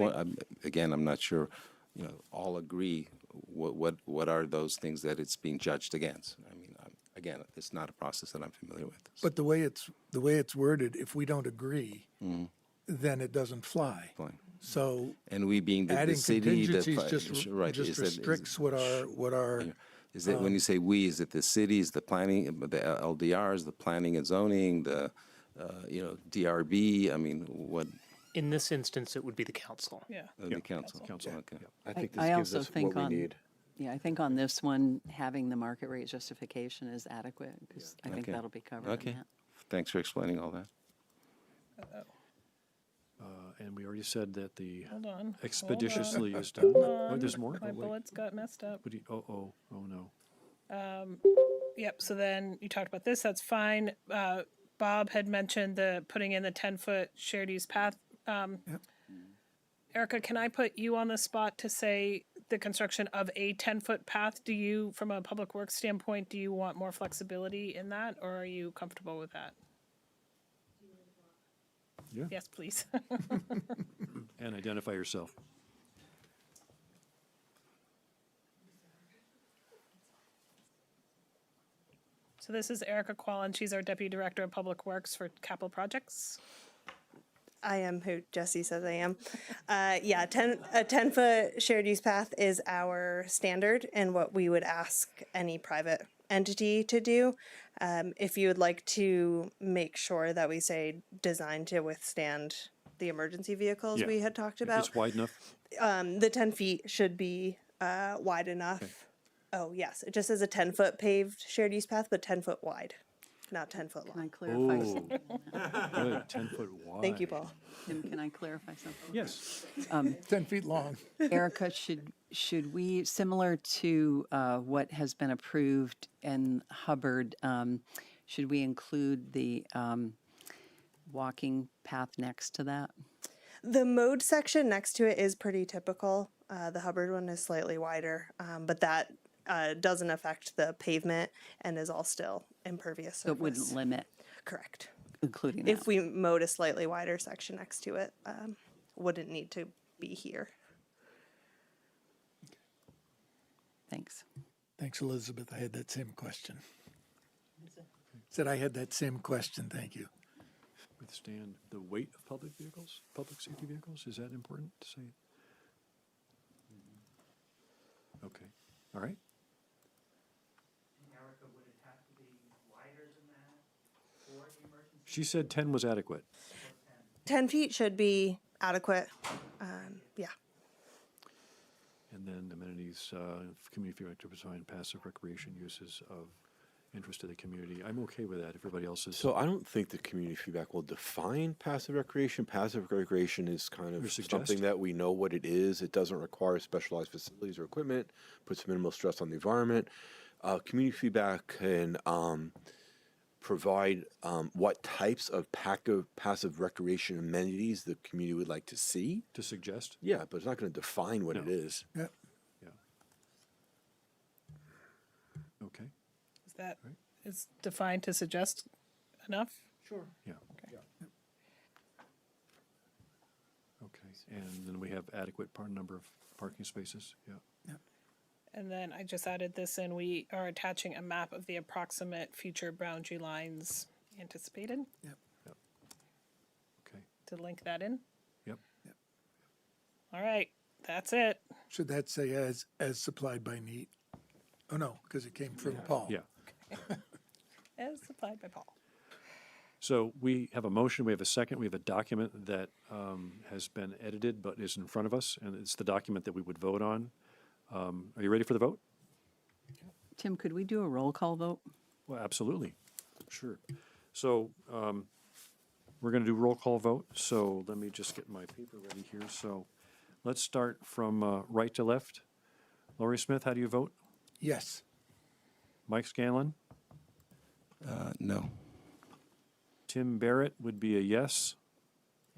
again, I'm not sure, you know, all agree what are those things that it's being judged against. I mean, again, it's not a process that I'm familiar with. But the way it's worded, if we don't agree, then it doesn't fly. Fine. So And we being the adding city, contingencies just right, just is that- restricts what our is that when you say we, is it the cities, the planning, the LDRs, the planning and zoning, the, DRB? I mean, what, In this instance, it would be the council. Yeah. the council? Okay. I think I this gives also us think what we on- need. Yeah, I think on this one, having the market rate justification is adequate, because I think Okay. that'll be covered Okay. in that. Thanks for explaining all that. And we already said that the Hold on. expeditiously is done. Hold Oh, on. there's more? My Oh, wait. bullets got messed up. What do you, oh no. Yep, so then you talked about this, that's fine. Bob had mentioned the putting in the 10-foot shared use path. Erica, can I put you on the spot to say the construction of a 10-foot path? Do you, from a public works standpoint, do you want more flexibility in that, or are you comfortable with that? Yeah. Yes, please. And identify yourself. So this is Erica Quallen. She's our Deputy Director of Public Works for Capital Projects. I am who Jesse says I am. Yeah, a 10-foot shared use path is our standard and what we would ask any private entity to do. If you would like to make sure that we say designed to withstand the emergency vehicles Yeah. we had talked If about, it's wide enough. the 10 feet should be wide enough. Okay. Oh, yes, it just says a 10-foot paved shared use path, but 10-foot wide, not 10-foot Can I long. clarify Oh, something? good, 10-foot wide. Thank you, Paul. Tim, can I clarify something? Yes. 10 feet long. Erica, should we, similar to what has been approved in Hubbard, should we include the walking path next to that? The mode section next to it is pretty typical. The Hubbard one is slightly wider, but that doesn't affect the pavement and is all still impervious So it surface. wouldn't limit Correct. including that? If we mowed a slightly wider section next to it, wouldn't need to be here. Thanks. Thanks, Elizabeth. I had that same question. Said I had that same question. Thank you. Withstand the weight of public vehicles, public safety vehicles? Is that important to say? Okay, all right. Erica, would it have to be wider than that for the emergency? She said 10 was adequate. 10 feet should be adequate. Yeah. And then amenities, community activities and passive recreation uses of interest to the community. I'm okay with that. Everybody else is. So I don't think the community feedback will define passive recreation. Passive recreation is kind Or of suggest. something that we know what it is. It doesn't require specialized facilities or equipment, puts minimal stress on the environment. Community feedback can provide what types of passive recreation amenities the community would like to see. To suggest? Yeah, but it's not going to define what it is. Yeah. Okay, Is that is defined to suggest enough? Sure. yeah. Okay. Okay, and then we have adequate number of parking spaces, yeah. And then I just added this in, we are attaching a map of the approximate future boundary lines anticipated Okay, to link that in. yep. All right, that's it. Should that say as supplied by NEAT? Oh, no, because it came from Paul. Yeah. As supplied by Paul. So we have a motion, we have a second, we have a document that has been edited but is in front of us, and it's the document that we would vote on. Are you ready for the vote? Tim, could we do a roll call vote? Well, absolutely, sure. So we're going to do roll call vote, so let me just get my paper ready here. So let's start from right to left. Lori Smith, how do you vote? Yes. Mike Scanlon? No. Tim Barrett would be a yes.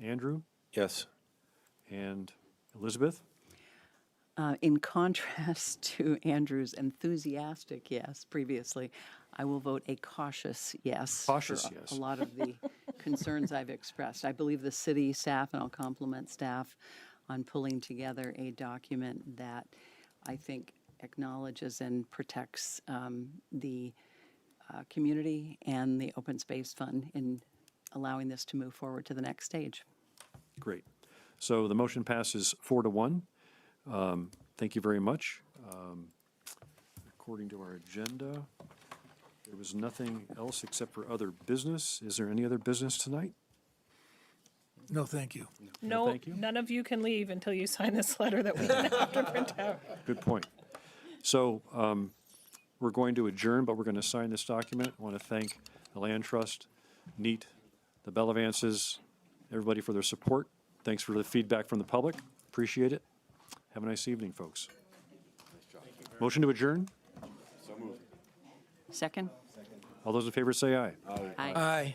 Andrew? Yes. And Elizabeth? In contrast to Andrew's enthusiastic yes previously, I will vote a cautious yes. Cautious for yes. A lot of the concerns I've expressed. I believe the city staff, and I'll compliment staff on pulling together a document that I think acknowledges and protects the community and the Open Space Fund in allowing this to move forward to the next stage. Great. So the motion passes 4-1. Thank you very much. According to our agenda, there was nothing else except for other business. Is there any other business tonight? No, thank you. No, thank you. none of you can leave until you sign this letter that we have to print out. Good point. So we're going to adjourn, but we're going to sign this document. I want to thank the Land Trust, NEAT, the Bellavances, everybody for their support. Thanks for the feedback from the public. Appreciate it. Have a nice evening, folks. Motion to adjourn? So moved. Second? All those in favor say aye. Aye. Aye.